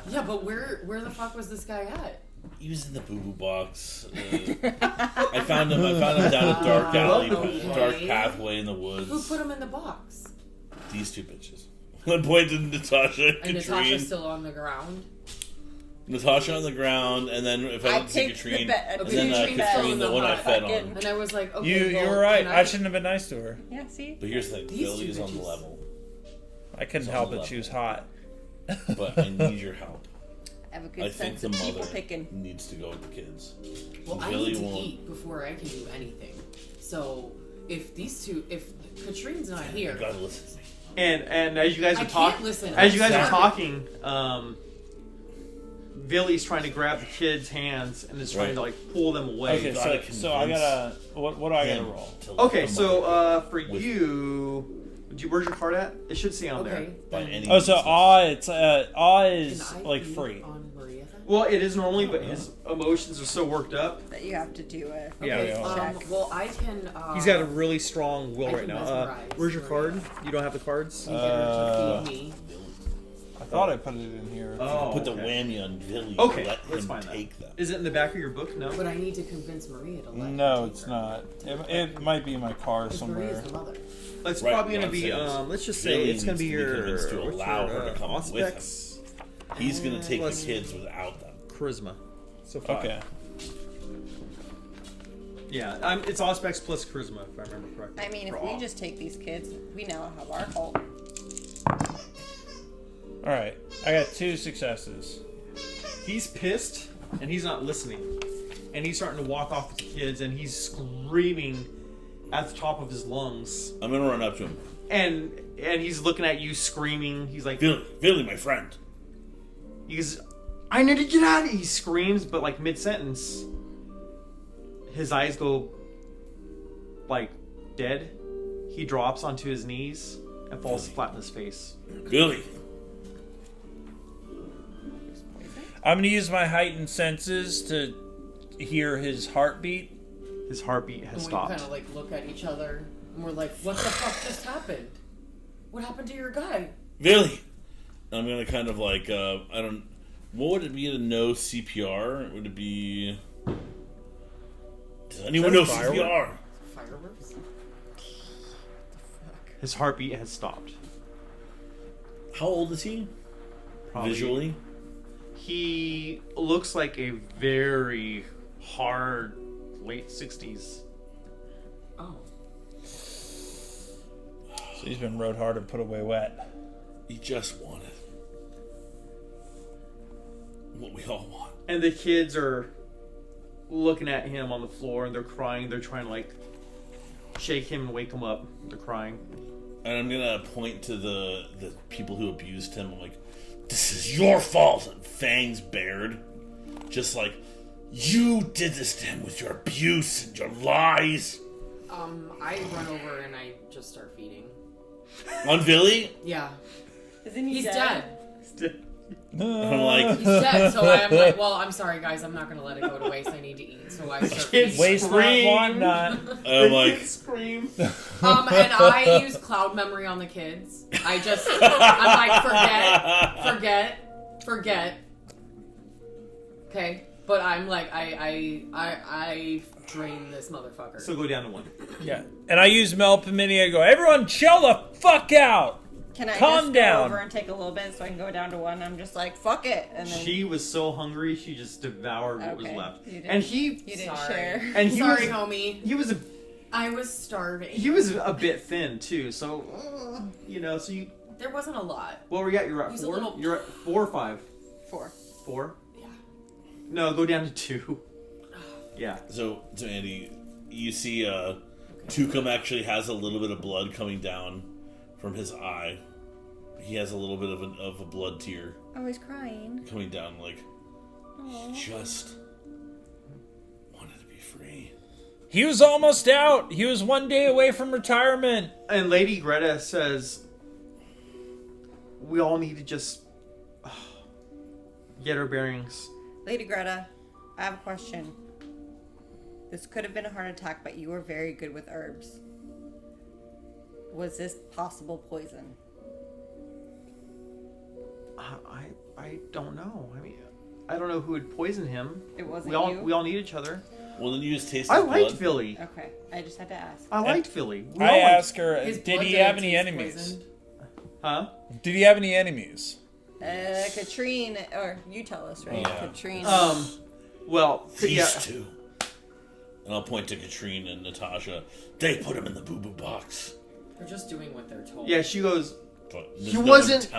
Speaker 4: Yeah, but where the fuck was this guy at?
Speaker 2: He was in the boo-boo box. I found him down a dark alley, dark pathway in the woods.
Speaker 4: Who put him in the box?
Speaker 2: These two bitches. One pointed Natasha
Speaker 4: And
Speaker 2: Katrine.
Speaker 4: Natasha's still on the ground?
Speaker 2: Natasha on the ground, and then if I didn't see Katrine, and then Katrine, the one I fed on.
Speaker 4: And I was like, okay,
Speaker 5: You were right. I shouldn't have been nice to her.
Speaker 3: Yeah, see?
Speaker 2: But here's the thing,
Speaker 4: These two
Speaker 2: Billy is on the
Speaker 4: bitches.
Speaker 2: level.
Speaker 5: I couldn't help it. She was hot.
Speaker 2: But I need your help.
Speaker 3: I have a good
Speaker 2: I think
Speaker 3: sense
Speaker 2: the
Speaker 3: of people
Speaker 2: mother
Speaker 3: picking.
Speaker 2: needs to go with the kids.
Speaker 4: Well, I
Speaker 2: Billy
Speaker 4: need to
Speaker 2: won't-
Speaker 4: eat before I can do anything. So if Katrine's not
Speaker 2: You
Speaker 4: here,
Speaker 2: gotta listen to me.
Speaker 1: And as you guys
Speaker 4: I
Speaker 1: are
Speaker 4: can't
Speaker 1: talking,
Speaker 4: listen.
Speaker 1: as you guys are
Speaker 4: Sorry.
Speaker 1: talking, Billy's trying to grab the kid's hands and is trying
Speaker 2: Right.
Speaker 1: to like pull them away.
Speaker 5: Okay,
Speaker 2: gotta
Speaker 5: so I gotta. What do I gotta
Speaker 2: Him
Speaker 5: roll?
Speaker 2: to let
Speaker 1: Okay,
Speaker 2: the
Speaker 1: so
Speaker 2: mother
Speaker 1: for
Speaker 2: with-
Speaker 1: where's your card at? It should say on
Speaker 4: okay.
Speaker 1: there.
Speaker 2: by
Speaker 4: then
Speaker 2: any
Speaker 5: Oh, so
Speaker 2: means.
Speaker 5: awe
Speaker 4: can
Speaker 5: is
Speaker 4: I
Speaker 5: like
Speaker 4: eat
Speaker 5: free.
Speaker 4: on Maria then?
Speaker 1: Well, it is normally, but his emotions are so worked up.
Speaker 3: That you have to do a
Speaker 1: Yeah,
Speaker 4: Okay,
Speaker 5: yeah.
Speaker 3: check.
Speaker 4: well, I can.
Speaker 1: He's got a really strong will
Speaker 4: I
Speaker 1: right
Speaker 4: can
Speaker 1: now.
Speaker 4: mesmerize
Speaker 1: Where's your
Speaker 4: Maria.
Speaker 1: card? You don't have the cards?
Speaker 4: Get her to feed me.
Speaker 5: I thought I put it in here.
Speaker 1: Oh,
Speaker 2: Put the
Speaker 1: okay.
Speaker 2: whammy on Billy.
Speaker 1: Okay,
Speaker 2: Let
Speaker 1: let's
Speaker 2: him
Speaker 1: find that.
Speaker 2: take them.
Speaker 1: Is it in the back of your book? No.
Speaker 4: But I need to convince Maria to let
Speaker 5: No,
Speaker 4: him take
Speaker 5: it's
Speaker 4: her.
Speaker 5: not. It might be in my car
Speaker 4: Because
Speaker 5: somewhere.
Speaker 4: Maria's the mother.
Speaker 1: It's
Speaker 2: Right,
Speaker 1: probably
Speaker 2: what
Speaker 1: gonna
Speaker 2: I'm
Speaker 1: be.
Speaker 2: saying is
Speaker 1: Let's just say
Speaker 2: Billy
Speaker 1: it's gonna be
Speaker 2: needs to be
Speaker 1: your.
Speaker 2: convinced to
Speaker 1: what's
Speaker 2: allow
Speaker 1: your,
Speaker 2: her to come with
Speaker 1: Auspex
Speaker 2: He's gonna take the
Speaker 1: plus
Speaker 2: kids without them.
Speaker 1: Charisma. So 5.
Speaker 5: Okay.
Speaker 1: Yeah, it's Auspex plus Charisma if I remember correctly.
Speaker 3: I mean, if
Speaker 1: For
Speaker 3: we
Speaker 1: all.
Speaker 3: just take these kids, we now have our cult.
Speaker 5: All right. I got 2 successes.
Speaker 1: He's pissed and he's not listening, and he's starting to walk off with the kids, and he's screaming at the top of his lungs,
Speaker 2: I'm gonna run up to him.
Speaker 1: and he's looking at you screaming. He's like,
Speaker 2: Billy, my friend.
Speaker 1: he goes, I need to get out of here. He screams, but like mid-sentence, his eyes go like dead. He drops onto his knees and falls flat in his face.
Speaker 2: Billy.
Speaker 5: I'm gonna use my heightened senses to hear his heartbeat.
Speaker 1: His heartbeat has
Speaker 4: And we
Speaker 1: stopped.
Speaker 4: kind of like look at each other and we're like, what the fuck just happened? What happened to your guy?
Speaker 2: Billy. I'm gonna kind of like I don't. What would it be to know CPR? Would it be? Does anyone know
Speaker 1: Firework?
Speaker 2: CPR?
Speaker 4: Fireworks?
Speaker 1: His heartbeat has stopped.
Speaker 2: How old is he?
Speaker 1: Probably-
Speaker 2: Visually,
Speaker 1: He looks like a very hard late 60s.
Speaker 4: Oh.
Speaker 5: So he's been rode hard and put away wet.
Speaker 2: he just wanted what we all want.
Speaker 1: And the kids are looking at him on the floor and they're crying. They're trying to like shake him and wake him up. They're crying.
Speaker 2: And I'm gonna point to the people who abused him. I'm like, this is your fault, and fangs bared. Just like, you did this to him with your abuse and your lies.
Speaker 4: I run over and I just start feeding.
Speaker 2: On Billy?
Speaker 4: Yeah.
Speaker 3: Isn't he
Speaker 4: He's
Speaker 3: dead?
Speaker 4: dead.
Speaker 2: I'm like,
Speaker 4: He's dead. So I'm like, well, I'm sorry, guys. I'm not going to let it go to waste. I need to eat. So I start
Speaker 1: Kids
Speaker 4: feeding.
Speaker 5: Waste not,
Speaker 1: Scream.
Speaker 5: want not.
Speaker 2: I'm like,
Speaker 1: Scream.
Speaker 4: And I use cloud memory on the kids. I'm like, forget. Okay, but I'm like, I drain this motherfucker.
Speaker 1: So go down to 1.
Speaker 5: Yeah. And I use Melpomene. I go, everyone chill the fuck out.
Speaker 3: Can I
Speaker 5: Calm
Speaker 3: just
Speaker 5: down.
Speaker 3: go over and take a little bit so I can go down to 1? I'm just like, fuck it. And then
Speaker 1: She was so hungry, she just devoured what was
Speaker 3: Okay.
Speaker 1: left.
Speaker 3: You didn't-
Speaker 1: And he
Speaker 3: you didn't
Speaker 4: Sorry.
Speaker 3: share.
Speaker 1: and he
Speaker 4: Sorry,
Speaker 1: was
Speaker 4: homie.
Speaker 1: he was a
Speaker 4: I was starving.
Speaker 1: he was a bit thin too. So you know, so you
Speaker 4: There wasn't a lot.
Speaker 1: well, we got you're at
Speaker 4: He's a
Speaker 1: 4.
Speaker 4: little-
Speaker 1: You're at 4 or 5.
Speaker 3: 4.
Speaker 1: 4.
Speaker 4: Yeah.
Speaker 1: No, go down to 2. Yeah.
Speaker 2: so Andy, you see, Tukum actually has a little bit of blood coming down from his eye. He has a little bit of a blood tear
Speaker 3: Oh, he's crying.
Speaker 2: coming down, like, he just wanted to be free.
Speaker 5: He was almost out. He was 1 day away from retirement.
Speaker 1: And Lady Greta says, we all need to just get our bearings.
Speaker 3: Lady Greta, I have a question. This could have been a heart attack, but you were very good with herbs. Was this possible poison?
Speaker 1: I don't know. I mean, I don't know who would poison him.
Speaker 3: It wasn't
Speaker 1: We
Speaker 3: you?
Speaker 1: all need each other.
Speaker 2: Well, then you just taste his
Speaker 1: I liked
Speaker 2: blood.
Speaker 1: Philly.
Speaker 3: Okay, I just had to ask.
Speaker 1: I liked Philly. We
Speaker 5: I
Speaker 1: all liked-
Speaker 5: asked her,
Speaker 4: His
Speaker 5: did
Speaker 4: blood
Speaker 5: he
Speaker 4: didn't
Speaker 5: have any
Speaker 4: taste
Speaker 5: enemies?
Speaker 4: poisoned.
Speaker 1: Huh?
Speaker 5: Did he have any enemies?
Speaker 3: Katrine, or you tell us, right?
Speaker 5: Yeah.
Speaker 3: Katrine.
Speaker 1: Well,
Speaker 2: These
Speaker 1: yeah.
Speaker 2: two. And I'll point to Katrine and Natasha. They put him in the boo-boo box.
Speaker 4: They're just doing what they're told.
Speaker 1: Yeah, she goes,
Speaker 2: But
Speaker 1: He wasn't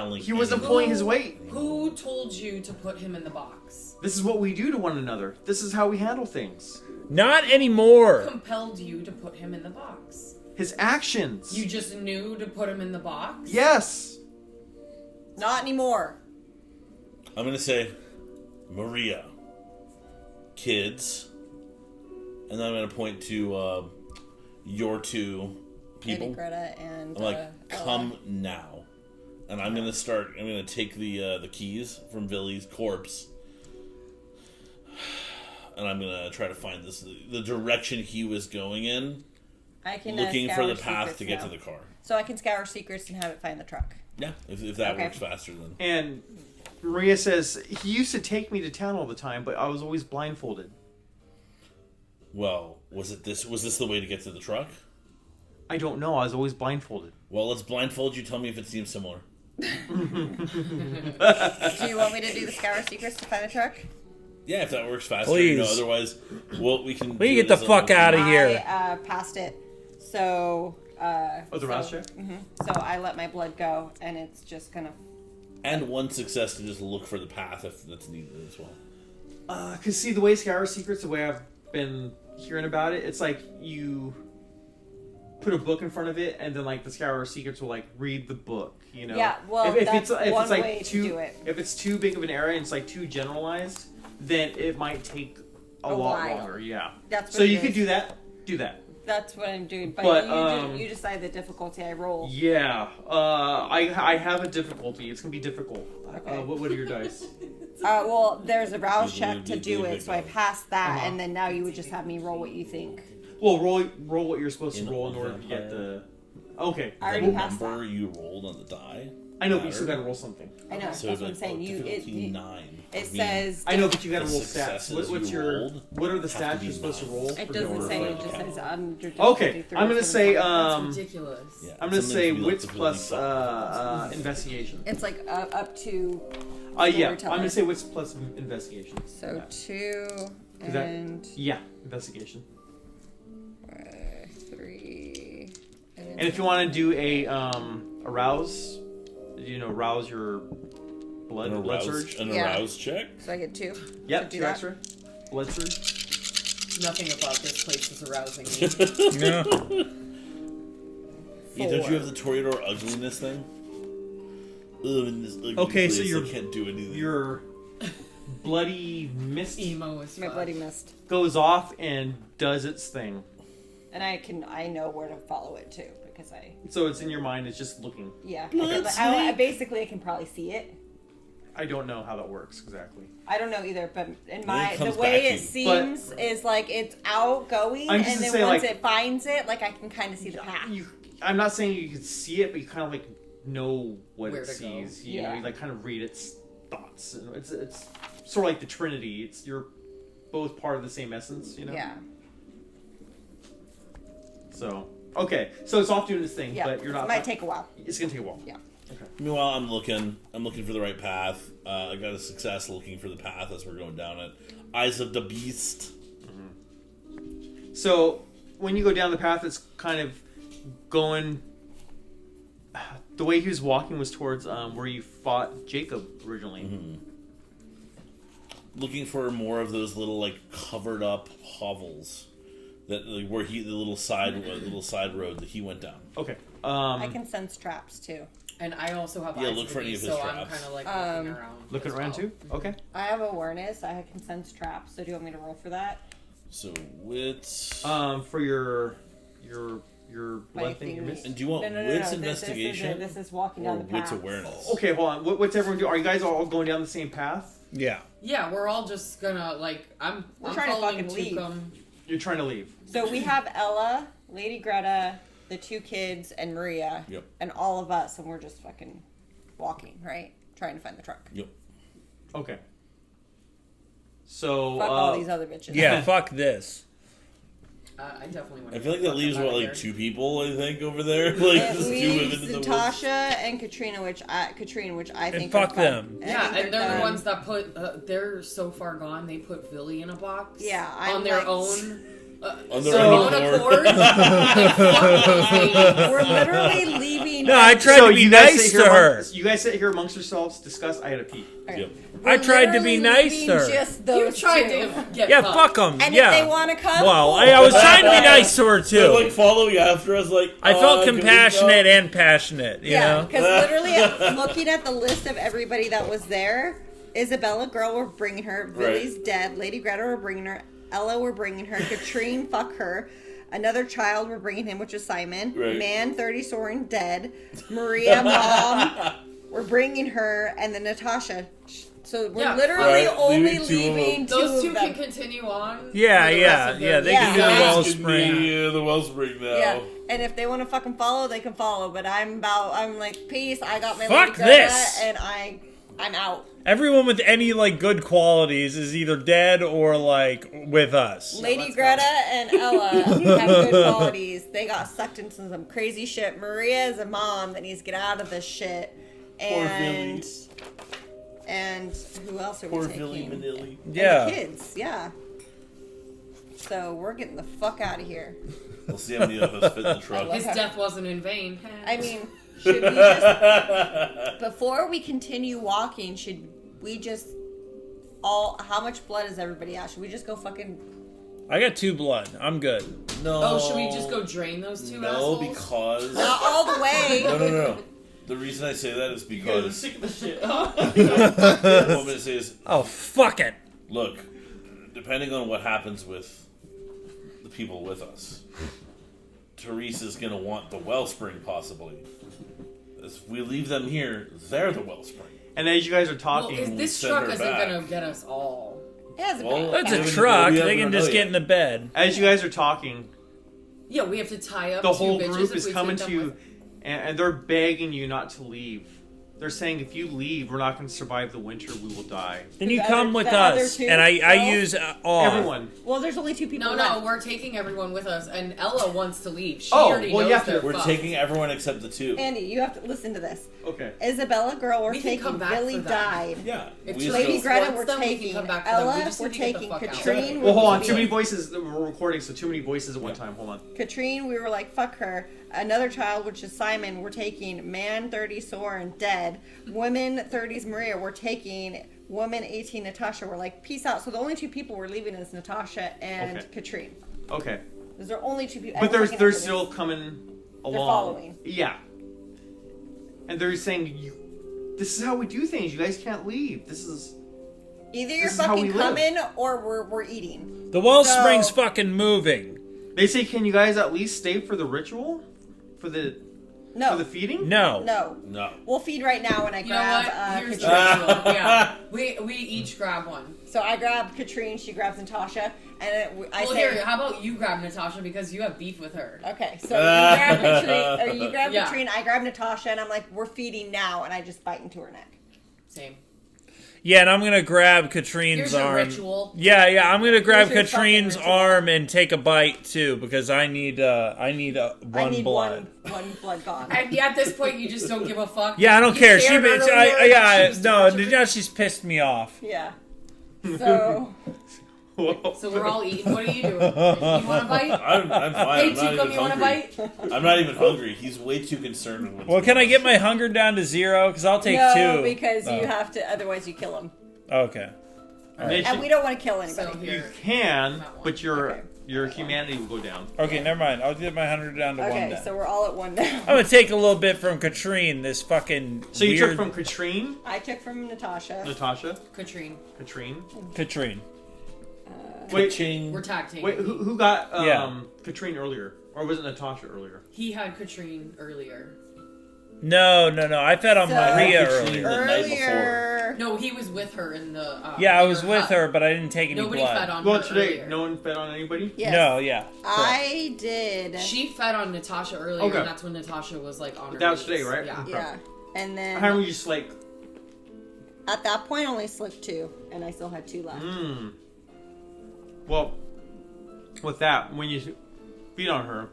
Speaker 1: pulling his weight.
Speaker 4: Who told you to put him in the box?
Speaker 1: This is what we do to one another. This is how we handle things.
Speaker 5: Not anymore.
Speaker 4: Compelled you to put him in the box.
Speaker 1: His actions.
Speaker 4: You just knew to put him in the box?
Speaker 1: Yes.
Speaker 3: Not anymore.
Speaker 2: I'm gonna say Maria, kids, and then I'm gonna point to your two people.
Speaker 3: Lady Greta and
Speaker 2: I'm like,
Speaker 3: Ella.
Speaker 2: come now, and I'm gonna start. I'm gonna take the keys from Billy's corpse, and I'm gonna try to find the direction he was going in,
Speaker 3: I can
Speaker 2: looking for
Speaker 3: scour
Speaker 2: the path
Speaker 3: secrets
Speaker 2: to get
Speaker 3: now.
Speaker 2: to the car.
Speaker 3: So I can scour secrets and have it find the truck.
Speaker 2: Yeah, if that
Speaker 3: Okay.
Speaker 2: works faster than.
Speaker 1: And Maria says, he used to take me to town all the time, but I was always blindfolded.
Speaker 2: Well, was this the way to get to the truck?
Speaker 1: I don't know. I was always blindfolded.
Speaker 2: Well, let's blindfold you. Tell me if it seems similar.
Speaker 3: Do you want me to do the scour secrets to find the truck?
Speaker 2: Yeah, if that works faster.
Speaker 5: Please.
Speaker 2: No, otherwise, well, we can.
Speaker 5: We
Speaker 2: do
Speaker 5: get
Speaker 2: it
Speaker 5: the
Speaker 2: as a
Speaker 5: fuck
Speaker 2: little-
Speaker 5: out of here.
Speaker 3: I passed it. So.
Speaker 1: Oh, the rouse check?
Speaker 3: So I let my blood go, and it's just gonna.
Speaker 2: And one success to just look for the path if that's needed as well.
Speaker 1: Because see, the way Scour Secrets, the way I've been hearing about it, it's like you put a book in front of it, and then like the Scour Secrets will like read the book, you know?
Speaker 3: Yeah, well, that's one
Speaker 1: like
Speaker 3: way to
Speaker 1: too,
Speaker 3: do it.
Speaker 1: If it's too big of an area and it's like too generalized, then it might take a lot
Speaker 3: while.
Speaker 1: longer, yeah.
Speaker 3: That's what
Speaker 1: So
Speaker 3: it
Speaker 1: you could
Speaker 3: is.
Speaker 1: do that. Do that.
Speaker 3: That's what I'm doing. But,
Speaker 1: But,
Speaker 3: you decide the difficulty I roll.
Speaker 1: Yeah. I have a difficulty. It's going to be difficult.
Speaker 3: Okay.
Speaker 1: What are your dice?
Speaker 3: Well, there's a rouse
Speaker 2: Usually
Speaker 3: check to
Speaker 2: we
Speaker 3: do
Speaker 2: do
Speaker 3: it, so I
Speaker 2: it.
Speaker 3: passed that,
Speaker 1: Uh-huh.
Speaker 3: and then now you would just have me roll what you think.
Speaker 1: Well, roll what you're supposed to
Speaker 2: In
Speaker 1: roll in order to get the... Okay.
Speaker 3: I
Speaker 2: The
Speaker 3: already passed
Speaker 2: number
Speaker 3: that.
Speaker 2: you rolled on the die.
Speaker 1: I know, but you still
Speaker 2: matter.
Speaker 1: got to roll something.
Speaker 3: I know.
Speaker 2: So
Speaker 3: that's what I'm
Speaker 2: like,
Speaker 3: saying.
Speaker 2: difficulty 9.
Speaker 3: It
Speaker 2: would mean
Speaker 3: says.
Speaker 1: I know, but you got to
Speaker 2: The
Speaker 1: roll
Speaker 2: successes
Speaker 1: stats. What's
Speaker 2: you
Speaker 1: your...
Speaker 2: rolled
Speaker 1: What are the
Speaker 2: have to
Speaker 1: stats
Speaker 2: be
Speaker 1: you're supposed to
Speaker 2: 9.
Speaker 1: roll?
Speaker 3: It
Speaker 1: for
Speaker 3: doesn't
Speaker 1: your-
Speaker 3: say. It
Speaker 2: for
Speaker 3: just
Speaker 2: the
Speaker 3: says
Speaker 2: count.
Speaker 3: under.
Speaker 1: Okay,
Speaker 3: difficulty
Speaker 1: I'm gonna say
Speaker 4: That's ridiculous.
Speaker 2: Yeah,
Speaker 1: I'm gonna
Speaker 2: something
Speaker 1: say
Speaker 2: to be
Speaker 1: wits
Speaker 2: left
Speaker 1: plus
Speaker 2: to really
Speaker 1: investigation.
Speaker 3: It's like up to.
Speaker 1: Yeah, I'm
Speaker 3: storytelling.
Speaker 1: gonna say wits plus investigation.
Speaker 3: So
Speaker 1: Yeah.
Speaker 3: 2
Speaker 1: Is that-
Speaker 3: and
Speaker 1: Yeah, investigation.
Speaker 3: 3.
Speaker 1: And if you want to do a rouse, rouse your blood
Speaker 2: An
Speaker 1: blood
Speaker 2: arouse,
Speaker 1: surge.
Speaker 2: an
Speaker 3: Yeah.
Speaker 2: arouse check.
Speaker 3: So I get 2.
Speaker 1: Yep,
Speaker 3: So do
Speaker 1: 2
Speaker 3: that.
Speaker 1: extra. Blood surge.
Speaker 4: Nothing about this place is arousing me.
Speaker 5: Yeah.
Speaker 2: Yeah, don't you have the Toreador ugliness thing? Ugh, in this ugly
Speaker 1: Okay, so
Speaker 2: place,
Speaker 1: you're-
Speaker 2: I can't do anything.
Speaker 1: Your bloody mist
Speaker 4: Emo is
Speaker 3: My
Speaker 4: fun.
Speaker 3: bloody mist.
Speaker 1: goes off and does its thing.
Speaker 3: And I know where to follow it too because I
Speaker 1: So it's in your mind. It's just looking.
Speaker 3: yeah.
Speaker 2: Blood
Speaker 3: Basically I can probably see it.
Speaker 1: I don't know how that works exactly.
Speaker 3: I don't know either, but in
Speaker 2: it
Speaker 3: my the
Speaker 2: comes
Speaker 3: way
Speaker 2: back
Speaker 3: it
Speaker 2: to
Speaker 3: seems is like it's outgoing,
Speaker 1: I'm
Speaker 3: and
Speaker 1: just to
Speaker 3: then
Speaker 1: say,
Speaker 3: once
Speaker 1: like-
Speaker 3: it finds it, like I can kind of see the path.
Speaker 1: I'm not saying you can see it, but you kind of like know what
Speaker 4: Where
Speaker 1: it
Speaker 4: to go.
Speaker 1: sees. You know,
Speaker 3: Yeah.
Speaker 1: you like kind of read its thoughts. And it's sort of like the Trinity. You're both part of the same essence. You know.
Speaker 3: Yeah,
Speaker 1: So okay, so it's off doing its thing,
Speaker 3: yeah.
Speaker 1: but you're not.
Speaker 3: It might take a while.
Speaker 1: It's gonna take a while.
Speaker 3: Yeah.
Speaker 1: Okay.
Speaker 2: Meanwhile, I'm looking for the right path. I got a success looking for the path as we're going down it. Eyes of the Beast.
Speaker 1: So when you go down the path, it's kind of going. The way he was walking was towards where you fought Jacob originally.
Speaker 2: Mm-hmm. Looking for more of those little like covered up hovels that like, where the little side road that he went down.
Speaker 1: Okay.
Speaker 3: I can sense traps too.
Speaker 4: And I also have
Speaker 2: Yeah,
Speaker 4: eyes
Speaker 2: look
Speaker 4: of
Speaker 2: for
Speaker 4: the
Speaker 2: any of
Speaker 4: beast,
Speaker 2: his
Speaker 4: so I'm
Speaker 2: traps.
Speaker 4: kind of like looking around.
Speaker 1: looking
Speaker 4: as
Speaker 1: around
Speaker 4: well.
Speaker 1: too. Okay.
Speaker 3: I have awareness. I can sense traps. So do you want me to roll for that?
Speaker 2: So wits.
Speaker 1: For your
Speaker 3: My
Speaker 1: blood thing, your
Speaker 3: thing
Speaker 1: mist.
Speaker 2: And do you want
Speaker 3: No.
Speaker 2: wits
Speaker 3: This
Speaker 2: investigation
Speaker 3: is walking
Speaker 2: or
Speaker 3: down the
Speaker 2: wits
Speaker 3: path.
Speaker 2: awareness?
Speaker 1: Okay, hold on. What's everyone doing? Are you guys all going down the same path?
Speaker 5: Yeah.
Speaker 4: Yeah, we're all just gonna I'm
Speaker 3: We're trying to
Speaker 4: following
Speaker 3: fucking leave.
Speaker 4: Tukum.
Speaker 1: You're trying to leave.
Speaker 3: So we have Ella, Lady Greta, the 2 kids, and Maria.
Speaker 2: Yep.
Speaker 3: And all of us, and we're just fucking walking, right? Trying to find the truck.
Speaker 2: Yep.
Speaker 1: Okay. So
Speaker 3: Fuck all these other bitches.
Speaker 5: Yeah, fuck this.
Speaker 4: I definitely want
Speaker 2: I feel like that leaves what 2 people I think over there. Like
Speaker 3: It
Speaker 2: just 2
Speaker 3: leaves
Speaker 2: women in the woods.
Speaker 3: Tasha and Katrina, which I think
Speaker 5: fuck
Speaker 3: are fun.
Speaker 5: them.
Speaker 3: I
Speaker 4: Yeah,
Speaker 3: think
Speaker 4: and they're
Speaker 3: done.
Speaker 4: the ones that put. They're so far gone. They put Billy in a box.
Speaker 3: Yeah,
Speaker 4: on
Speaker 3: I'm
Speaker 4: their
Speaker 3: like-
Speaker 4: own.
Speaker 2: On the
Speaker 4: So on
Speaker 2: running
Speaker 4: a
Speaker 2: floor.
Speaker 4: cord. Like, fuck those ladies.
Speaker 3: We're literally leaving.
Speaker 5: No, I tried to be nice to her.
Speaker 1: You guys sit here amongst yourselves, discuss. I had a pee.
Speaker 2: Yep.
Speaker 5: I tried to be nice to her.
Speaker 3: Just
Speaker 4: You
Speaker 3: those
Speaker 4: tried
Speaker 3: two.
Speaker 4: to get
Speaker 5: Yeah,
Speaker 4: fucked.
Speaker 5: fuck them.
Speaker 3: And
Speaker 5: Yeah.
Speaker 3: if they want to come,
Speaker 5: Well,
Speaker 3: cool.
Speaker 5: I was trying to be nice to her
Speaker 2: They're like
Speaker 5: too.
Speaker 2: following after us, like
Speaker 5: I felt
Speaker 2: can we
Speaker 5: compassionate
Speaker 2: go?
Speaker 5: and passionate. You
Speaker 3: Yeah,
Speaker 5: know.
Speaker 3: because literally looking at the list of everybody that was there, Isabella, girl, we're bringing her. Billy's dead. Lady Greta, we're bringing her. Ella, we're bringing her. Katrine, fuck her. Another child, we're bringing him, which is Simon.
Speaker 2: Right.
Speaker 3: Man, 30 Soren, dead. Maria, mom, we're bringing her. And then Natasha. So we're
Speaker 4: Yeah,
Speaker 3: literally
Speaker 2: right,
Speaker 3: only
Speaker 2: leaving two of
Speaker 3: leaving two
Speaker 4: Those two
Speaker 3: of
Speaker 4: can
Speaker 3: them.
Speaker 4: continue on.
Speaker 5: Yeah,
Speaker 4: for the
Speaker 5: yeah,
Speaker 4: rest of
Speaker 5: yeah,
Speaker 4: their
Speaker 5: they
Speaker 3: can
Speaker 5: can
Speaker 3: do
Speaker 5: do
Speaker 3: the
Speaker 5: Wellspring.
Speaker 2: The Wellspring now.
Speaker 3: Yeah, and if they want to fucking follow, they can follow. But I'm like, peace. I got my
Speaker 5: Fuck
Speaker 3: Lady Greta,
Speaker 5: this.
Speaker 3: and I'm out.
Speaker 5: Everyone with any like good qualities is either dead or like with us.
Speaker 3: Lady
Speaker 4: let's
Speaker 3: Greta and Ella have good qualities. They got sucked into some crazy shit. Maria is a mom that needs to get out of this shit.
Speaker 2: Poor
Speaker 3: And
Speaker 2: Billy.
Speaker 3: and who else are
Speaker 2: Poor
Speaker 3: we
Speaker 2: Billy
Speaker 3: taking?
Speaker 2: Manilli.
Speaker 3: And
Speaker 5: Yeah.
Speaker 3: the kids, yeah. So we're getting the fuck out of here.
Speaker 2: We'll see how many of us fit in the truck.
Speaker 3: I
Speaker 4: His death wasn't in vain.
Speaker 3: I mean, should we just before we continue walking, should we just how much blood is everybody at? Should we just go fucking
Speaker 5: I got 2 blood. I'm good.
Speaker 2: No.
Speaker 4: Oh, should we just go drain those two
Speaker 2: No,
Speaker 4: assholes?
Speaker 2: because
Speaker 3: not all the way?
Speaker 2: no. The reason I say that is
Speaker 1: You guys are
Speaker 2: because
Speaker 1: sick of this shit.
Speaker 2: what I'm going to say is,
Speaker 5: Oh fuck it.
Speaker 2: look, depending on what happens with the people with us, Therese is going to want the Wellspring possibly. If we leave them here, they're the Wellspring.
Speaker 1: And as you guys are
Speaker 4: Well,
Speaker 1: talking,
Speaker 4: if this
Speaker 2: send
Speaker 4: truck
Speaker 2: her
Speaker 4: isn't
Speaker 2: back.
Speaker 4: gonna get us all.
Speaker 3: It has a
Speaker 2: Well,
Speaker 3: back.
Speaker 5: That's
Speaker 2: We
Speaker 5: a
Speaker 2: haven't-
Speaker 5: truck.
Speaker 2: we
Speaker 5: They
Speaker 2: haven't
Speaker 5: can
Speaker 2: know
Speaker 5: just get
Speaker 2: yet.
Speaker 5: in the bed.
Speaker 1: as you guys are talking,
Speaker 4: Yeah, we have to tie up
Speaker 1: the
Speaker 4: two
Speaker 1: whole
Speaker 4: bitches
Speaker 1: group
Speaker 4: if
Speaker 1: is
Speaker 4: we
Speaker 1: coming
Speaker 4: take
Speaker 1: to
Speaker 4: them
Speaker 1: you,
Speaker 4: with-
Speaker 1: and they're begging you not to leave. They're saying if you leave, we're not going to survive the winter. We will die.
Speaker 5: Then you
Speaker 3: The
Speaker 5: come
Speaker 3: other-
Speaker 5: with
Speaker 3: the other
Speaker 5: us,
Speaker 3: two
Speaker 5: and I
Speaker 3: still?
Speaker 5: use all.
Speaker 1: Everyone.
Speaker 3: Well, there's only 2 people
Speaker 4: No,
Speaker 3: left.
Speaker 4: we're taking everyone with us, and Ella wants to leave. She
Speaker 1: Oh,
Speaker 4: already
Speaker 1: well,
Speaker 4: knows
Speaker 1: you have to-
Speaker 4: they're
Speaker 2: We're
Speaker 4: fucked.
Speaker 2: taking everyone except the 2.
Speaker 3: Andy, you have to listen to this.
Speaker 1: Okay.
Speaker 3: Isabella, girl, we're
Speaker 4: We can come
Speaker 3: taking.
Speaker 4: back
Speaker 3: Billy
Speaker 4: for that.
Speaker 3: died.
Speaker 2: Yeah.
Speaker 4: If
Speaker 2: we
Speaker 4: she
Speaker 2: just
Speaker 3: Lady
Speaker 2: go-
Speaker 3: Greta,
Speaker 4: wants
Speaker 3: we're
Speaker 4: them, we can
Speaker 3: taking.
Speaker 4: come back for them. We
Speaker 3: Ella,
Speaker 4: just
Speaker 3: we're
Speaker 4: need to get the
Speaker 3: taking.
Speaker 4: fuck out.
Speaker 3: Katrine,
Speaker 1: Well, hold on.
Speaker 3: we're
Speaker 1: Too many
Speaker 3: taking.
Speaker 1: voices. We're recording, so too many voices at one time. Hold on.
Speaker 3: Katrine, we were like, fuck her. Another child, which is Simon, we're taking. Man, 30 Soren, dead. Woman, 30s Maria, we're taking. Woman, 18 Natasha, we're like, peace out. So the only 2 people we're leaving is Natasha and
Speaker 1: Okay.
Speaker 3: Katrine.
Speaker 1: Okay.
Speaker 3: Those are only 2 people.
Speaker 1: But
Speaker 3: Everyone's
Speaker 1: they're
Speaker 3: looking after
Speaker 1: still
Speaker 3: this.
Speaker 1: coming along.
Speaker 3: following.
Speaker 1: Yeah. And they're saying, this is how we do things. You guys can't leave. This is...
Speaker 3: Either you're
Speaker 1: this is how
Speaker 3: fucking
Speaker 1: we live.
Speaker 3: coming or we're eating.
Speaker 5: The Wellspring's
Speaker 3: So-
Speaker 5: fucking moving.
Speaker 1: They say, can you guys at least stay for the ritual? For the
Speaker 3: No.
Speaker 1: for the feeding?
Speaker 5: No.
Speaker 3: No.
Speaker 2: No.
Speaker 3: We'll feed right now when I
Speaker 4: You know
Speaker 3: grab
Speaker 4: what? Here's the
Speaker 3: Katrine.
Speaker 4: ritual. Yeah, we each grab one.
Speaker 3: So I grab Katrine, she grabs Natasha, and I
Speaker 4: Well,
Speaker 3: say,
Speaker 4: here, how about you grab Natasha because you have beef with her?
Speaker 3: okay, so you grab Katrine, or you grab
Speaker 4: Yeah.
Speaker 3: Katrine, I grab Natasha, and I'm like, we're feeding now, and I just bite into her neck.
Speaker 4: Same.
Speaker 5: Yeah, and I'm gonna grab Katrine's
Speaker 4: Here's your
Speaker 5: arm.
Speaker 4: ritual.
Speaker 5: Yeah, I'm gonna grab
Speaker 3: Here's your fucking
Speaker 5: Katrine's
Speaker 3: ritual.
Speaker 5: arm and take a bite too because I need one
Speaker 3: I need
Speaker 5: blood.
Speaker 3: one blood gone.
Speaker 4: And at this point, you just don't give a fuck.
Speaker 5: Yeah, I don't
Speaker 4: You
Speaker 5: care. She,
Speaker 4: shared earlier
Speaker 5: I, yeah,
Speaker 4: that she was
Speaker 5: no,
Speaker 4: tortured.
Speaker 5: now she's pissed me off.
Speaker 3: Yeah. So
Speaker 1: Whoa.
Speaker 4: So we're all eating. What are you doing? You want a bite?
Speaker 2: I'm fine.
Speaker 4: Hey,
Speaker 2: I'm not
Speaker 4: Tukum,
Speaker 2: even
Speaker 4: you want a
Speaker 2: hungry.
Speaker 4: bite?
Speaker 2: I'm not even hungry. He's way too concerned with what's
Speaker 5: Well, can I
Speaker 2: going
Speaker 5: get
Speaker 2: on.
Speaker 5: my hunger down to 0? Because I'll take
Speaker 3: no,
Speaker 5: 2.
Speaker 3: because you
Speaker 5: Oh.
Speaker 3: have to, otherwise you kill him,
Speaker 5: Okay.
Speaker 1: They
Speaker 3: and
Speaker 1: should-
Speaker 3: we don't want to kill
Speaker 4: So
Speaker 3: anybody.
Speaker 1: you
Speaker 4: here.
Speaker 1: can,
Speaker 4: That one.
Speaker 1: but your
Speaker 3: Okay.
Speaker 1: your humanity will go down.
Speaker 5: Okay, never mind. I'll get my 100 down to 1
Speaker 3: Okay,
Speaker 5: then.
Speaker 3: so we're all at 1 now.
Speaker 5: I'm gonna take a little bit from Katrine, this fucking
Speaker 1: So you
Speaker 5: weird
Speaker 1: took from Katrine,
Speaker 3: I took from Natasha.
Speaker 1: Natasha,
Speaker 4: Katrine.
Speaker 1: Katrine.
Speaker 5: Katrine.
Speaker 1: Wait,
Speaker 2: Ching.
Speaker 4: We're tag teaming.
Speaker 1: wait, who got
Speaker 5: Yeah.
Speaker 1: Katrine earlier, or was it Natasha earlier?
Speaker 4: He had Katrine earlier.
Speaker 5: No. I fed on
Speaker 3: So-
Speaker 5: Maria
Speaker 2: Katrine.
Speaker 5: earlier.
Speaker 2: The night
Speaker 3: Earlier.
Speaker 4: No, he was with her in the.
Speaker 5: Yeah, I
Speaker 4: in
Speaker 5: was
Speaker 4: her
Speaker 5: with
Speaker 4: hut.
Speaker 5: her, but I didn't take any
Speaker 4: Nobody
Speaker 5: blood.
Speaker 4: fed on
Speaker 1: Well,
Speaker 4: her
Speaker 1: today,
Speaker 4: earlier.
Speaker 1: no one fed on anybody.
Speaker 3: Yes.
Speaker 5: No, yeah.
Speaker 3: I did.
Speaker 4: She fed on Natasha earlier,
Speaker 1: Okay.
Speaker 4: and that's when Natasha was like on her.
Speaker 1: That was
Speaker 4: knees.
Speaker 1: today, right?
Speaker 4: Yeah.
Speaker 3: Yeah. And then
Speaker 1: How many you just like?
Speaker 3: at that point, I only slipped 2, and I still had 2 left.
Speaker 1: Well, with that, when you feed on her,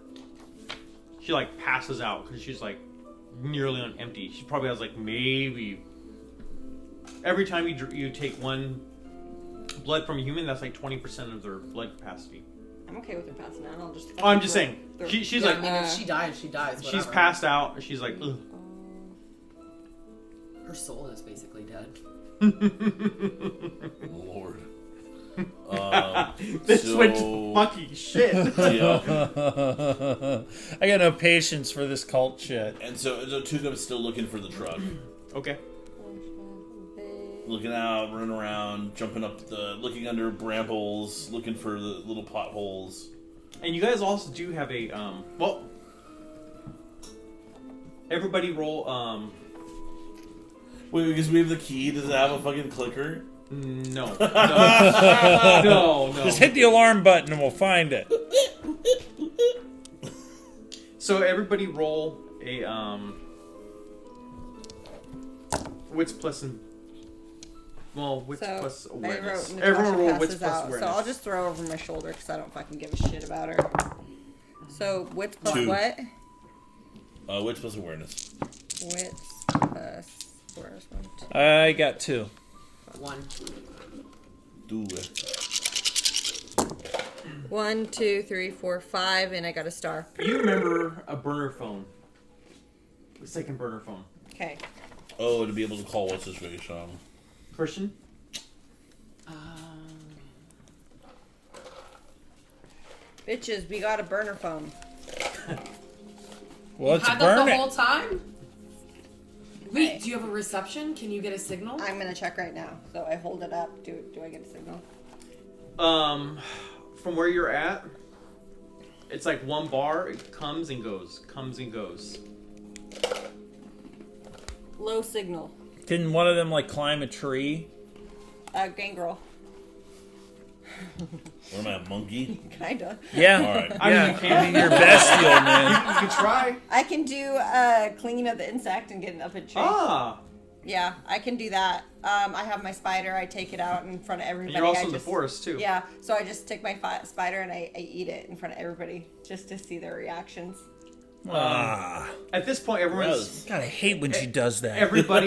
Speaker 1: she like passes out because she's like nearly on empty. She probably has like maybe every time you take one blood from a human, that's like 20% of their blood capacity.
Speaker 3: I'm okay with her passing out. I'll just.
Speaker 1: Oh, I'm just saying. She's
Speaker 4: Yeah,
Speaker 1: like,
Speaker 4: I mean, if she dies, she dies.
Speaker 1: she's
Speaker 4: Whatever.
Speaker 1: passed out. And she's like, ugh.
Speaker 4: Her soul is basically dead.
Speaker 2: Lord.
Speaker 1: This
Speaker 2: so-
Speaker 1: went fucking shit.
Speaker 2: Yeah.
Speaker 5: I got no patience for this cult shit.
Speaker 2: And so Tukum's still looking for the truck.
Speaker 1: Okay.
Speaker 2: Looking out, running around, jumping up looking under brambles, looking for the little potholes.
Speaker 1: And you guys also do have a well. Everybody roll
Speaker 2: Wait, because we have the key. Does it have a fucking clicker?
Speaker 1: no. No.
Speaker 5: Just hit the alarm button and we'll find it.
Speaker 1: So everybody roll a wits plus wits plus awareness. Everyone roll wits plus awareness.
Speaker 3: So I'll just throw over my shoulder because I don't fucking give a shit about her. So wits plus
Speaker 2: 2.
Speaker 3: what?
Speaker 2: Wits plus awareness.
Speaker 3: Wits plus awareness. 1, 2.
Speaker 5: I got 2.
Speaker 4: 1.
Speaker 2: Do it.
Speaker 3: 1, 2, 3, 4, 5, and I got a star.
Speaker 1: You remember a burner phone? The second burner phone.
Speaker 3: Okay.
Speaker 2: Oh, to be able to call what's his face?
Speaker 1: Christian.
Speaker 3: Bitches, we got a burner phone.
Speaker 5: Well, let's
Speaker 4: Had that
Speaker 5: burn
Speaker 4: the
Speaker 5: it.
Speaker 4: whole time? Wait,
Speaker 3: Okay.
Speaker 4: do you have a reception? Can you get a signal?
Speaker 3: I'm gonna check right now. So I hold it up. Do I get a signal?
Speaker 1: From where you're at, it's like one bar. It comes and goes. Comes and goes.
Speaker 3: Low signal.
Speaker 5: Didn't one of them like climb a tree?
Speaker 3: Gangrel.
Speaker 2: What am I, a monkey?
Speaker 3: Kinda.
Speaker 5: Yeah.
Speaker 2: All right.
Speaker 1: I mean,
Speaker 5: Yeah.
Speaker 1: you can.
Speaker 5: You're bestial, man.
Speaker 1: You can try.
Speaker 3: I can do cleaning of the insect and getting up a tree.
Speaker 1: Ah,
Speaker 3: Yeah, I can do that. I have my spider. I take it out in front of everybody.
Speaker 1: and you're also
Speaker 3: I
Speaker 1: in the
Speaker 3: just-
Speaker 1: forest too.
Speaker 3: Yeah, so I just take my spider and I eat it in front of everybody just to see their reactions.
Speaker 5: Ah.
Speaker 1: At this point, everyone's
Speaker 2: Gross.
Speaker 5: God, I hate when she does that.
Speaker 1: everybody.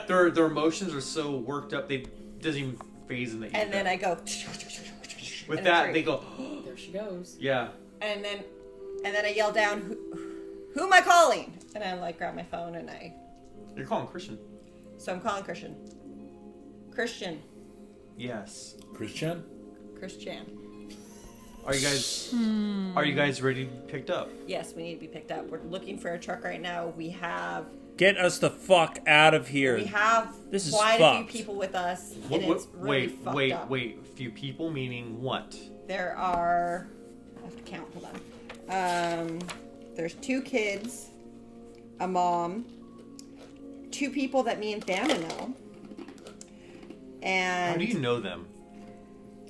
Speaker 1: their emotions are so worked up. They doesn't even phase in the.
Speaker 3: And then I go.
Speaker 1: with
Speaker 3: in the
Speaker 1: that
Speaker 3: tree.
Speaker 1: they go.
Speaker 4: There she goes.
Speaker 1: Yeah.
Speaker 3: And then I yell down, "Who am I calling?" And I like grab my phone and
Speaker 1: You're calling Christian.
Speaker 3: so I'm calling Christian. Christian.
Speaker 1: Yes.
Speaker 2: Christian?
Speaker 3: Christian.
Speaker 1: Are you guys? Are you guys ready to be picked up?
Speaker 3: Yes, we need to be picked up. We're looking for a truck right now. We have
Speaker 5: Get us the fuck out of here. This is
Speaker 3: quite a
Speaker 5: fucked.
Speaker 3: few people with us, and it's really fucked up.
Speaker 1: wait. Few people meaning what?
Speaker 3: There are. I have to count. Hold on. There's 2 kids, a mom, 2 people that me and Thamma know, and
Speaker 1: How do you know them?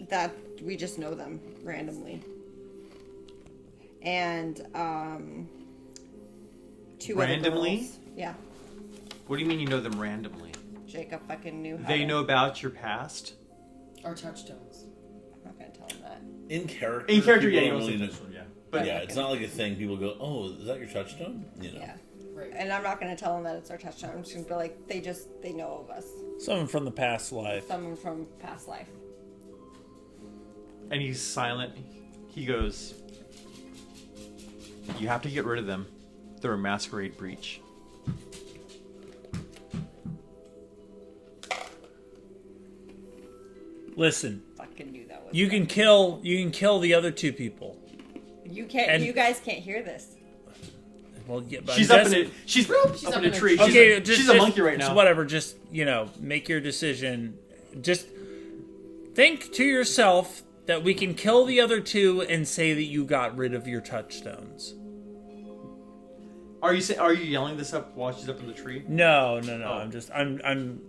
Speaker 3: that we just know them randomly, and 2
Speaker 1: Randomly?
Speaker 3: other girls. Yeah,
Speaker 1: What do you mean you know them randomly?
Speaker 3: Jacob fucking knew how.
Speaker 1: They
Speaker 3: to-
Speaker 1: know about your past.
Speaker 4: Our touchstones.
Speaker 3: I'm not gonna tell him that.
Speaker 2: In character.
Speaker 1: In character,
Speaker 2: people
Speaker 1: yeah, you
Speaker 2: don't
Speaker 1: also
Speaker 2: really
Speaker 1: touch
Speaker 2: know-
Speaker 1: them, yeah. But
Speaker 2: yeah, it's not like a thing people go, oh, is that your touchstone? You know.
Speaker 3: Yeah,
Speaker 4: Right.
Speaker 3: and I'm not gonna tell him that it's our touchdown. I'm just gonna be like, they know of us.
Speaker 5: Someone from the past life.
Speaker 3: Someone from past life.
Speaker 1: and he's silent. He goes, "You have to get rid of them. They're a masquerade breach."
Speaker 5: Listen,
Speaker 3: Fucking knew that was.
Speaker 5: you can kill the other 2 people.
Speaker 3: You can't.
Speaker 5: and-
Speaker 3: You guys can't hear this.
Speaker 5: Well, yeah, but
Speaker 1: She's
Speaker 5: I'm
Speaker 1: up in
Speaker 5: just-
Speaker 1: it. She's up in a tree. She's,
Speaker 5: Okay,
Speaker 1: a,
Speaker 5: just,
Speaker 1: she's a monkey right
Speaker 5: just
Speaker 1: now.
Speaker 5: whatever. Just make your decision. Just think to yourself that we can kill the other 2 and say that you got rid of your touchstones.
Speaker 1: Are you yelling this up while she's up in the tree?
Speaker 5: No.
Speaker 1: Oh.
Speaker 5: I'm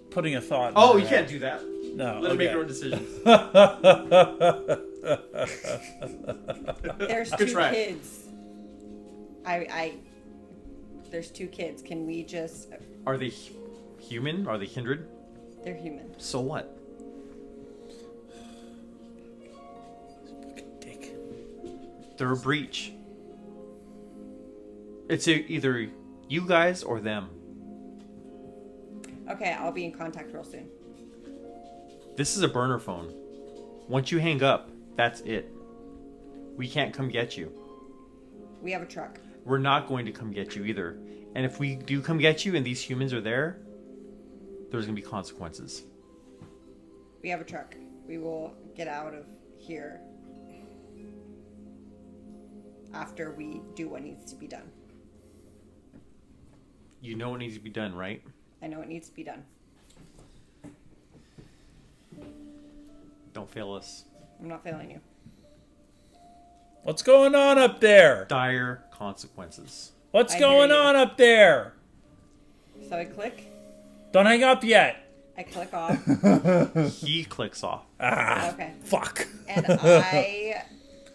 Speaker 5: putting a thought. in
Speaker 1: Oh,
Speaker 5: her
Speaker 1: you
Speaker 5: head.
Speaker 1: can't do that.
Speaker 5: No,
Speaker 1: Let her make
Speaker 5: okay.
Speaker 1: her own decisions.
Speaker 3: There's
Speaker 1: Good
Speaker 3: 2
Speaker 1: try.
Speaker 3: kids. There's 2 kids. Can we just?
Speaker 1: Are they human? Are they kindred?
Speaker 3: They're human.
Speaker 1: So what?
Speaker 5: Dick.
Speaker 1: They're a breach. It's either you guys or them.
Speaker 3: Okay, I'll be in contact real soon.
Speaker 1: This is a burner phone. Once you hang up, that's it. We can't come get you.
Speaker 3: We have a truck.
Speaker 1: We're not going to come get you either. And if we do come get you and these humans are there, there's going to be consequences.
Speaker 3: We have a truck. We will get out of here after we do what needs to be done.
Speaker 1: You know what needs to be done, right?
Speaker 3: I know it needs to be done.
Speaker 1: Don't fail us.
Speaker 3: I'm not failing you.
Speaker 5: What's going on up there?
Speaker 1: Dire consequences.
Speaker 5: What's
Speaker 3: I
Speaker 5: going
Speaker 3: hear you.
Speaker 5: on up there?
Speaker 3: So I click.
Speaker 5: Don't hang up yet.
Speaker 3: I click off.
Speaker 1: He clicks off.
Speaker 5: Ah,
Speaker 3: Okay.
Speaker 5: fuck.
Speaker 3: And I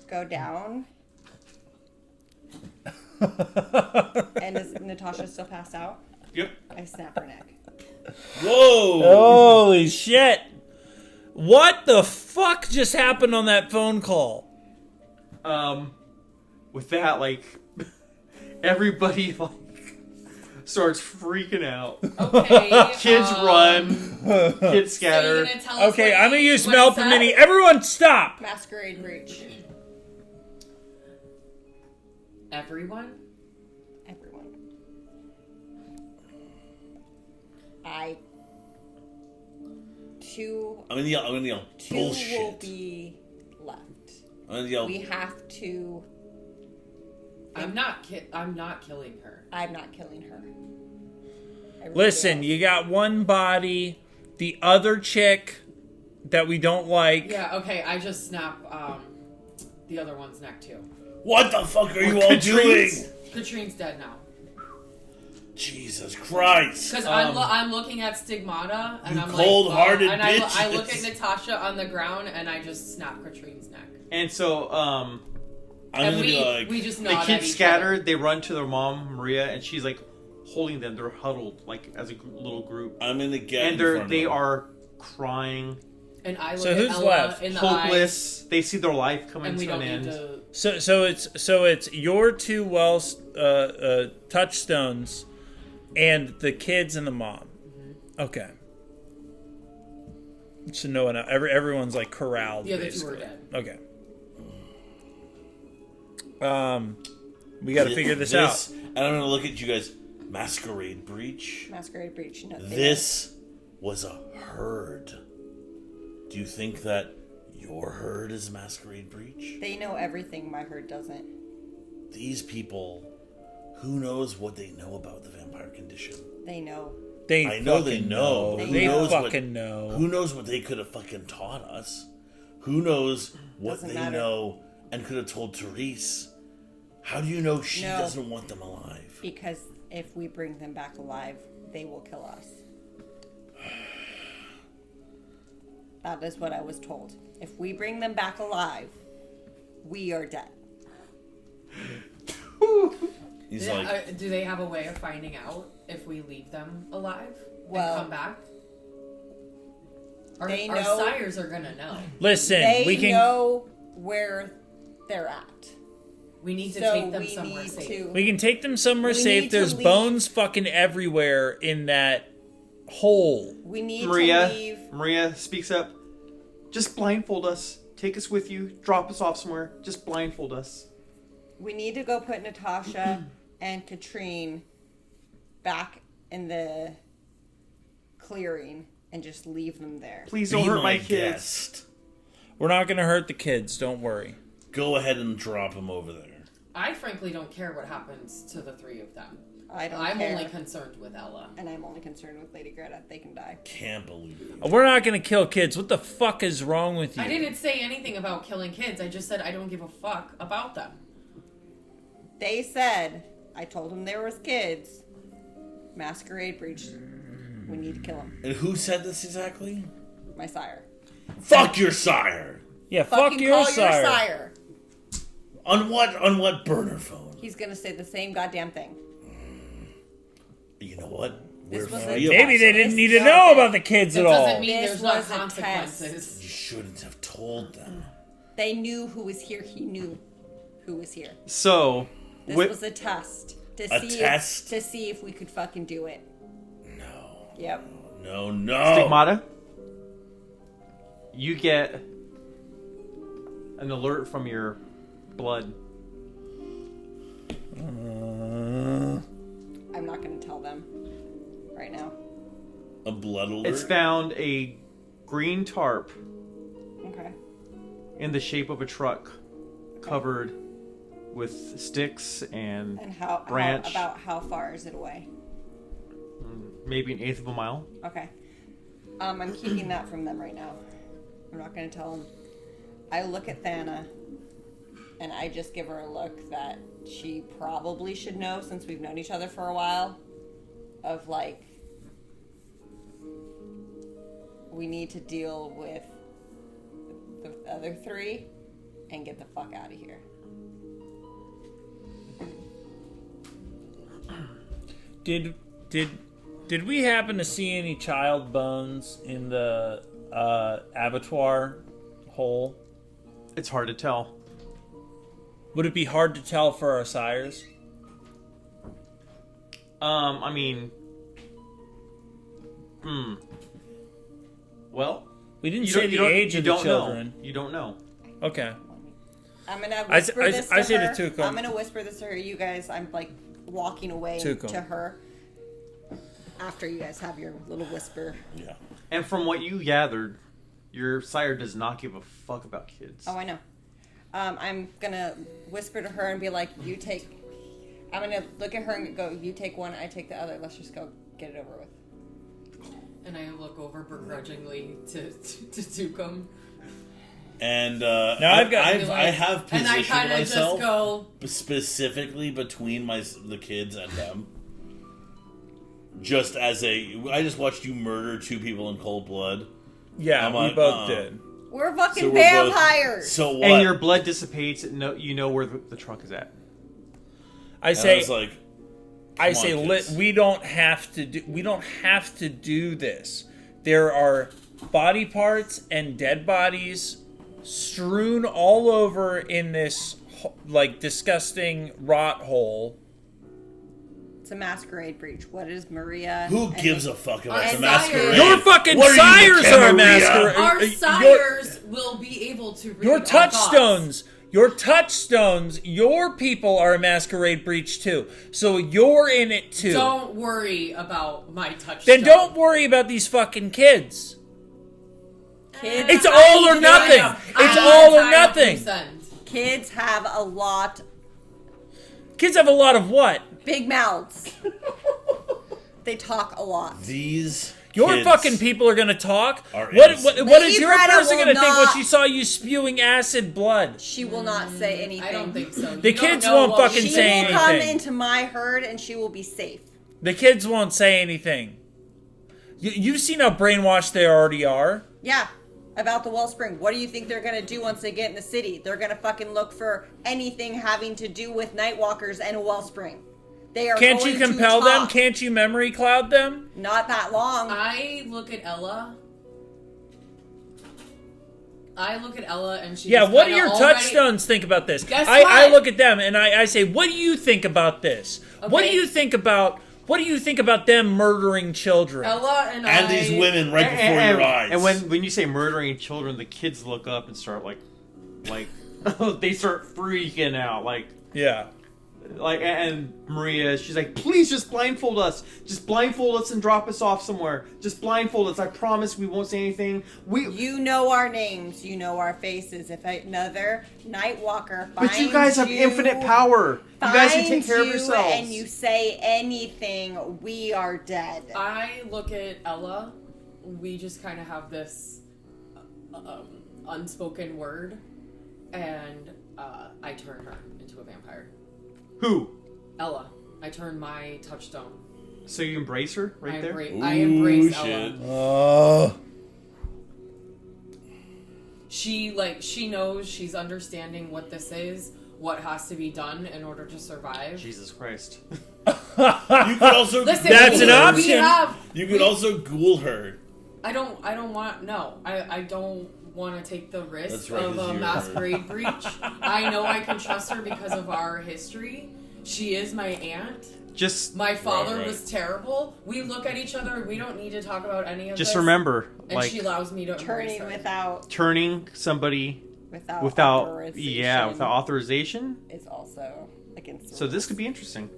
Speaker 3: go down. And is Natasha still passed out?
Speaker 1: Yep.
Speaker 3: I snap her neck.
Speaker 2: Whoa!
Speaker 5: Holy shit. What the fuck just happened on that phone call?
Speaker 1: With that, like, everybody, like, starts freaking out.
Speaker 4: Okay.
Speaker 1: Kids run. Kids scatter.
Speaker 4: So you're gonna tell us
Speaker 5: Okay,
Speaker 4: what
Speaker 5: I'm gonna use
Speaker 4: what it
Speaker 5: Melt
Speaker 4: said?
Speaker 5: Mini. Everyone stop!
Speaker 3: Masquerade breach.
Speaker 4: Everyone?
Speaker 3: Everyone.
Speaker 2: I'm gonna yell
Speaker 3: Two
Speaker 2: bullshit.
Speaker 3: will be left.
Speaker 2: I'm gonna yell.
Speaker 3: We have to.
Speaker 4: I'm not killing her.
Speaker 3: I'm not killing her. Everybody
Speaker 5: Listen,
Speaker 3: else.
Speaker 5: you got one body, the other chick that we don't like.
Speaker 4: Yeah, okay, I just snap the other one's neck too.
Speaker 2: What the fuck are you all doing?
Speaker 4: Katrine's dead now.
Speaker 2: Jesus Christ!
Speaker 4: Because I'm looking at Stigmata and
Speaker 2: You
Speaker 4: I'm
Speaker 2: cold-hearted
Speaker 4: like, I look at
Speaker 2: bitches.
Speaker 4: Natasha on the ground and I just snap Katrine's neck.
Speaker 1: And so,
Speaker 2: I'm
Speaker 4: And
Speaker 2: gonna be like,
Speaker 4: we just
Speaker 1: the
Speaker 4: nod at
Speaker 1: kids
Speaker 4: each
Speaker 1: scatter.
Speaker 4: other.
Speaker 1: They run to their mom, Maria, and she's, like, holding them. They're huddled, like, as a little group.
Speaker 2: I'm gonna get.
Speaker 1: And
Speaker 2: in front
Speaker 1: they
Speaker 2: of them.
Speaker 1: are crying,
Speaker 4: And I look
Speaker 5: So
Speaker 4: at
Speaker 5: who's
Speaker 4: Ella
Speaker 5: left?
Speaker 4: in the eyes,
Speaker 1: hopeless. They see their life coming
Speaker 4: and we
Speaker 1: to
Speaker 4: don't
Speaker 1: an
Speaker 4: need
Speaker 1: end.
Speaker 4: to...
Speaker 5: So it's your two touchstones and the kids and the mom. Okay. So no one, everyone's like corralled.
Speaker 4: The other two
Speaker 5: basically.
Speaker 4: are dead.
Speaker 5: Okay. We got to figure this out.
Speaker 2: And I'm gonna look at you guys. Masquerade breach.
Speaker 3: Masquerade breach. No,
Speaker 2: This was a herd. Do you think that your herd is masquerade breach?
Speaker 3: They know everything. My herd doesn't.
Speaker 2: These people, who knows what they know about the vampire condition?
Speaker 3: They know.
Speaker 5: They
Speaker 2: I know they
Speaker 5: fucking
Speaker 2: know.
Speaker 3: They
Speaker 5: They
Speaker 2: knows what-
Speaker 5: fucking know.
Speaker 2: Who knows what they could have fucking taught us? Who knows what
Speaker 3: Doesn't
Speaker 2: they
Speaker 3: matter.
Speaker 2: know and could have told Therese? How do you know she
Speaker 3: No.
Speaker 2: doesn't want them alive?
Speaker 3: Because if we bring them back alive, they will kill us. That is what I was told. If we bring them back alive, we are dead.
Speaker 2: He's like,
Speaker 4: do they have a way of finding out if we leave them alive
Speaker 3: Well,
Speaker 4: and come back? Our
Speaker 3: they know-
Speaker 4: sires are gonna know.
Speaker 5: Listen,
Speaker 3: They
Speaker 5: we can
Speaker 3: know where they're at.
Speaker 4: We need to
Speaker 3: So
Speaker 4: take them
Speaker 3: we
Speaker 4: somewhere
Speaker 3: need
Speaker 4: safe.
Speaker 3: to.
Speaker 5: we can take them somewhere
Speaker 3: We
Speaker 5: safe.
Speaker 3: need to
Speaker 5: There's
Speaker 3: leave.
Speaker 5: bones fucking everywhere in that hole.
Speaker 3: We need to
Speaker 1: Maria,
Speaker 3: leave.
Speaker 1: Maria speaks up. Just blindfold us. Take us with you. Drop us off somewhere. Just blindfold us.
Speaker 3: We need to go put Natasha and Katrine back in the clearing and just leave them there.
Speaker 1: Please
Speaker 2: be
Speaker 1: don't hurt
Speaker 2: my
Speaker 1: my kids.
Speaker 2: guest.
Speaker 5: We're not gonna hurt the kids. Don't worry.
Speaker 2: Go ahead and drop him over there.
Speaker 4: I frankly don't care what happens to the three of them.
Speaker 3: I'm
Speaker 4: only concerned with Ella.
Speaker 3: And I'm only concerned with Lady Greta. They can die.
Speaker 2: Can't believe it.
Speaker 5: We're not gonna kill kids. What the fuck is wrong with you?
Speaker 4: I didn't say anything about killing kids. I just said I don't give a fuck about them.
Speaker 3: They said, I told them there was kids. Masquerade breach. We need to kill them.
Speaker 2: And who said this exactly?
Speaker 3: My sire.
Speaker 2: Fuck your sire.
Speaker 5: Yeah, fuck
Speaker 3: Fucking
Speaker 5: your
Speaker 3: call
Speaker 5: sire.
Speaker 3: your sire.
Speaker 2: On what burner phone?
Speaker 3: He's gonna say the same goddamn thing.
Speaker 2: You know what?
Speaker 3: This
Speaker 2: We're
Speaker 3: was
Speaker 2: free
Speaker 3: a-
Speaker 2: of
Speaker 5: Maybe they
Speaker 2: us.
Speaker 5: didn't
Speaker 3: This
Speaker 5: need to
Speaker 3: is
Speaker 5: know
Speaker 3: not-
Speaker 5: about the kids
Speaker 4: That
Speaker 5: at
Speaker 4: doesn't
Speaker 5: all.
Speaker 4: mean
Speaker 3: This
Speaker 4: there's not
Speaker 3: was a
Speaker 4: consequences.
Speaker 2: You shouldn't have told them.
Speaker 3: They knew who was here. He knew who was here.
Speaker 1: So,
Speaker 3: This
Speaker 1: wi-
Speaker 3: was a test.
Speaker 2: A test?
Speaker 3: To see if we could fucking do it.
Speaker 2: No.
Speaker 3: Yep.
Speaker 2: No.
Speaker 1: Stigmata, you get an alert from your blood.
Speaker 3: I'm not going to tell them right now.
Speaker 2: A blood alert?
Speaker 1: It's found a green tarp
Speaker 3: Okay.
Speaker 1: in the shape of a truck, covered with sticks and
Speaker 3: And how
Speaker 1: branch.
Speaker 3: about how far is it away?
Speaker 1: Maybe an eighth of a mile.
Speaker 3: Okay. I'm keeping that from them right now. I'm not going to tell them. I look at Thana, and I just give her a look that she probably should know since we've known each other for a while. Of like, we need to deal with the other three and get the fuck out of here.
Speaker 5: Did we happen to see any child bones in the abattoir hole?
Speaker 1: It's hard to tell.
Speaker 5: Would it be hard to tell for our sires?
Speaker 1: I mean, well,
Speaker 5: We didn't say the age of the children.
Speaker 1: You don't know.
Speaker 5: Okay.
Speaker 3: I'm gonna whisper this to
Speaker 5: I say
Speaker 3: her.
Speaker 5: to Tuco.
Speaker 3: I'm gonna whisper this to her. You guys, I'm like walking away
Speaker 5: Tuco.
Speaker 3: to her after you guys have your little whisper.
Speaker 2: Yeah.
Speaker 1: And from what you gathered, your sire does not give a fuck about kids.
Speaker 3: Oh, I know. I'm gonna whisper to her and be like, "You take." I'm gonna look at her and go, "You take one, I take the other. Let's just go get it over with."
Speaker 4: And I look over begrudgingly to Tukum.
Speaker 2: And
Speaker 5: I've got-
Speaker 2: I have
Speaker 4: And I
Speaker 2: positioned
Speaker 4: kind of just
Speaker 2: myself
Speaker 4: go.
Speaker 2: specifically between the kids and them. Just as I just watched you murder 2 people in cold blood.
Speaker 5: Yeah,
Speaker 2: I'm
Speaker 5: we
Speaker 2: like,
Speaker 5: both did.
Speaker 3: We're fucking
Speaker 2: So we're both-
Speaker 3: vampires.
Speaker 2: So what?
Speaker 1: And your blood dissipates. You know where the truck is at.
Speaker 5: I
Speaker 2: And
Speaker 5: say,
Speaker 2: was like,
Speaker 5: I
Speaker 2: come
Speaker 5: say,
Speaker 2: on, kids.
Speaker 5: we don't have to do. We don't have to do this. There are body parts and dead bodies strewn all over in this like disgusting rot hole.
Speaker 3: It's a masquerade breach. What is Maria?
Speaker 2: Who
Speaker 3: and
Speaker 2: gives a fuck about
Speaker 4: Our
Speaker 2: the masquerade?
Speaker 4: sires.
Speaker 5: Your fucking
Speaker 2: What are you,
Speaker 5: sires
Speaker 2: the
Speaker 5: are a
Speaker 2: Camarilla?
Speaker 5: masquerade.
Speaker 4: Our
Speaker 5: Your-
Speaker 4: sires will be able to read
Speaker 5: Your
Speaker 4: our
Speaker 5: touchstones, your people are a masquerade breach too. So you're in it too.
Speaker 4: Don't worry about my touchstone.
Speaker 5: Then don't worry about these fucking kids.
Speaker 3: Kids,
Speaker 5: It's all or nothing. It's all or nothing.
Speaker 3: kids have a lot
Speaker 5: Kids have a lot of what?
Speaker 3: big mouths. They talk a lot.
Speaker 2: These
Speaker 5: Your
Speaker 2: kids
Speaker 5: fucking people are gonna talk.
Speaker 2: are
Speaker 5: What
Speaker 2: innocent.
Speaker 5: is
Speaker 3: Lady
Speaker 5: your
Speaker 3: Greta
Speaker 5: person
Speaker 3: will
Speaker 5: gonna think when
Speaker 3: not-
Speaker 5: she saw you spewing acid blood?
Speaker 3: She will not say anything.
Speaker 4: I don't think so.
Speaker 5: The
Speaker 4: You don't
Speaker 5: kids
Speaker 4: know
Speaker 5: won't
Speaker 4: what
Speaker 5: fucking
Speaker 3: She
Speaker 4: we-
Speaker 5: say
Speaker 3: will come
Speaker 5: anything.
Speaker 3: into my herd and she will be safe.
Speaker 5: The kids won't say anything. You've seen how brainwashed they already are.
Speaker 3: Yeah. About the Wellspring. What do you think they're gonna do once they get in the city? They're gonna fucking look for anything having to do with Nightwalkers and a Wellspring. They are
Speaker 5: Can't
Speaker 3: going
Speaker 5: you compel
Speaker 3: to
Speaker 5: them?
Speaker 3: talk.
Speaker 5: Can't you memory cloud them?
Speaker 3: Not that long.
Speaker 4: I look at Ella. And she.
Speaker 5: Yeah,
Speaker 4: just
Speaker 5: what do
Speaker 4: kinda
Speaker 5: your
Speaker 4: already-
Speaker 5: touchstones think about this?
Speaker 4: Guess
Speaker 5: I
Speaker 4: what?
Speaker 5: look at them and I say, what do you think about this? What do
Speaker 4: Okay.
Speaker 5: you think about them murdering children?
Speaker 4: Ella and
Speaker 2: and these women right before your eyes.
Speaker 1: And when you say murdering children, the kids look up and start like they start freaking out,
Speaker 5: Yeah.
Speaker 1: and Maria, she's like, please just blindfold us and drop us off somewhere. Just blindfold us. I promise we won't say anything.
Speaker 3: You know our names. You know our faces. If another Nightwalker finds
Speaker 1: But you guys have infinite power. You guys can take care of
Speaker 3: finds you
Speaker 1: yourselves.
Speaker 3: and you say anything, we are dead.
Speaker 4: I look at Ella. We just kind of have this unspoken word, and I turn her into a vampire.
Speaker 1: Who?
Speaker 4: Ella. I turn my touchstone.
Speaker 1: So you embrace her right
Speaker 4: I
Speaker 1: there?
Speaker 4: I embrace
Speaker 2: shit.
Speaker 4: Ella.
Speaker 5: Oh.
Speaker 4: She knows, she's understanding what this is, what has to be done in order to survive.
Speaker 1: Jesus Christ.
Speaker 2: You could also
Speaker 4: Listen,
Speaker 5: That's
Speaker 2: ghoul
Speaker 5: an
Speaker 2: her.
Speaker 5: option.
Speaker 2: You could also ghoul her.
Speaker 4: I don't want to take the risk
Speaker 2: That's right,
Speaker 4: of
Speaker 2: it's
Speaker 4: a
Speaker 2: your
Speaker 4: masquerade breach. I know I can trust her because of our history. She is my aunt.
Speaker 1: Just
Speaker 4: My father
Speaker 2: right.
Speaker 4: was terrible. We look at each other. We don't need to talk about any of this.
Speaker 1: remember,
Speaker 4: And she allows me to embrace
Speaker 3: Turning
Speaker 4: her.
Speaker 3: without.
Speaker 1: turning somebody without
Speaker 3: authorization
Speaker 1: authorization.
Speaker 3: is also against the
Speaker 1: So this
Speaker 3: rules.
Speaker 1: could be interesting.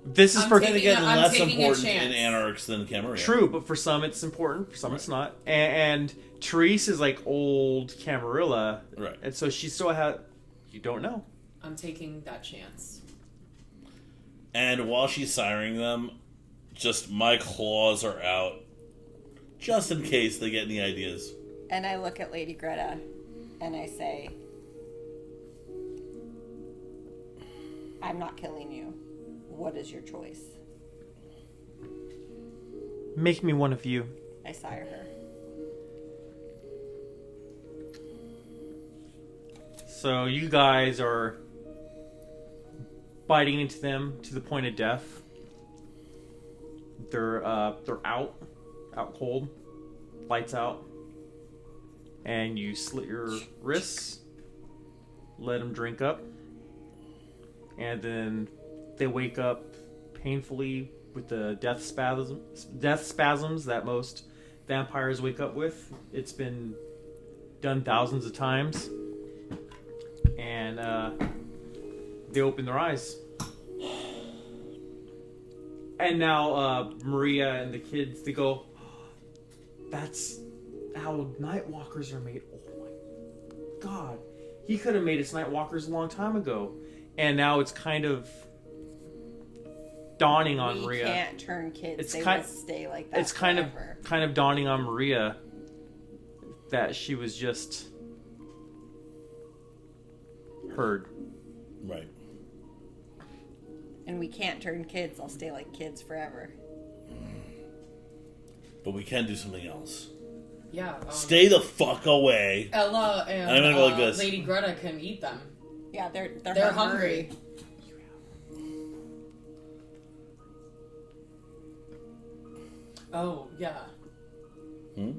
Speaker 1: This is
Speaker 4: I'm
Speaker 1: for
Speaker 2: Then
Speaker 4: taking
Speaker 2: again,
Speaker 4: I'm
Speaker 2: less
Speaker 4: taking a
Speaker 2: important
Speaker 4: chance.
Speaker 2: in Anarchs than Camarilla.
Speaker 1: true, but for some it's important, for some it's not. And Therese is like old Camarilla,
Speaker 2: Right.
Speaker 1: and so she still had. You don't know.
Speaker 4: I'm taking that chance.
Speaker 2: And while she's siring them, just my claws are out, just in case they get any ideas.
Speaker 3: And I look at Lady Greta and I say, I'm not killing you. What is your choice?
Speaker 1: Make me one of you.
Speaker 3: I sire her.
Speaker 1: So you guys are biting into them to the point of death. They're out cold, lights out, and you slit your wrists, let them drink up, and then they wake up painfully with the death spasms that most vampires wake up with. It's been done thousands of times. And they open their eyes. And now Maria and the kids, they go, that's how Nightwalkers are made. Oh my God. He could have made us Nightwalkers a long time ago. And now it's kind of dawning on
Speaker 3: We
Speaker 1: Maria.
Speaker 3: can't turn kids.
Speaker 1: It's
Speaker 3: They
Speaker 1: kind-
Speaker 3: will stay like that
Speaker 1: It's kind
Speaker 3: forever.
Speaker 1: of dawning on Maria that she was just heard.
Speaker 2: Right.
Speaker 3: And we can't turn kids. I'll stay like kids forever.
Speaker 2: But we can do something else.
Speaker 4: Yeah.
Speaker 2: Stay the fuck away.
Speaker 4: Ella and
Speaker 2: I'm gonna go like this.
Speaker 4: Lady Greta can eat them.
Speaker 3: Yeah, they're
Speaker 4: They're hungry. Oh, yeah.
Speaker 2: Hmm?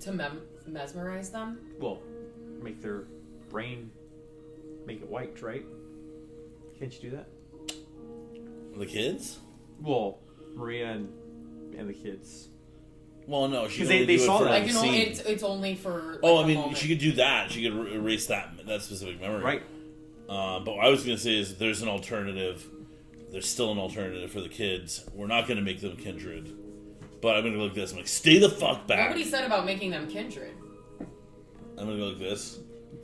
Speaker 4: To mesmerize them?
Speaker 1: Well, make their brain make it white, right? Can't you do that?
Speaker 2: The kids?
Speaker 1: Well, Maria and the kids.
Speaker 2: Well, no, she
Speaker 1: 'Cause
Speaker 2: can only
Speaker 1: they
Speaker 2: do it
Speaker 1: saw
Speaker 2: for
Speaker 1: that.
Speaker 2: one
Speaker 4: I can only,
Speaker 2: scene.
Speaker 4: it's only for. Like,
Speaker 2: Oh,
Speaker 4: a
Speaker 2: I mean,
Speaker 4: moment.
Speaker 2: she could do that. She could erase that specific memory.
Speaker 1: Right.
Speaker 2: But what I was going to say is there's an alternative. There's still an alternative for the kids. We're not going to make them kindred. But I'm going to go like this. I'm like, stay the fuck back.
Speaker 4: Nobody said about making them kindred.
Speaker 2: I'm going to go like this.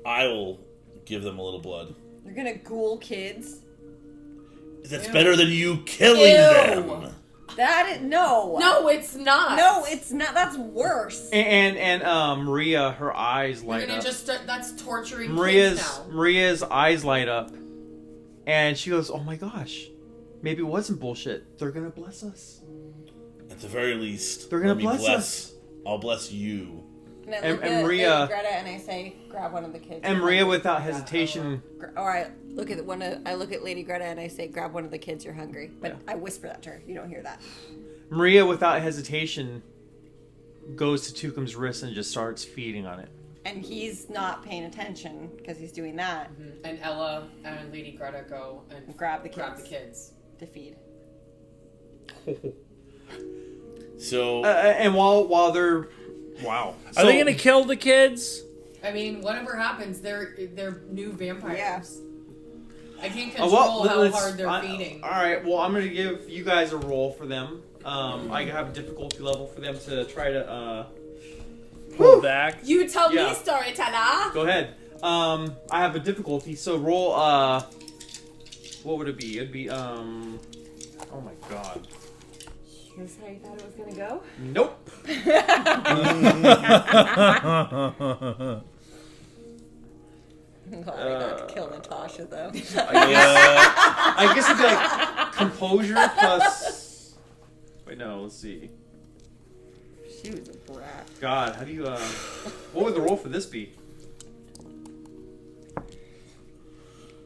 Speaker 2: I will give them a little blood.
Speaker 3: You're gonna ghoul kids.
Speaker 2: That's
Speaker 4: Ew.
Speaker 2: better than you killing
Speaker 4: Ew.
Speaker 2: them.
Speaker 3: That is no.
Speaker 4: No, it's not.
Speaker 3: No, it's not. That's worse.
Speaker 1: And Maria, her eyes
Speaker 4: You're
Speaker 1: light
Speaker 4: gonna
Speaker 1: up.
Speaker 4: just start. That's torturing
Speaker 1: Maria's
Speaker 4: kids now.
Speaker 1: Maria's eyes light up, and she goes, "Oh my gosh, maybe it wasn't bullshit. They're gonna bless us."
Speaker 2: At the very least,
Speaker 1: They're gonna
Speaker 2: let me
Speaker 1: bless us.
Speaker 2: I'll bless you.
Speaker 3: And I
Speaker 1: And-
Speaker 3: look
Speaker 1: and
Speaker 3: at
Speaker 1: Maria-
Speaker 3: Lady Greta and I say, "Grab one of the kids."
Speaker 1: And
Speaker 3: You're
Speaker 1: Maria,
Speaker 3: hungry."
Speaker 1: without hesitation,
Speaker 3: Or I look at I look at Lady Greta and I say, "Grab one of the kids. You're hungry." But
Speaker 1: Yeah.
Speaker 3: I whisper that to her. You don't hear that.
Speaker 1: Maria, without hesitation, goes to Tukum's wrist and just starts feeding on it.
Speaker 3: And he's not paying attention because he's doing that
Speaker 4: And Ella and Lady Greta go and
Speaker 3: Grab the
Speaker 4: grab the
Speaker 3: kids.
Speaker 4: kids.
Speaker 3: to feed.
Speaker 2: So
Speaker 1: And while they're wow,
Speaker 5: Are they gonna kill the kids?
Speaker 4: I mean, whatever happens, they're new vampires.
Speaker 3: Yeah.
Speaker 4: I can't
Speaker 1: Oh,
Speaker 4: control how
Speaker 1: let's-
Speaker 4: hard they're feeding.
Speaker 1: All right, well, I'm gonna give you guys a roll for them. I have a difficulty level for them to try to.
Speaker 5: Pull back.
Speaker 4: You tell
Speaker 1: Yeah.
Speaker 4: me, storyteller.
Speaker 1: Go ahead. I have a difficulty, so roll. What would it be? It'd be Oh my god.
Speaker 3: Here's how you thought it was gonna go.
Speaker 1: Nope.
Speaker 3: I'm glad I got to kill Natasha though.
Speaker 1: I guess it'd be like composure plus. Wait, no. Let's see.
Speaker 3: She was a brat.
Speaker 1: God, how do you? What would the roll for this be?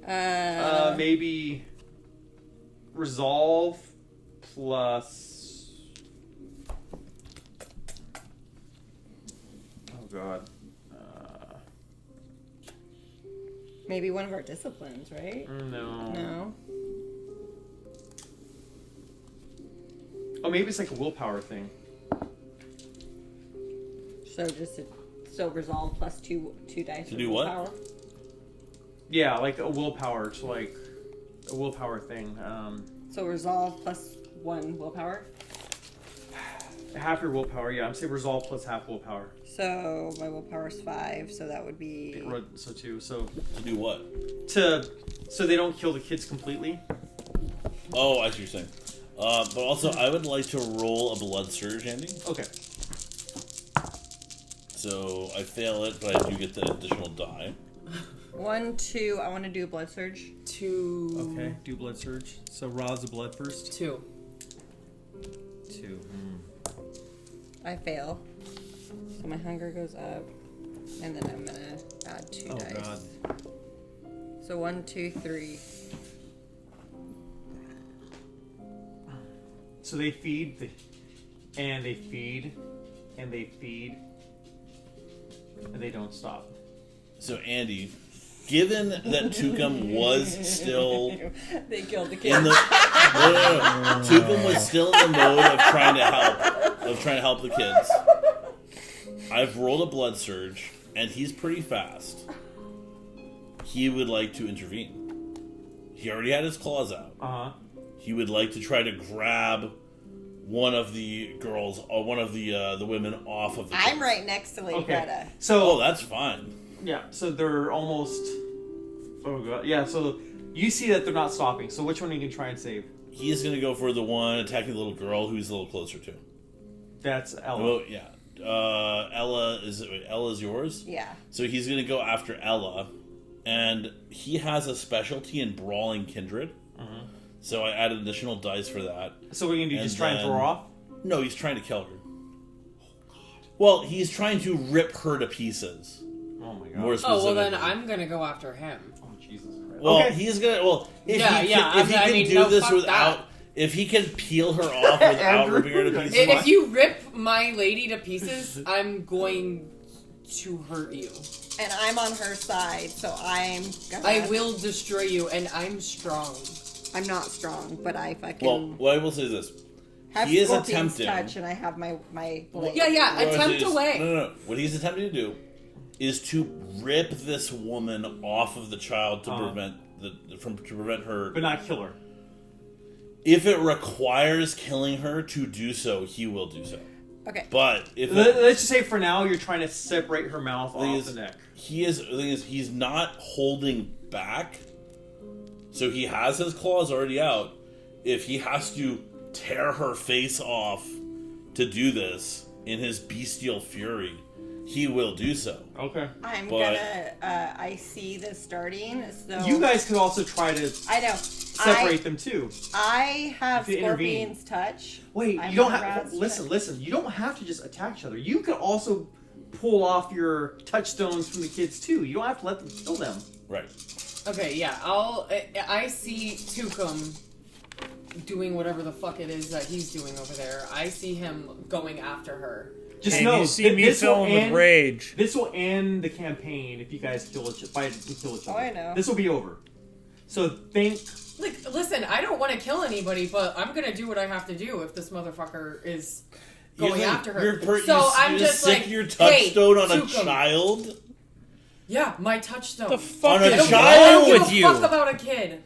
Speaker 1: Maybe resolve plus. Oh God.
Speaker 3: Maybe one of our disciplines, right?
Speaker 1: No.
Speaker 3: No.
Speaker 1: Oh, maybe it's like a willpower thing.
Speaker 3: So just a So resolve plus two dice.
Speaker 2: To do what?
Speaker 3: Power.
Speaker 1: Yeah, like a willpower to like a willpower thing.
Speaker 3: So resolve plus 1 willpower.
Speaker 1: Half your willpower. Yeah, I'm saying resolve plus half willpower.
Speaker 3: So my willpower is 5. So that would be.
Speaker 1: So 2. So
Speaker 2: To do what?
Speaker 1: so they don't kill the kids completely.
Speaker 2: Oh, I see what you're saying. But also, I would like to roll a blood surge, Andy.
Speaker 1: Okay.
Speaker 2: So I fail it, but I do get the additional die.
Speaker 3: 1, 2. I want to do a blood surge.
Speaker 4: 2.
Speaker 1: Okay. Do blood surge. So raw the blood first.
Speaker 4: 2.
Speaker 1: 2.
Speaker 3: I fail. So my hunger goes up, and then I'm gonna add 2
Speaker 1: Oh
Speaker 3: dice.
Speaker 1: god.
Speaker 3: So 1, 2, 3.
Speaker 1: So they feed, and they feed, and they feed, and they don't stop.
Speaker 2: So Andy, given that Tukum was still
Speaker 3: They killed the
Speaker 2: in
Speaker 3: kid.
Speaker 2: the no. Tukum was still in the mode of trying to help the kids. I've rolled a blood surge, and he's pretty fast. He would like to intervene. He already had his claws out. He would like to try to grab one of the girls or one of the women off of the kids.
Speaker 3: I'm right next to Lady Greta.
Speaker 1: So
Speaker 2: Oh, that's fine.
Speaker 1: yeah, so they're almost. Oh god. Yeah. So you see that they're not stopping. So which one are you gonna try and save?
Speaker 2: He's gonna go for the one attacking the little girl who's a little closer to.
Speaker 1: That's Ella.
Speaker 2: Oh yeah. Ella's yours?
Speaker 3: Yeah.
Speaker 2: So he's gonna go after Ella, and he has a specialty in brawling kindred. So I added additional dice for that.
Speaker 1: So what are you gonna do? Just try and throw her off?
Speaker 2: No, he's trying to kill her. Well, he's trying to rip her to pieces.
Speaker 1: Oh my god.
Speaker 2: More
Speaker 4: Oh, well then
Speaker 2: specifically.
Speaker 4: I'm gonna go after him.
Speaker 1: Oh Jesus Christ.
Speaker 2: Well,
Speaker 1: okay.
Speaker 2: he's gonna. Well, if
Speaker 4: Yeah,
Speaker 2: he
Speaker 4: yeah,
Speaker 2: can, if he
Speaker 4: I
Speaker 2: can
Speaker 4: mean,
Speaker 2: do
Speaker 4: no,
Speaker 2: this
Speaker 4: fuck
Speaker 2: without,
Speaker 4: that.
Speaker 2: if he can peel her off without
Speaker 1: Andrew.
Speaker 2: ripping her to pieces,
Speaker 4: If you rip my lady to pieces, I'm going to hurt you.
Speaker 3: And I'm on her side, so I'm gonna.
Speaker 4: I will destroy you, and I'm strong.
Speaker 3: I'm not strong, but I fucking
Speaker 2: well, what I will say is this:
Speaker 3: have
Speaker 2: he is
Speaker 3: Scorpion's
Speaker 2: attempting.
Speaker 3: touch, and I have my blade.
Speaker 4: Yeah, yeah,
Speaker 2: What I will say
Speaker 4: attempt
Speaker 2: is-
Speaker 4: away.
Speaker 2: No. What he's attempting to do is to rip this woman off of the child to prevent her.
Speaker 1: But not kill her.
Speaker 2: If it requires killing her to do so, he will do so.
Speaker 3: Okay.
Speaker 2: But if
Speaker 1: Let's just say for now you're trying to separate her mouth
Speaker 2: thing
Speaker 1: off
Speaker 2: is,
Speaker 1: the neck.
Speaker 2: the thing is, he's not holding back. So he has his claws already out. If he has to tear her face off to do this in his bestial fury, he will do so.
Speaker 1: Okay.
Speaker 3: I'm
Speaker 2: But-
Speaker 3: gonna. I see this starting. So
Speaker 1: You guys could also try to
Speaker 3: I know.
Speaker 1: separate them too.
Speaker 3: I have
Speaker 1: If you intervene.
Speaker 3: Scorpion's touch.
Speaker 1: Wait,
Speaker 3: I'm
Speaker 1: you don't
Speaker 3: gonna
Speaker 1: have.
Speaker 3: razz
Speaker 1: Listen. You don't have to just attack each other. You could also pull off your touchstones from the kids too. You don't have to let them kill them.
Speaker 2: Right.
Speaker 4: Okay, yeah, I see Tukum doing whatever the fuck it is that he's doing over there. I see him going after her.
Speaker 1: Just
Speaker 5: And
Speaker 1: know
Speaker 5: you see me
Speaker 1: this will
Speaker 5: filling with
Speaker 1: end-
Speaker 5: rage.
Speaker 1: This will end the campaign if you guys fight and kill each other.
Speaker 3: Oh, I know.
Speaker 1: This will be over. So think.
Speaker 4: Like, listen, I don't want to kill anybody, but I'm gonna do what I have to do if this motherfucker is going after her. I'm just
Speaker 2: stick
Speaker 4: like,
Speaker 2: your
Speaker 4: hey,
Speaker 2: touchstone on a
Speaker 4: Tukum.
Speaker 2: child.
Speaker 4: Yeah, my touchstone.
Speaker 5: The fuck
Speaker 2: On a
Speaker 5: is
Speaker 4: I don't
Speaker 2: child
Speaker 5: wrong
Speaker 4: give
Speaker 5: with
Speaker 4: a
Speaker 5: you?
Speaker 4: fuck about a kid.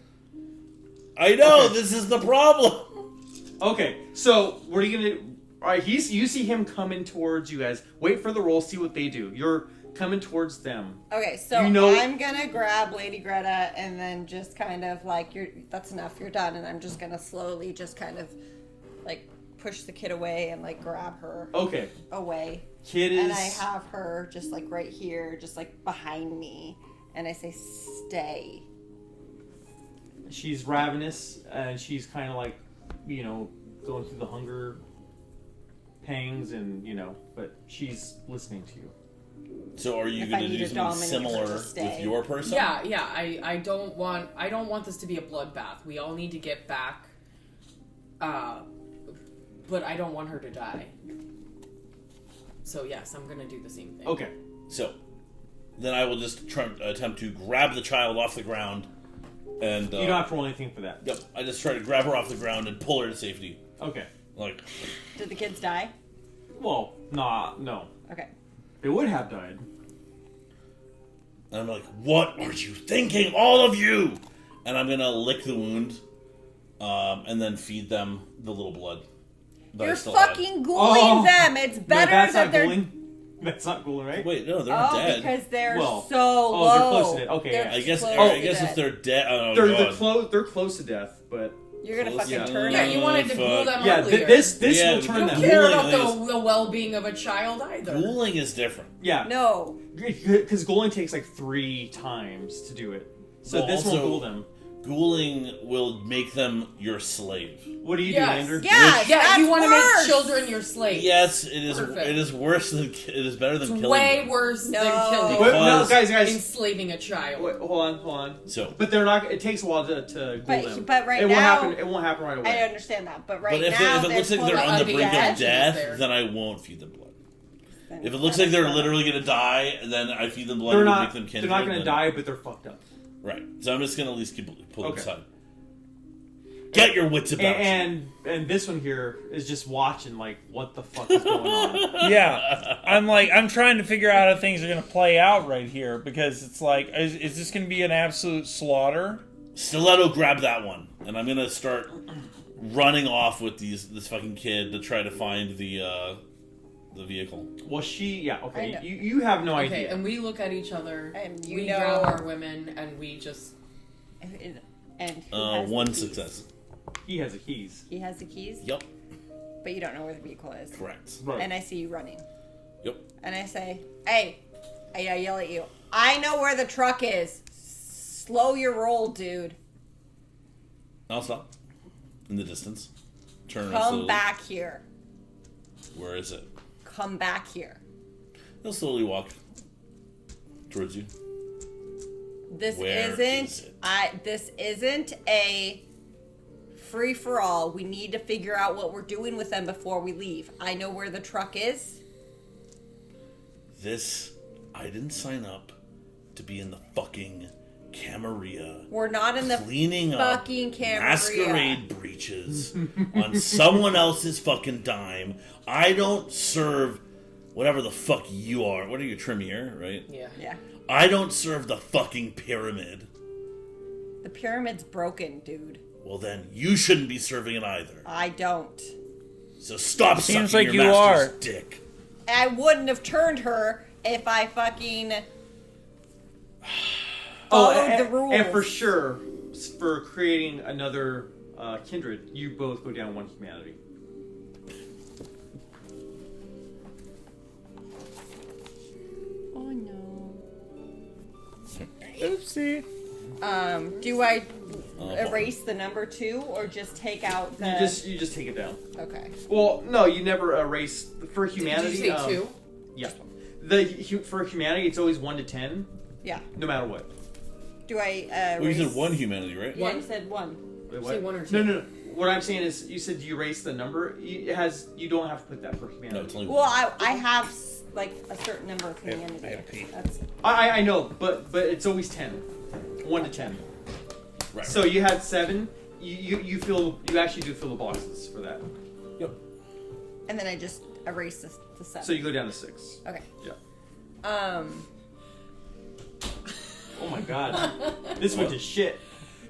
Speaker 2: I know this is the problem.
Speaker 1: Okay, so what are you gonna? All right, you see him coming towards you guys. Wait for the roll. See what they do. You're coming towards them.
Speaker 3: Okay, so
Speaker 1: You know-
Speaker 3: I'm gonna grab Lady Greta and then just kind of like that's enough, you're done, and I'm just gonna slowly just kind of like push the kid away and like grab her
Speaker 1: Okay,
Speaker 3: away.
Speaker 1: kid is.
Speaker 3: And I have her just like right here, just like behind me, and I say stay.
Speaker 1: She's ravenous, and she's kind of like, going through the hunger pangs, and but she's listening to you.
Speaker 2: So are you
Speaker 3: If I
Speaker 2: going to
Speaker 3: need
Speaker 2: do
Speaker 3: to
Speaker 2: something
Speaker 3: dominate her
Speaker 2: similar
Speaker 3: to
Speaker 2: with
Speaker 3: stay.
Speaker 2: your person?
Speaker 4: Yeah. I don't want this to be a bloodbath. We all need to get back. But I don't want her to die. So yes, I'm gonna do the same thing.
Speaker 1: Okay.
Speaker 2: So then I will just attempt to grab the child off the ground, and
Speaker 1: You don't have to roll anything for that.
Speaker 2: Yep, I just try to grab her off the ground and pull her to safety.
Speaker 1: Okay.
Speaker 2: Like,
Speaker 3: Did the kids die?
Speaker 1: Well, no.
Speaker 3: Okay.
Speaker 1: They would have died.
Speaker 2: And I'm like, what are you thinking, all of you? And I'm gonna lick the wound, and then feed them the little blood. that I
Speaker 3: You're
Speaker 2: still had.
Speaker 3: fucking ghouling them. It's better
Speaker 1: that's
Speaker 3: that
Speaker 1: not
Speaker 3: they're.
Speaker 1: ghouling. That's not ghouling, right?
Speaker 2: Wait, no, they're not dead.
Speaker 3: Because they're
Speaker 1: Well,
Speaker 3: so low.
Speaker 1: they're close to dead. Okay,
Speaker 3: They're
Speaker 1: yeah.
Speaker 2: I guess.
Speaker 3: close
Speaker 2: I
Speaker 3: to
Speaker 2: guess
Speaker 3: dead.
Speaker 2: if they're dead, oh
Speaker 1: They're
Speaker 2: god.
Speaker 1: they're close to death, but
Speaker 3: You're gonna
Speaker 2: Close,
Speaker 3: fucking
Speaker 2: yeah.
Speaker 3: turn
Speaker 4: Yeah,
Speaker 3: them.
Speaker 4: you wanted to ghoul them
Speaker 1: yeah,
Speaker 4: earlier.
Speaker 1: this
Speaker 2: Yeah,
Speaker 1: will turn
Speaker 4: You
Speaker 1: them.
Speaker 4: don't care
Speaker 2: Ghouling
Speaker 4: about the well-being of a child either.
Speaker 2: Ghouling is different.
Speaker 1: Yeah,
Speaker 3: No.
Speaker 1: because ghouling takes like 3 times to do it. So
Speaker 2: Well,
Speaker 1: this won't
Speaker 2: also-
Speaker 1: ghoul them.
Speaker 2: Ghouling will make them your slave.
Speaker 1: What do you
Speaker 4: Yes.
Speaker 1: do, Andrew?
Speaker 3: Yes,
Speaker 4: Yeah,
Speaker 3: that's
Speaker 4: you want to
Speaker 3: worse.
Speaker 4: make children your slaves.
Speaker 2: Yes, it is.
Speaker 4: Perfect.
Speaker 2: It is worse than. It is better than
Speaker 4: It's
Speaker 2: killing
Speaker 4: way
Speaker 2: them.
Speaker 4: worse
Speaker 3: No.
Speaker 4: than killing.
Speaker 1: Wait, no,
Speaker 2: Because-
Speaker 1: guys,
Speaker 4: Enslaving a child.
Speaker 1: wait, hold on.
Speaker 2: So,
Speaker 1: But they're not. It takes a while to ghoul them.
Speaker 3: But right
Speaker 1: it won't
Speaker 3: now,
Speaker 1: happen. It won't happen right away.
Speaker 3: I understand that. But right
Speaker 2: but if,
Speaker 3: now,
Speaker 2: if it looks like they're
Speaker 3: close
Speaker 2: on the
Speaker 3: to
Speaker 2: brink
Speaker 3: death,
Speaker 2: of death,
Speaker 4: there.
Speaker 2: then I won't feed them blood.
Speaker 3: then
Speaker 2: If it looks
Speaker 3: that
Speaker 2: like they're
Speaker 3: is
Speaker 2: literally gonna die, then I feed them blood
Speaker 1: They're
Speaker 2: and
Speaker 1: not.
Speaker 2: make them
Speaker 1: They're
Speaker 2: kindred.
Speaker 1: not going to
Speaker 2: then-
Speaker 1: die, but they're fucked up.
Speaker 2: Right. So I'm just gonna at least pull them
Speaker 1: Okay.
Speaker 2: aside. Get your wits about you.
Speaker 1: And this one here is just watching like what the fuck is going on.
Speaker 5: Yeah, I'm trying to figure out how things are going to play out right here because it's like, is this going to be an absolute slaughter?
Speaker 2: Stiletto, grab that one, and I'm gonna start running off with this fucking kid to try to find the vehicle.
Speaker 1: Well,
Speaker 3: I
Speaker 1: okay.
Speaker 3: know.
Speaker 1: You have no
Speaker 4: Okay,
Speaker 1: idea.
Speaker 4: and we look at each other,
Speaker 3: And you
Speaker 4: we
Speaker 3: know-
Speaker 4: grab our women, and we just...
Speaker 3: And who has
Speaker 2: One
Speaker 3: the keys?
Speaker 2: success.
Speaker 1: He has the keys.
Speaker 3: He has the keys,
Speaker 2: Yep.
Speaker 3: but you don't know where the vehicle is.
Speaker 2: Correct.
Speaker 1: Right.
Speaker 3: And I see you running.
Speaker 2: Yep.
Speaker 3: And I say, hey, I yell at you. I know where the truck is. Slow your roll, dude.
Speaker 2: I'll stop. In the distance. Turn around
Speaker 3: Come
Speaker 2: slowly.
Speaker 3: back here.
Speaker 2: Where is it?
Speaker 3: Come back here.
Speaker 2: He'll slowly walk towards you.
Speaker 3: This
Speaker 2: Where
Speaker 3: isn't
Speaker 2: is it?
Speaker 3: this isn't a free for all. We need to figure out what we're doing with them before we leave. I know where the truck is.
Speaker 2: I didn't sign up to be in the fucking Camarilla.
Speaker 3: We're not in the
Speaker 2: Cleaning
Speaker 3: fucking
Speaker 2: up
Speaker 3: Camarilla.
Speaker 2: masquerade breaches on someone else's fucking dime. I don't serve whatever the fuck you are. What are you, Tremere, right?
Speaker 4: Yeah.
Speaker 3: Yeah.
Speaker 2: I don't serve the fucking pyramid.
Speaker 3: The pyramid's broken, dude.
Speaker 2: Well, then you shouldn't be serving it either.
Speaker 3: I don't.
Speaker 2: So stop
Speaker 5: Seems
Speaker 2: sucking
Speaker 5: like
Speaker 2: your
Speaker 5: you
Speaker 2: master's
Speaker 5: are.
Speaker 2: dick.
Speaker 3: I wouldn't have turned her if I fucking followed the rules.
Speaker 1: And for sure, for creating another kindred, you both go down one humanity.
Speaker 3: Oh no.
Speaker 5: Oopsie.
Speaker 3: Do I erase the number 2 or just take out the?
Speaker 1: You just take it down.
Speaker 3: Okay.
Speaker 1: Well, no, you never erase for
Speaker 4: Did
Speaker 1: humanity.
Speaker 4: you say 2?
Speaker 1: Yeah. For humanity, it's always 1 to 10,
Speaker 3: Yeah.
Speaker 1: no matter what.
Speaker 3: Do I
Speaker 2: Well, you
Speaker 3: erase?
Speaker 2: said one humanity, right?
Speaker 3: Yeah, you
Speaker 4: One?
Speaker 3: said 1.
Speaker 1: Wait,
Speaker 4: Say 1 or 2.
Speaker 1: No. What I'm saying is, you said you erase the number. You don't have to put that for humanity.
Speaker 2: No, it's only
Speaker 3: Well,
Speaker 2: one.
Speaker 3: I have like a certain number of humanity.
Speaker 5: I have to pee.
Speaker 3: That's
Speaker 1: I know, but it's always 10, 1 to 10.
Speaker 2: Right.
Speaker 1: So you had 7. You actually do fill the boxes for that.
Speaker 2: Yep.
Speaker 3: and then I just erase the 7.
Speaker 1: So you go down to 6.
Speaker 3: Okay.
Speaker 1: Yeah.
Speaker 3: Oh
Speaker 1: my god, this went to shit.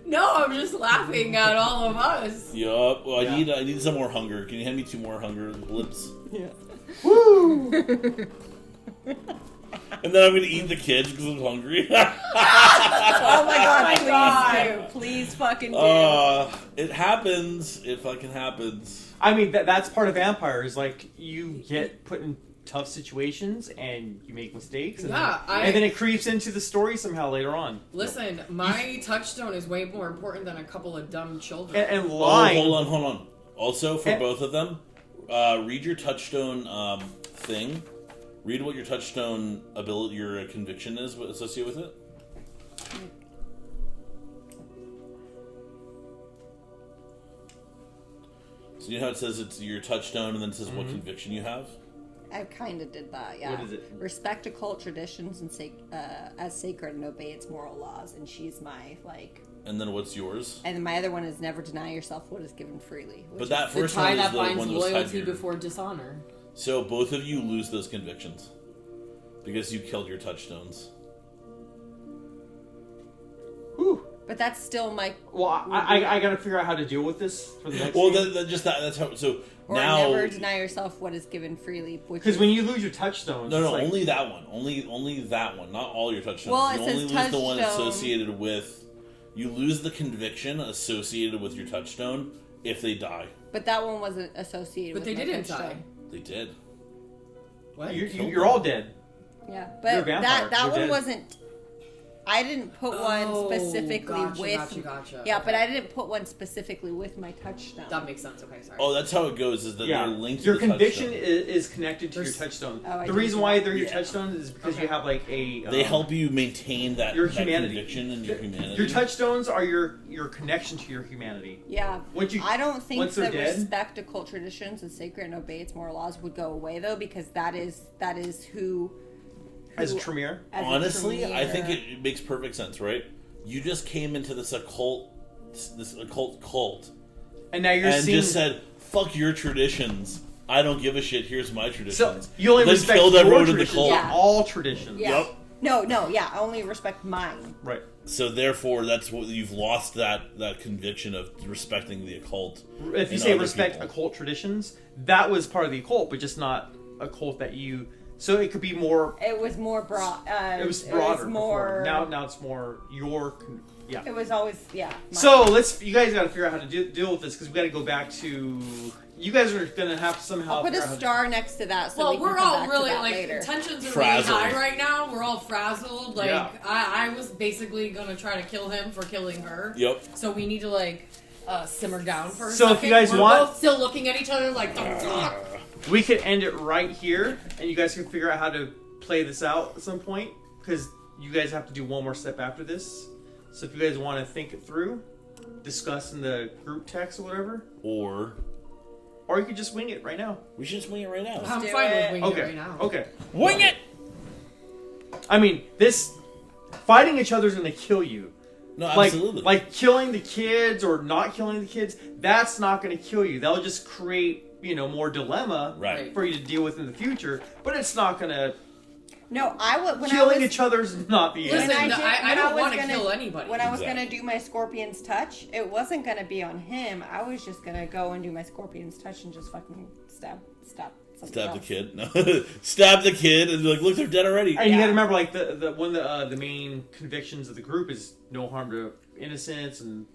Speaker 4: No, I'm just laughing at all of us.
Speaker 2: Yup. Well,
Speaker 1: Yeah.
Speaker 2: I need some more hunger. Can you hand me 2 more hunger blips?
Speaker 3: Yeah.
Speaker 1: Woo!
Speaker 2: And then I'm gonna eat the kids because I'm hungry.
Speaker 3: Oh my god, please
Speaker 4: God.
Speaker 3: do. Please fucking do.
Speaker 2: It happens. It fucking happens.
Speaker 1: I mean, that's part of vampires. Like, you get put in tough situations and you make mistakes. And,
Speaker 4: Yeah,
Speaker 1: and then it creeps into the story somehow later on.
Speaker 4: Listen, my touchstone is way more important than a couple of dumb children.
Speaker 1: And
Speaker 2: Oh,
Speaker 1: lying.
Speaker 2: hold on. Also, for
Speaker 1: And-
Speaker 2: both of them, read your touchstone thing. Read what your touchstone ability, your conviction is associated with it. So you know how it says it's your touchstone, and then it says what conviction you have.
Speaker 3: I kind of did that, yeah.
Speaker 1: What is it?
Speaker 3: Respect occult traditions and as sacred and obey its moral laws. And she's my, like...
Speaker 2: And then what's yours?
Speaker 3: And then my other one is never deny yourself what is given freely.
Speaker 2: But that
Speaker 4: The
Speaker 2: first
Speaker 4: tie
Speaker 2: one is
Speaker 4: that
Speaker 2: the
Speaker 4: binds
Speaker 2: one that was tied to
Speaker 4: loyalty
Speaker 2: your...
Speaker 4: before dishonor.
Speaker 2: So both of you lose those convictions. Because you killed your touchstones.
Speaker 1: Whew.
Speaker 3: But that's still my.
Speaker 1: Well, I got to figure out how to deal with this for the next
Speaker 2: Well,
Speaker 1: game.
Speaker 2: that's how. So
Speaker 3: Or
Speaker 2: now,
Speaker 3: never deny yourself what is given freely.
Speaker 1: Because when you lose your touchstones,
Speaker 2: no,
Speaker 1: it's like,
Speaker 2: only that one. Only that one. Not all your touchstones.
Speaker 3: Well,
Speaker 2: you
Speaker 3: it
Speaker 2: only
Speaker 3: says
Speaker 2: lose the one
Speaker 3: touchstone.
Speaker 2: associated with. You lose the conviction associated with your touchstone if they die.
Speaker 3: But that one wasn't associated
Speaker 4: But
Speaker 3: with
Speaker 4: they
Speaker 3: my
Speaker 4: didn't
Speaker 3: touchstone.
Speaker 4: die.
Speaker 2: They did.
Speaker 4: What?
Speaker 1: you're all dead.
Speaker 3: Yeah,
Speaker 1: You're a
Speaker 3: but
Speaker 1: vampire.
Speaker 3: that
Speaker 1: You're
Speaker 3: one
Speaker 1: dead.
Speaker 3: wasn't. I didn't put one specifically with.
Speaker 4: Gotcha.
Speaker 3: Yeah,
Speaker 4: Okay.
Speaker 3: but I didn't put one specifically with my touchstone.
Speaker 4: That makes sense. Okay, sorry.
Speaker 2: Oh, that's how it goes. Is that
Speaker 1: Yeah,
Speaker 2: they're linked
Speaker 1: your
Speaker 2: to the
Speaker 1: conviction
Speaker 2: touchstone.
Speaker 1: is connected to your
Speaker 4: There's-
Speaker 1: touchstone.
Speaker 3: Oh, I
Speaker 1: The
Speaker 3: didn't
Speaker 1: reason
Speaker 3: know
Speaker 1: why
Speaker 3: that.
Speaker 1: they're your
Speaker 2: Yeah.
Speaker 1: touchstone is because
Speaker 4: Okay.
Speaker 1: you have like a.
Speaker 2: They help you maintain that,
Speaker 1: your
Speaker 2: that
Speaker 1: humanity.
Speaker 2: conviction and your humanity.
Speaker 1: Your touchstones are your connection to your humanity.
Speaker 3: Yeah.
Speaker 1: Once you,
Speaker 3: I don't think
Speaker 1: once
Speaker 3: the
Speaker 1: they're dead,
Speaker 3: respect to cult traditions and sacred and obey its moral laws would go away though, because that is who
Speaker 1: as a Tremere.
Speaker 3: as a
Speaker 2: Honestly, I think
Speaker 3: Tremere-
Speaker 2: it makes perfect sense, right? You just came into this occult cult,
Speaker 1: And now you're
Speaker 2: and
Speaker 1: seeing.
Speaker 2: just said, "Fuck your traditions. I don't give a shit. Here's my
Speaker 1: so
Speaker 2: traditions."
Speaker 1: you only
Speaker 2: Then
Speaker 1: respect
Speaker 2: killed
Speaker 1: your
Speaker 2: everyone in the
Speaker 1: traditions,
Speaker 2: cult.
Speaker 1: not
Speaker 3: Yeah.
Speaker 1: all traditions.
Speaker 3: Yeah.
Speaker 2: Yep.
Speaker 3: No, yeah. I only respect mine.
Speaker 1: Right.
Speaker 2: So therefore, that's what you've lost that conviction of respecting the occult.
Speaker 1: If you
Speaker 2: in
Speaker 1: say
Speaker 2: other
Speaker 1: respect
Speaker 2: people.
Speaker 1: occult traditions, that was part of the occult, but just not a cult that you. So it could be more.
Speaker 3: It was more broad.
Speaker 1: It was broader.
Speaker 3: more.
Speaker 1: Before. Now it's more your. Yeah.
Speaker 3: It was always mine.
Speaker 1: So you guys got to figure out how to deal with this because we got to go back to. You guys are gonna have to somehow.
Speaker 3: I'll put
Speaker 1: figure
Speaker 3: a
Speaker 1: out how to-
Speaker 3: star next to that. So
Speaker 4: Well,
Speaker 3: we can
Speaker 4: we're
Speaker 3: come
Speaker 4: all
Speaker 3: back
Speaker 4: really
Speaker 3: to that
Speaker 4: like
Speaker 3: later.
Speaker 4: tensions are
Speaker 2: Frazzled.
Speaker 4: really high right now. We're all frazzled. Like
Speaker 1: Yeah.
Speaker 4: I was basically gonna try to kill him for killing her.
Speaker 2: Yep.
Speaker 4: So we need to like simmer down for a
Speaker 1: So if
Speaker 4: second.
Speaker 1: you guys
Speaker 4: we're
Speaker 1: want-
Speaker 4: both still looking at each other like, oh, fuck.
Speaker 1: We could end it right here, and you guys can figure out how to play this out at some point because you guys have to do one more step after this. So if you guys want to think it through, discuss in the group text or whatever, or you could just wing it right now.
Speaker 2: We should swing it right now.
Speaker 4: I'm
Speaker 3: do
Speaker 4: fine
Speaker 3: it.
Speaker 4: with winging
Speaker 1: Okay.
Speaker 4: it right now.
Speaker 1: Okay.
Speaker 5: Wing it!
Speaker 1: I mean, this fighting each other is going to kill you.
Speaker 2: No,
Speaker 1: Like,
Speaker 2: absolutely.
Speaker 1: like killing the kids or not killing the kids, that's not going to kill you. That'll just create, more dilemma
Speaker 2: right.
Speaker 1: for you to deal with in the future. But it's not going to.
Speaker 3: No, I would. When
Speaker 1: Killing
Speaker 3: I was,
Speaker 1: each other's not the
Speaker 4: Listen,
Speaker 1: end.
Speaker 4: I
Speaker 3: when
Speaker 4: don't
Speaker 3: was
Speaker 4: want to
Speaker 3: gonna-
Speaker 4: kill anybody.
Speaker 3: When I was
Speaker 2: Exactly.
Speaker 3: gonna do my Scorpion's touch, it wasn't gonna be on him. I was just gonna go and do my Scorpion's touch and just fucking stab. something
Speaker 2: Stab the
Speaker 3: else.
Speaker 2: kid. No. Stab the kid and be like, look, they're dead already.
Speaker 1: And you
Speaker 3: Yeah.
Speaker 1: got to remember, like one of the main convictions of the group is no harm to innocents and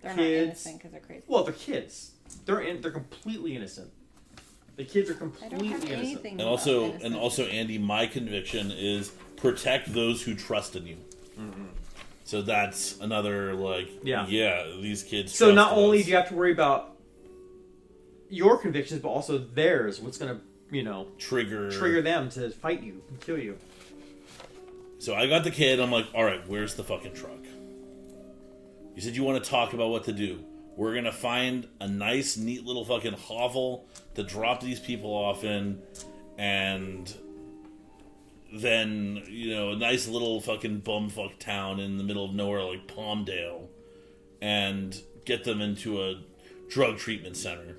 Speaker 3: They're not
Speaker 1: kids.
Speaker 3: innocent because they're crazy.
Speaker 1: Well, they're kids. They're completely innocent. The kids are
Speaker 3: I
Speaker 1: completely
Speaker 3: don't have
Speaker 1: innocent.
Speaker 3: anything.
Speaker 2: And
Speaker 3: about
Speaker 2: also,
Speaker 3: innocent.
Speaker 2: Andy, my conviction is protect those who trust in you. So that's another
Speaker 1: Yeah.
Speaker 2: these kids.
Speaker 1: So
Speaker 2: trust
Speaker 1: not
Speaker 2: in
Speaker 1: only
Speaker 2: us.
Speaker 1: do you have to worry about your convictions, but also theirs. What's gonna, trigger them to fight you and kill you.
Speaker 2: So I got the kid. I'm like, all right, where's the fucking truck? You said you want to talk about what to do. We're gonna find a nice, neat little fucking hovel to drop these people off in, and then a nice little fucking bumfuck town in the middle of nowhere like Palmdale, and get them into a drug treatment center.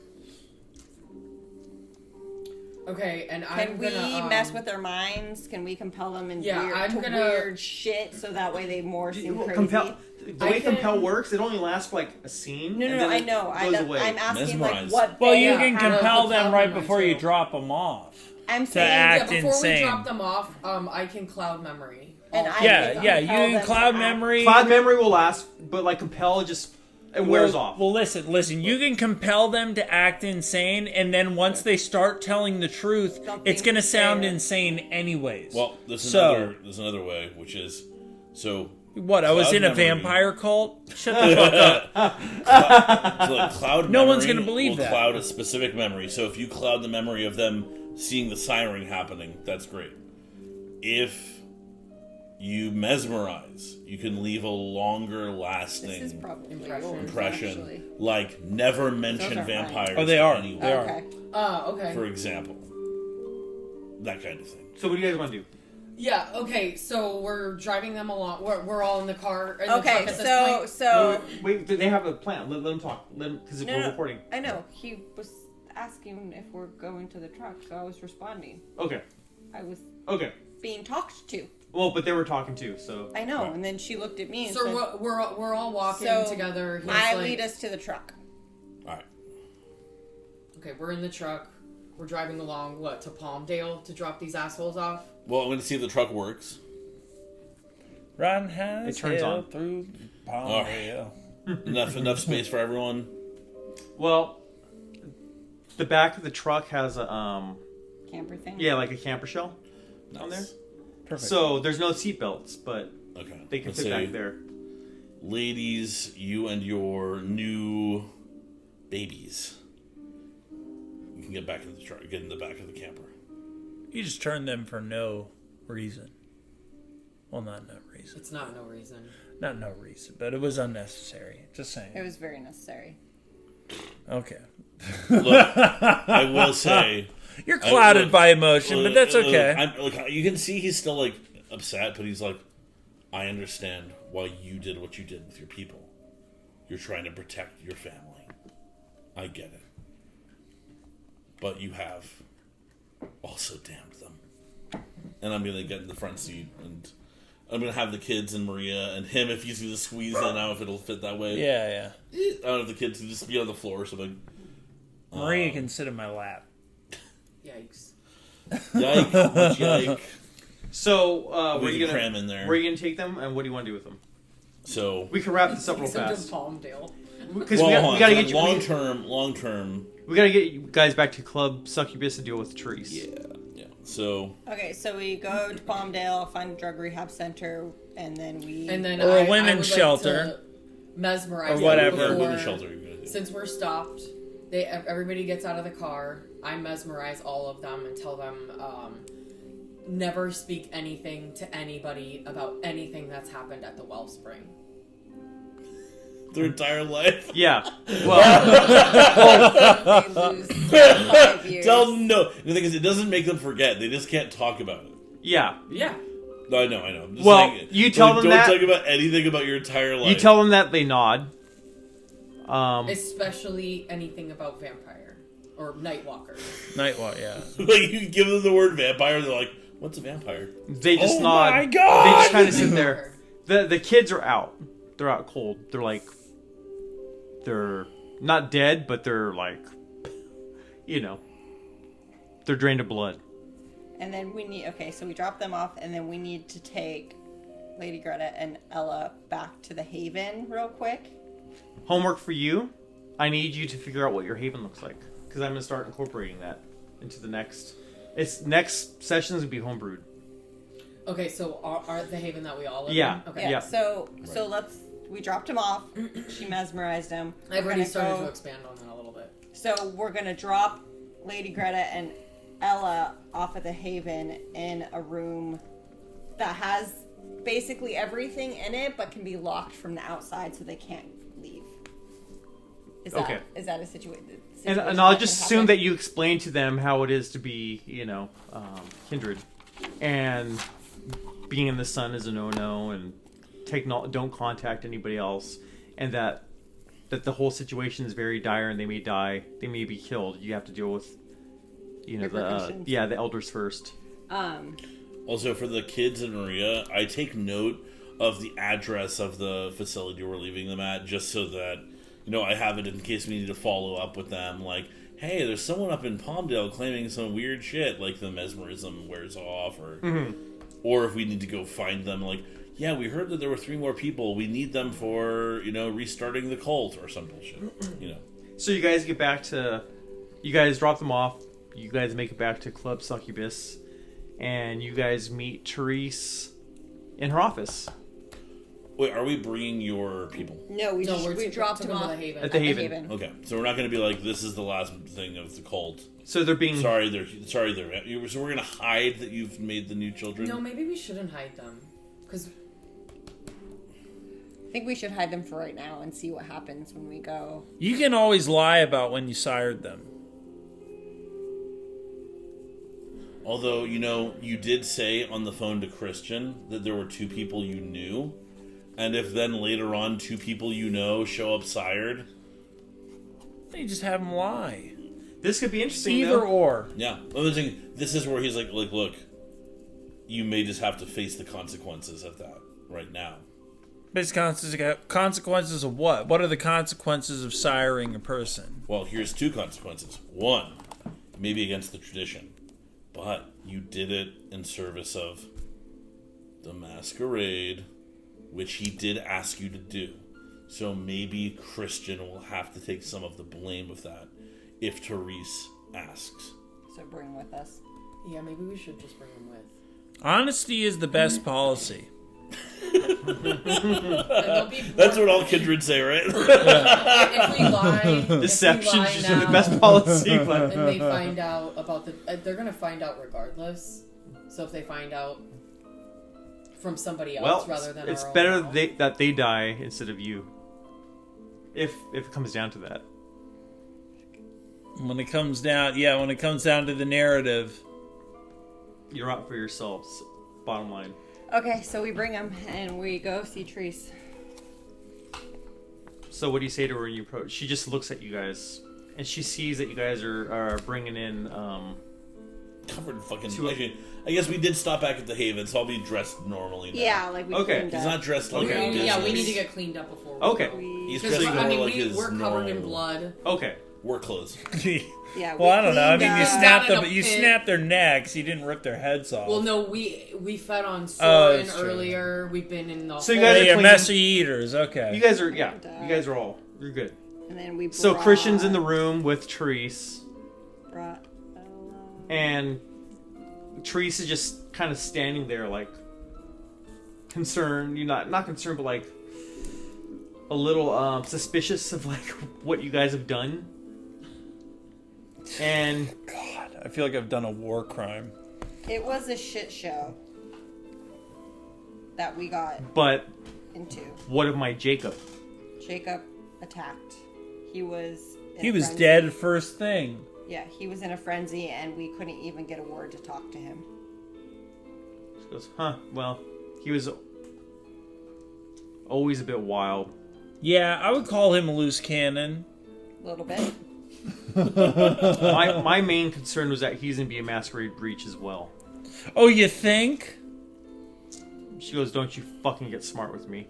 Speaker 4: Okay, and
Speaker 3: Can
Speaker 4: I'm
Speaker 3: we
Speaker 4: gonna
Speaker 3: mess with their minds? Can we compel them in
Speaker 4: Yeah, I'm gonna-
Speaker 3: weird shit so that way they more seem crazy?
Speaker 1: The way compel works, it only lasts for like a scene.
Speaker 3: No,
Speaker 1: and
Speaker 3: I
Speaker 1: then
Speaker 3: know.
Speaker 1: it goes away.
Speaker 3: I'm asking
Speaker 2: Mesmerize.
Speaker 3: what.
Speaker 5: Well,
Speaker 3: they
Speaker 5: you
Speaker 4: Yeah,
Speaker 5: can
Speaker 3: have.
Speaker 5: compel them right
Speaker 4: memory
Speaker 5: before you
Speaker 4: too.
Speaker 5: drop them off.
Speaker 3: I'm
Speaker 5: to
Speaker 3: saying.
Speaker 5: act
Speaker 4: before
Speaker 5: insane.
Speaker 4: we drop them off, I can cloud memory.
Speaker 3: And I
Speaker 5: Yeah,
Speaker 3: can
Speaker 5: yeah,
Speaker 3: compel
Speaker 5: you
Speaker 3: them
Speaker 5: can
Speaker 3: to
Speaker 5: cloud
Speaker 3: act.
Speaker 5: memory.
Speaker 1: Cloud memory will last, but like compel it wears off.
Speaker 5: Well, listen. You can compel them to act insane, and then once they start telling the truth,
Speaker 3: Something
Speaker 5: it's going to sound
Speaker 3: fair.
Speaker 5: insane anyways.
Speaker 2: Well, there's
Speaker 5: So-
Speaker 2: another way, which is so.
Speaker 5: What? I was
Speaker 2: Cloud
Speaker 5: in a
Speaker 2: memory.
Speaker 5: vampire cult? Shut the fuck up.
Speaker 2: So like, cloud
Speaker 5: No
Speaker 2: memory
Speaker 5: one's gonna believe
Speaker 2: will
Speaker 5: that.
Speaker 2: cloud a specific memory. So if you cloud the memory of them seeing the siren happening, that's great. If you mesmerize, you can leave a longer lasting
Speaker 3: This is probably
Speaker 4: Impression.
Speaker 2: impression.
Speaker 3: actually.
Speaker 2: Like never mention
Speaker 3: Those are fine.
Speaker 2: vampires.
Speaker 5: Oh, they are.
Speaker 2: anywhere,
Speaker 5: They are.
Speaker 3: Okay.
Speaker 4: Okay.
Speaker 2: For example, that kind of thing.
Speaker 1: So what do you guys want to do?
Speaker 4: Yeah, okay, so we're driving them along. We're all in the car. In the
Speaker 3: Okay.
Speaker 4: truck at this point.
Speaker 3: So.
Speaker 1: Wait, they have a plan. Let them talk. Because
Speaker 3: No,
Speaker 1: we're
Speaker 3: no.
Speaker 1: recording.
Speaker 3: I know he was asking if we're going to the truck, so I was responding.
Speaker 1: Okay.
Speaker 3: I was.
Speaker 1: Okay.
Speaker 3: being talked to.
Speaker 1: Well, but they were talking too, so.
Speaker 3: I know, and then she looked at me and
Speaker 4: So
Speaker 3: said,
Speaker 4: we're all walking
Speaker 3: so
Speaker 4: together. He's
Speaker 3: I
Speaker 4: like,
Speaker 3: lead us to the truck.
Speaker 2: All right.
Speaker 4: okay, we're in the truck. We're driving along, to Palmdale to drop these assholes off?
Speaker 2: Well, I'm going to see if the truck works.
Speaker 5: Run has
Speaker 1: It turns on.
Speaker 5: through
Speaker 2: All
Speaker 5: Palmdale.
Speaker 2: enough space for everyone.
Speaker 1: Well, the back of the truck has a,
Speaker 3: Camper thing?
Speaker 1: yeah, like a camper shell on there.
Speaker 2: Nice.
Speaker 5: Perfect.
Speaker 1: So there's no seatbelts, but
Speaker 2: Okay.
Speaker 1: they can
Speaker 2: Let's
Speaker 1: fit
Speaker 2: say,
Speaker 1: back there.
Speaker 2: ladies, you and your new babies, you can get back in the truck. Get in the back of the camper.
Speaker 5: You just turned them for no reason. Well, not no reason.
Speaker 4: It's not no reason.
Speaker 5: Not no reason, but it was unnecessary. Just saying.
Speaker 3: It was very necessary.
Speaker 5: Okay.
Speaker 2: Look, I will say,
Speaker 5: You're clouded
Speaker 2: look,
Speaker 5: by emotion, but that's okay.
Speaker 2: You can see he's still like upset, but he's like, I understand why you did what you did with your people. You're trying to protect your family. I get it. But you have also damned them. And I'm going to get in the front seat, and I'm going to have the kids and Maria and him, if he's going to squeeze in. I don't know if it'll fit that way.
Speaker 5: Yeah.
Speaker 2: I don't know if the kids can just be on the floor or something.
Speaker 5: Maria can sit in my lap.
Speaker 4: Yikes.
Speaker 2: Yike. Much yike.
Speaker 1: So, where
Speaker 2: We
Speaker 1: are you
Speaker 2: can
Speaker 1: gonna
Speaker 2: cram in there.
Speaker 1: Where are you gonna take them, and what do you want to do with them?
Speaker 2: So,
Speaker 1: We can wrap this up real
Speaker 4: Take them to
Speaker 1: fast
Speaker 4: Palmdale.
Speaker 1: because
Speaker 2: well,
Speaker 1: we gotta get you.
Speaker 2: long term.
Speaker 1: We gotta get you guys back to Club Succubus to deal with Therese.
Speaker 2: Yeah. So,
Speaker 3: Okay, so we go to Palmdale, find a drug rehab center, and then we...
Speaker 4: And then
Speaker 5: Or a
Speaker 4: I
Speaker 5: women's
Speaker 4: would
Speaker 5: shelter.
Speaker 4: Like to mesmerize
Speaker 5: Or
Speaker 4: them
Speaker 5: whatever.
Speaker 2: yeah,
Speaker 4: before-
Speaker 2: women's shelter. You're gonna do.
Speaker 4: Since we're stopped, everybody gets out of the car. I mesmerize all of them and tell them never speak anything to anybody about anything that's happened at the Wellspring.
Speaker 2: Their entire life.
Speaker 1: Yeah. Well,
Speaker 3: They lose 5 years.
Speaker 2: Tell them no. The thing is, it doesn't make them forget. They just can't talk about it.
Speaker 1: yeah.
Speaker 4: Yeah.
Speaker 2: No, I know. I'm just
Speaker 1: Well,
Speaker 2: saying,
Speaker 1: you tell them
Speaker 2: don't
Speaker 1: that-
Speaker 2: talk about anything about your entire life.
Speaker 1: You tell them that, they nod.
Speaker 4: Especially anything about vampire or nightwalker.
Speaker 5: Nightwalk, yeah.
Speaker 2: Like, you give them the word vampire, they're like, "What's a vampire?"
Speaker 1: They just
Speaker 5: Oh
Speaker 1: nod.
Speaker 5: my God!
Speaker 1: They just kind of sit there. The kids are out. They're out cold. They're like, they're not dead, but they're like, they're drained of blood.
Speaker 3: And then we need... Okay, so we drop them off, and then we need to take Lady Greta and Ella back to the Haven real quick.
Speaker 1: Homework for you. I need you to figure out what your haven looks like, because I'm gonna start incorporating that into the next. Next sessions would be homebrewed.
Speaker 4: Okay, so are the haven that we all live
Speaker 1: Yeah.
Speaker 4: in? Okay.
Speaker 3: Yeah,
Speaker 1: Yeah.
Speaker 3: so we dropped him off. She mesmerized him.
Speaker 4: I've
Speaker 3: We're
Speaker 4: already
Speaker 3: gonna
Speaker 4: started
Speaker 3: go-
Speaker 4: to expand on that a little bit.
Speaker 3: So we're gonna drop Lady Greta and Ella off at the Haven in a room that has basically everything in it, but can be locked from the outside, so they can't leave. Is
Speaker 1: Okay.
Speaker 3: that a situation?
Speaker 1: And I'll just assume that you explain to them how it is to be, kindred, and being in the sun is a no-no, and don't contact anybody else, and that the whole situation is very dire, and they may die, they may be killed. You have to deal with,
Speaker 3: Repercussions.
Speaker 1: the elders first.
Speaker 2: Also, for the kids and Maria, I take note of the address of the facility we're leaving them at, just so that, I have it in case we need to follow up with them. Like, hey, there's someone up in Palmdale claiming some weird shit, like the mesmerism wears off, or if we need to go find them, like, yeah, we heard that there were 3 more people. We need them for, restarting the cult or some bullshit,
Speaker 1: So you guys get back to, you guys drop them off. You guys make it back to Club Succubus, and you guys meet Therese in her office.
Speaker 2: Wait, are we bringing your people?
Speaker 3: No, we dropped
Speaker 4: took
Speaker 3: him
Speaker 4: them to
Speaker 3: off
Speaker 4: the Haven.
Speaker 1: At the Haven.
Speaker 2: Okay, so we're not going to be like, this is the last thing of the cult.
Speaker 1: So they're being
Speaker 2: So we're going to hide that you've made the new children?
Speaker 4: No, maybe we shouldn't hide them. Because
Speaker 3: I think we should hide them for right now and see what happens when we go.
Speaker 5: You can always lie about when you sired them.
Speaker 2: Although, you did say on the phone to Christian that there were 2 people you knew. And if then later on 2 people you know show up sired.
Speaker 5: You just have them lie.
Speaker 1: This could be interesting.
Speaker 5: Either
Speaker 1: though.
Speaker 5: or.
Speaker 2: Yeah. Another thing, this is where he's like, look, you may just have to face the consequences of that right now.
Speaker 5: Base consequences of what? What are the consequences of siring a person?
Speaker 2: Well, here's two consequences. One, maybe against the tradition, but you did it in service of the masquerade, which he did ask you to do. So maybe Christian will have to take some of the blame of that if Therese asks.
Speaker 3: So bring him with us.
Speaker 4: Yeah, maybe we should just bring him with.
Speaker 5: Honesty is the best policy.
Speaker 2: That's what all kindred say, right?
Speaker 4: If we lie,
Speaker 1: Deception
Speaker 4: if we
Speaker 1: is
Speaker 4: lie
Speaker 1: the
Speaker 4: now,
Speaker 1: best policy. But
Speaker 4: and they find out about they're gonna find out regardless. So if they find out from somebody else rather than
Speaker 1: it's
Speaker 4: our own
Speaker 1: better
Speaker 4: mouth.
Speaker 1: that they die instead of you. If it comes down to that.
Speaker 5: When it comes down to the narrative.
Speaker 1: You're out for yourselves. Bottom line.
Speaker 3: Okay, so we bring him and we go see Therese.
Speaker 1: So what do you say to her when you approach? She just looks at you guys, and she sees that you guys are bringing in.
Speaker 2: Covered in fucking. Actually, I guess we did stop back at the Haven, so I'll be dressed normally now.
Speaker 3: Yeah, like we
Speaker 1: Okay.
Speaker 3: cleaned
Speaker 2: He's
Speaker 3: up.
Speaker 2: not dressed like
Speaker 1: Okay.
Speaker 2: a
Speaker 4: Yeah, we
Speaker 2: business.
Speaker 4: need to get cleaned up before.
Speaker 1: Okay.
Speaker 2: He's
Speaker 4: Because
Speaker 2: dressed more
Speaker 4: I mean,
Speaker 2: like his
Speaker 4: we're covered in
Speaker 2: normal
Speaker 4: blood.
Speaker 1: Okay.
Speaker 2: work clothes.
Speaker 3: Yeah.
Speaker 5: Well, I don't know. I mean, you
Speaker 3: cleaned
Speaker 5: snapped
Speaker 3: up.
Speaker 5: them, you snapped their necks. You didn't rip their heads off.
Speaker 4: Well, no, we fed on
Speaker 5: Oh,
Speaker 4: Soren
Speaker 5: that's true.
Speaker 4: earlier. We've been in the.
Speaker 1: So you
Speaker 4: whole-
Speaker 1: guys are
Speaker 5: Hey,
Speaker 1: clean.
Speaker 5: messy eaters. Okay.
Speaker 1: You guys are You guys are all. You're good.
Speaker 3: And then we
Speaker 1: So
Speaker 3: brought,
Speaker 1: Christian's in the room with Therese,
Speaker 3: brought
Speaker 1: and Therese is just kind of standing there, like concerned. You're not concerned, but like a little suspicious of like what you guys have done. And
Speaker 5: God, I feel like I've done a war crime.
Speaker 3: It was a shit show that we got
Speaker 1: but
Speaker 3: into.
Speaker 1: what of my Jacob?
Speaker 3: Jacob attacked. He was. In
Speaker 5: He
Speaker 3: a
Speaker 5: was
Speaker 3: frenzy.
Speaker 5: dead first thing.
Speaker 3: Yeah, he was in a frenzy, and we couldn't even get a word to talk to him.
Speaker 1: She goes, well, he was always a bit wild.
Speaker 5: Yeah, I would call him a loose cannon.
Speaker 3: A little bit.
Speaker 1: My main concern was that he's gonna be a masquerade breach as well.
Speaker 5: Oh, you think?
Speaker 1: She goes, don't you fucking get smart with me.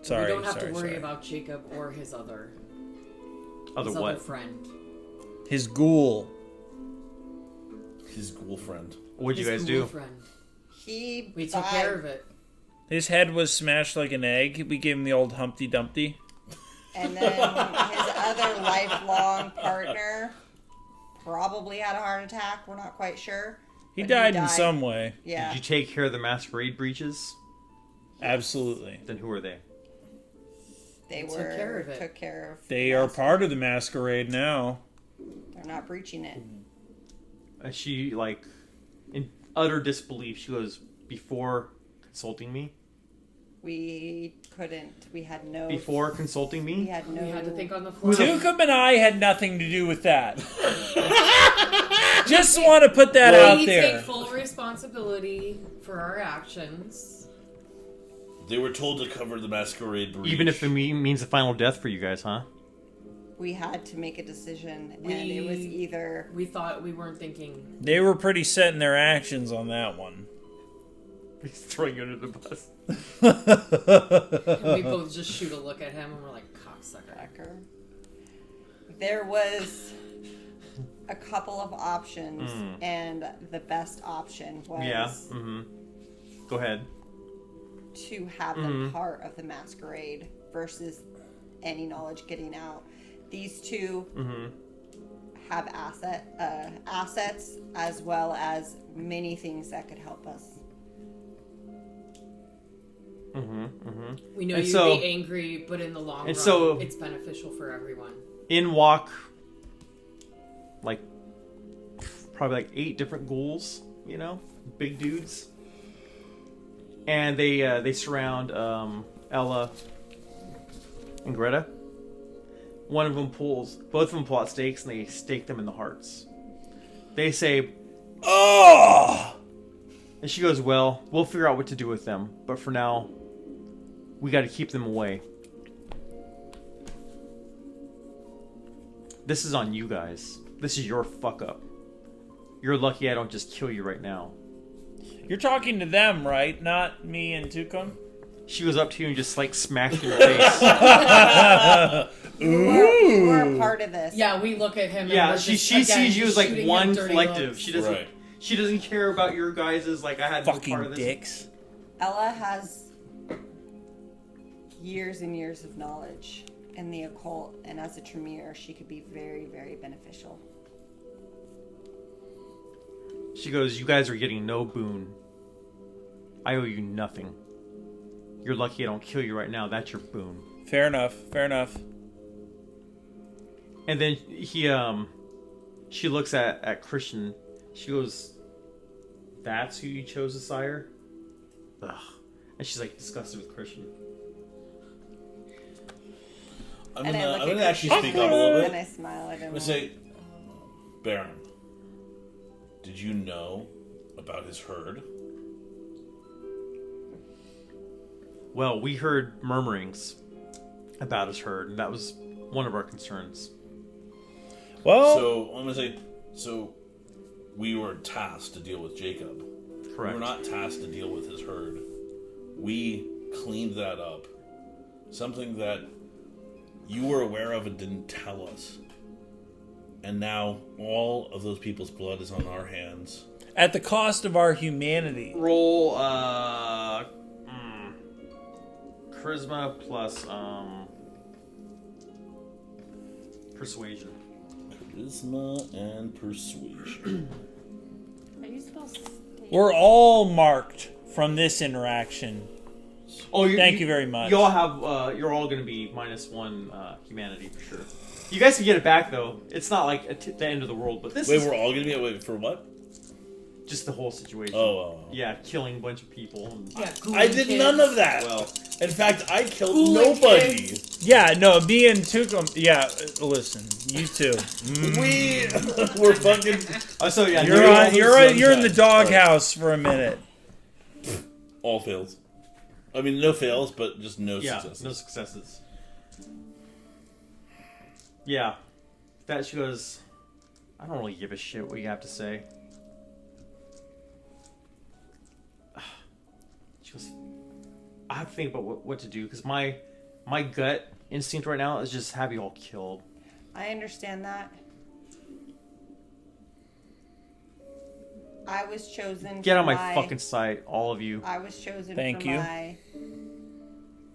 Speaker 5: Sorry,
Speaker 4: we don't have
Speaker 5: sorry,
Speaker 4: to worry
Speaker 5: sorry.
Speaker 4: about Jacob or his other
Speaker 1: Other what?
Speaker 4: friend.
Speaker 5: His ghoul.
Speaker 2: His ghoul friend.
Speaker 1: What'd you
Speaker 4: His
Speaker 1: guys
Speaker 4: cool
Speaker 1: do?
Speaker 4: Friend.
Speaker 3: He
Speaker 4: We took
Speaker 3: died.
Speaker 4: care of it.
Speaker 5: His head was smashed like an egg. We gave him the old Humpty Dumpty.
Speaker 3: And then his other lifelong partner probably had a heart attack. We're not quite sure.
Speaker 5: He
Speaker 3: But
Speaker 5: died in some way.
Speaker 3: Yeah.
Speaker 1: Did you take care of the masquerade breaches?
Speaker 5: Absolutely.
Speaker 1: Then who are they?
Speaker 3: They
Speaker 4: We took
Speaker 3: were
Speaker 4: care of it.
Speaker 3: took care of.
Speaker 5: They are part of the masquerade now.
Speaker 3: They're not breaching it.
Speaker 1: And she, like, in utter disbelief, she goes, before consulting me?
Speaker 3: We couldn't. We had no.
Speaker 1: Before consulting
Speaker 3: We
Speaker 1: me?
Speaker 3: had no.
Speaker 4: We had to think on the fly.
Speaker 5: Tukum and I had nothing to do with that. Just want to put that out
Speaker 4: We
Speaker 5: there.
Speaker 4: take full responsibility for our actions.
Speaker 2: They were told to cover the masquerade breach.
Speaker 1: Even if it means the final death for you guys, huh?
Speaker 3: We had to make a decision, and it was either.
Speaker 4: We thought we weren't thinking.
Speaker 5: They were pretty set in their actions on that one.
Speaker 1: He's throwing you under the bus.
Speaker 4: And we both just shoot a look at him and we're like, cocksucker.
Speaker 3: There was a couple of options, and the best option was
Speaker 1: Yeah. Go ahead.
Speaker 3: to have them part of the masquerade versus any knowledge getting out. These two have assets as well as many things that could help us.
Speaker 4: We know
Speaker 1: And
Speaker 4: you'd
Speaker 1: so-
Speaker 4: be angry, but in the long
Speaker 1: and
Speaker 4: run,
Speaker 1: so-
Speaker 4: it's beneficial for everyone.
Speaker 1: In walk, like, probably like 8 different ghouls, you know? Big dudes. And they surround Ella and Greta. Both of them pull out stakes, and they stake them in the hearts. They say,
Speaker 5: Oh!
Speaker 1: and she goes, well, we'll figure out what to do with them, but for now, we got to keep them away. This is on you guys. This is your fuck up. You're lucky I don't just kill you right now.
Speaker 5: You're talking to them, right? Not me and Tukum?
Speaker 1: She goes up to you and just like smacks you in the face.
Speaker 3: We're a part of this.
Speaker 4: Yeah, we look at him.
Speaker 1: Yeah,
Speaker 4: and
Speaker 1: she
Speaker 4: again,
Speaker 1: sees you as like
Speaker 4: shooting him
Speaker 1: one
Speaker 4: dirty
Speaker 1: collective.
Speaker 4: looks.
Speaker 1: She doesn't.
Speaker 2: Right.
Speaker 1: She doesn't care about your guys' like I had no part
Speaker 5: Fucking
Speaker 1: of this.
Speaker 5: dicks.
Speaker 3: Ella has years and years of knowledge in the occult, and as a Tremere, she could be very, very beneficial.
Speaker 1: She goes, "You guys are getting no boon. I owe you nothing. You're lucky I don't kill you right now. That's your boon."
Speaker 5: Fair enough. Fair enough.
Speaker 1: And then she looks at Christian. She goes, "That's who you chose as sire?" Ugh. And she's like disgusted with Christian.
Speaker 2: I'm
Speaker 3: And I look
Speaker 2: gonna
Speaker 3: at
Speaker 2: actually
Speaker 3: Christian
Speaker 2: speak up a little
Speaker 3: and
Speaker 2: bit.
Speaker 3: I smile at him.
Speaker 2: I'm gonna say, Baron, did you know about his herd?
Speaker 1: Well, we heard murmurings about his herd, and that was one of our concerns.
Speaker 5: Well,
Speaker 2: So I'm gonna say, so we were tasked to deal with Jacob.
Speaker 1: Correct.
Speaker 2: We were not tasked to deal with his herd. We cleaned that up. Something that you were aware of and didn't tell us. And now all of those people's blood is on our hands.
Speaker 5: at the cost of our humanity.
Speaker 1: Roll charisma plus persuasion.
Speaker 2: Charisma and persuasion.
Speaker 3: Are you supposed to?
Speaker 5: We're all marked from this interaction.
Speaker 1: Oh,
Speaker 5: Thank you very much.
Speaker 1: You all have. You're all going to be -1 humanity for sure. You guys can get it back though. It's not like the end of the world, but this
Speaker 2: Wait,
Speaker 1: is
Speaker 2: we're all gonna be wait for what?
Speaker 1: just the whole situation.
Speaker 2: Oh.
Speaker 1: Yeah, killing a bunch of people. And,
Speaker 4: Yeah,
Speaker 2: I did none of that.
Speaker 1: well,
Speaker 2: In fact, I killed
Speaker 4: Ooh,
Speaker 2: nobody.
Speaker 5: Yeah, no, me and Tukum. Yeah, listen, you too.
Speaker 2: We were fucking.
Speaker 1: so yeah,
Speaker 5: You're
Speaker 2: all
Speaker 5: on,
Speaker 2: the
Speaker 5: you're in the
Speaker 2: sunshine.
Speaker 5: doghouse for a minute.
Speaker 2: All fails. I mean, no fails, but just no successes.
Speaker 1: no successes. Yeah, that she goes. I don't really give a shit what you have to say. She goes. I have to think about what to do because my gut instinct right now is just have you all killed.
Speaker 3: I understand that. I was chosen.
Speaker 1: Get out
Speaker 3: for
Speaker 1: of my fucking sight, all of you.
Speaker 3: I was chosen.
Speaker 5: Thank
Speaker 3: for
Speaker 5: you.
Speaker 3: My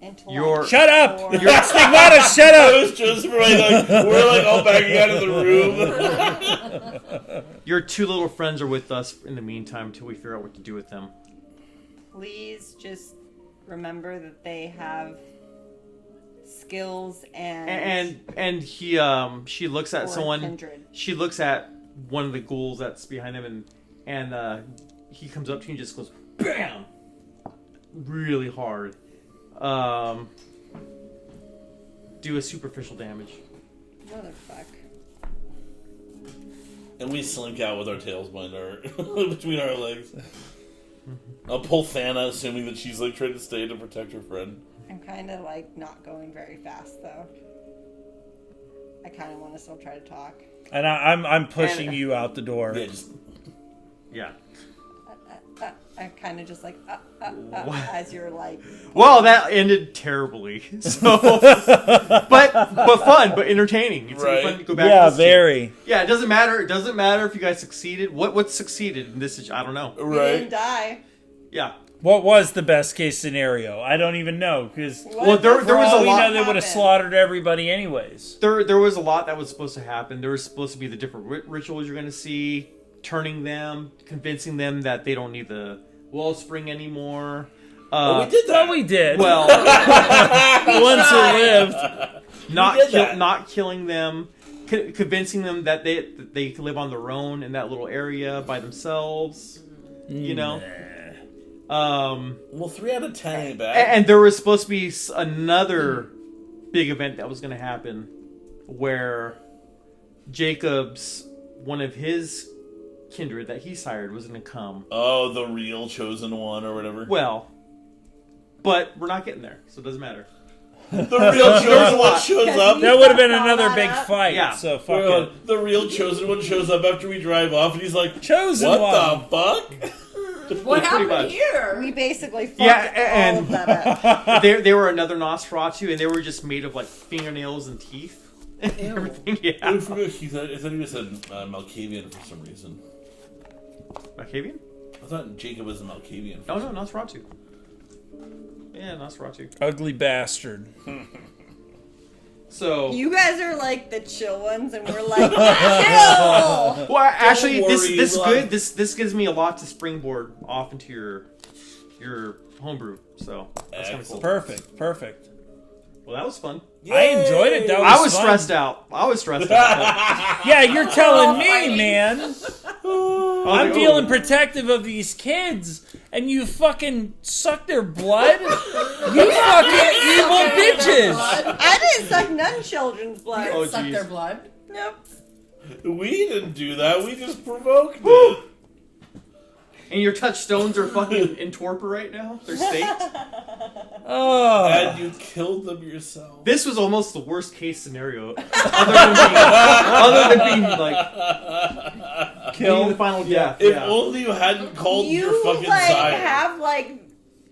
Speaker 3: intellect.
Speaker 1: You're-
Speaker 5: Shut up!
Speaker 3: for-
Speaker 5: You're Stigmata, shut
Speaker 2: I
Speaker 5: up!
Speaker 2: was just we're like all backing out of the room.
Speaker 1: Your two little friends are with us in the meantime until we figure out what to do with them.
Speaker 3: Please just remember that they have skills
Speaker 1: And he she looks at
Speaker 3: or
Speaker 1: someone.
Speaker 3: kindred.
Speaker 1: She looks at one of the ghouls that's behind him, and he comes up to you and just goes BAM! Really hard. Do a superficial damage.
Speaker 3: Motherfuck.
Speaker 2: And we slink out with our tails between our legs. I'll pull Thana, assuming that she's like trying to stay to protect her friend.
Speaker 3: I'm kind of like not going very fast though. I kind of want to still try to talk.
Speaker 5: And I'm pushing you out the door.
Speaker 2: Yeah, just
Speaker 1: Yeah.
Speaker 3: I'm kind of just like as you're like.
Speaker 1: Well, that ended terribly. So, but fun, but entertaining. It's
Speaker 2: Right.
Speaker 1: fun to go back.
Speaker 5: Yeah,
Speaker 1: to this
Speaker 5: very.
Speaker 1: Yeah, it doesn't matter. It doesn't matter if you guys succeeded. What succeeded in this? I don't know.
Speaker 3: You didn't
Speaker 2: right.
Speaker 3: die.
Speaker 1: Yeah.
Speaker 5: What was the best case scenario? I don't even know because
Speaker 3: What
Speaker 1: there
Speaker 3: the
Speaker 1: was a
Speaker 3: fuck
Speaker 1: lot-
Speaker 5: they would have
Speaker 3: happened?
Speaker 5: slaughtered everybody anyways.
Speaker 1: There was a lot that was supposed to happen. There was supposed to be the different rituals you're going to see, turning them, convincing them that they don't need the Wellspring anymore.
Speaker 2: Oh, we did that.
Speaker 5: Well, we did.
Speaker 1: Well,
Speaker 5: Once it lived.
Speaker 1: not killing them, convincing them that they can live on their own in that little area by themselves. You know.
Speaker 2: Well, 3 out of 10 ain't bad.
Speaker 1: And there was supposed to be another big event that was going to happen where Jacob's, one of his kindred that he sired, was going to come.
Speaker 2: Oh, the real chosen one or whatever.
Speaker 1: Well, but we're not getting there, so it doesn't matter.
Speaker 2: The real chosen one shows up.
Speaker 5: That would have been
Speaker 3: Follow
Speaker 5: another
Speaker 3: that
Speaker 5: big
Speaker 3: up.
Speaker 5: fight.
Speaker 1: Yeah.
Speaker 5: So fuck it.
Speaker 2: The real chosen one shows up after we drive off, and he's like,
Speaker 5: Chosen
Speaker 2: "What
Speaker 5: one.
Speaker 2: the fuck?"
Speaker 4: What
Speaker 1: Pretty
Speaker 4: happened
Speaker 1: much.
Speaker 4: here?
Speaker 3: We basically fucked
Speaker 1: Yeah,
Speaker 3: all of that up.
Speaker 1: they were another Nosferatu, and they were just made of like fingernails and teeth and
Speaker 4: Ew.
Speaker 1: everything.
Speaker 2: I
Speaker 1: Yeah.
Speaker 2: forgot I thought he was a Malkavian for some reason.
Speaker 1: Malkavian?
Speaker 2: I thought Jacob was a Malkavian.
Speaker 1: Oh no, Nosferatu. Yeah, Nosferatu.
Speaker 5: Ugly bastard.
Speaker 1: So
Speaker 3: You guys are like the chill ones, and we're like, chill!
Speaker 1: well, actually,
Speaker 2: worry,
Speaker 1: this
Speaker 2: we'll
Speaker 1: good.
Speaker 2: have-
Speaker 1: This gives me a lot to springboard off into your homebrew. So that's kind of cool.
Speaker 5: Perfect.
Speaker 1: Well, that was fun.
Speaker 5: I enjoyed it. That was
Speaker 1: I was
Speaker 5: fun.
Speaker 1: stressed out.
Speaker 5: Yeah, you're telling me, man.
Speaker 1: Oh,
Speaker 5: I'm feeling protective of these kids, and you fucking suck their blood? You fucking evil bitches!
Speaker 3: I didn't suck none children's blood.
Speaker 1: Oh,
Speaker 4: Suck
Speaker 1: geez.
Speaker 4: their blood.
Speaker 3: Nope.
Speaker 2: We didn't do that. We just provoked it.
Speaker 1: And your touchstones are fucking in torpor right now. They're staked.
Speaker 5: Oh.
Speaker 2: And you killed them yourself.
Speaker 1: This was almost the worst case scenario, other than being like killing the final death.
Speaker 2: If
Speaker 1: Yeah.
Speaker 2: only you hadn't called your
Speaker 3: You
Speaker 2: fucking
Speaker 3: like
Speaker 2: sire.
Speaker 3: have like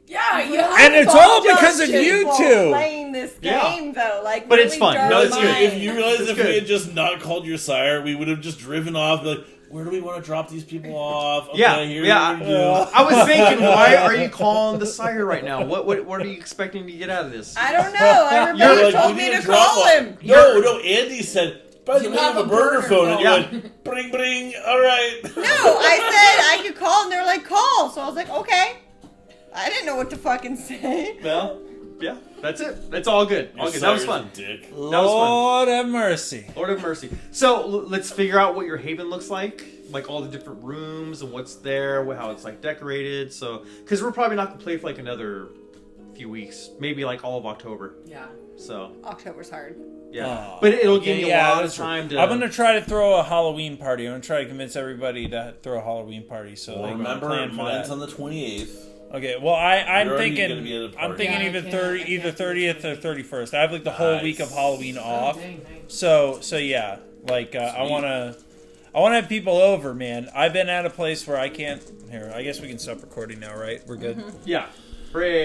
Speaker 4: Yeah, you
Speaker 5: And it's all because of you
Speaker 3: people
Speaker 5: two!
Speaker 3: playing this
Speaker 1: Yeah.
Speaker 3: game though, like
Speaker 1: But it's
Speaker 3: really
Speaker 1: fun.
Speaker 3: dark
Speaker 1: No, it's good.
Speaker 3: minds.
Speaker 2: If you realize
Speaker 1: It's
Speaker 2: if
Speaker 1: good.
Speaker 2: we had just not called your sire, we would have just driven off. Be like, where do we want to drop these people off? Okay,
Speaker 1: Yeah,
Speaker 2: here
Speaker 1: yeah.
Speaker 2: we go.
Speaker 1: I was thinking, why are you calling the sire right now? What are you expecting to get out of this?
Speaker 3: I don't know. Everybody
Speaker 1: You're
Speaker 2: like,
Speaker 3: told
Speaker 2: we
Speaker 3: me
Speaker 2: need
Speaker 3: to
Speaker 2: drop
Speaker 3: call
Speaker 2: one.
Speaker 3: him.
Speaker 2: No, Andy said, by the
Speaker 4: You
Speaker 2: way,
Speaker 4: have
Speaker 2: I have
Speaker 4: a
Speaker 2: a burner
Speaker 4: burner
Speaker 2: phone. And you
Speaker 1: phone.
Speaker 2: went, bring, bring, all right.
Speaker 3: No, I said I could call, and they're like, call. So I was like, okay. I didn't know what to fucking say.
Speaker 1: Well, yeah, that's it. That's all good. All good. That was fun.
Speaker 2: Dick.
Speaker 1: That was fun.
Speaker 5: Lord have mercy.
Speaker 1: Lord of mercy. So let's figure out what your haven looks like all the different rooms and what's there, how it's like decorated. So, because we're probably not gonna play for like another few weeks, maybe like all of October.
Speaker 4: Yeah.
Speaker 1: So
Speaker 3: October's hard.
Speaker 1: yeah,
Speaker 5: Oh,
Speaker 1: but it'll give me a lot of
Speaker 5: that's true.
Speaker 1: time to.
Speaker 5: I'm gonna try to throw a Halloween party. I'm gonna try to convince everybody to throw a Halloween party. So
Speaker 2: Well,
Speaker 5: they can
Speaker 2: remember,
Speaker 5: plan for
Speaker 2: mine's
Speaker 5: that.
Speaker 2: on the 28th.
Speaker 5: Okay, well, I'm
Speaker 2: You're already
Speaker 5: thinking,
Speaker 2: gonna be at a
Speaker 5: I'm
Speaker 2: party.
Speaker 5: thinking
Speaker 4: Yeah,
Speaker 5: either
Speaker 4: I can't-
Speaker 5: 30,
Speaker 4: I
Speaker 5: either
Speaker 4: can't do
Speaker 5: 30th or 31st. I have like the whole week of
Speaker 2: Nice.
Speaker 5: Halloween off.
Speaker 4: Oh, dang, nice.
Speaker 5: So yeah, like I wanna have people over, man. I've been at a place where I can't. Here, I guess we can stop recording now, right? We're good.
Speaker 1: Yeah. Hooray.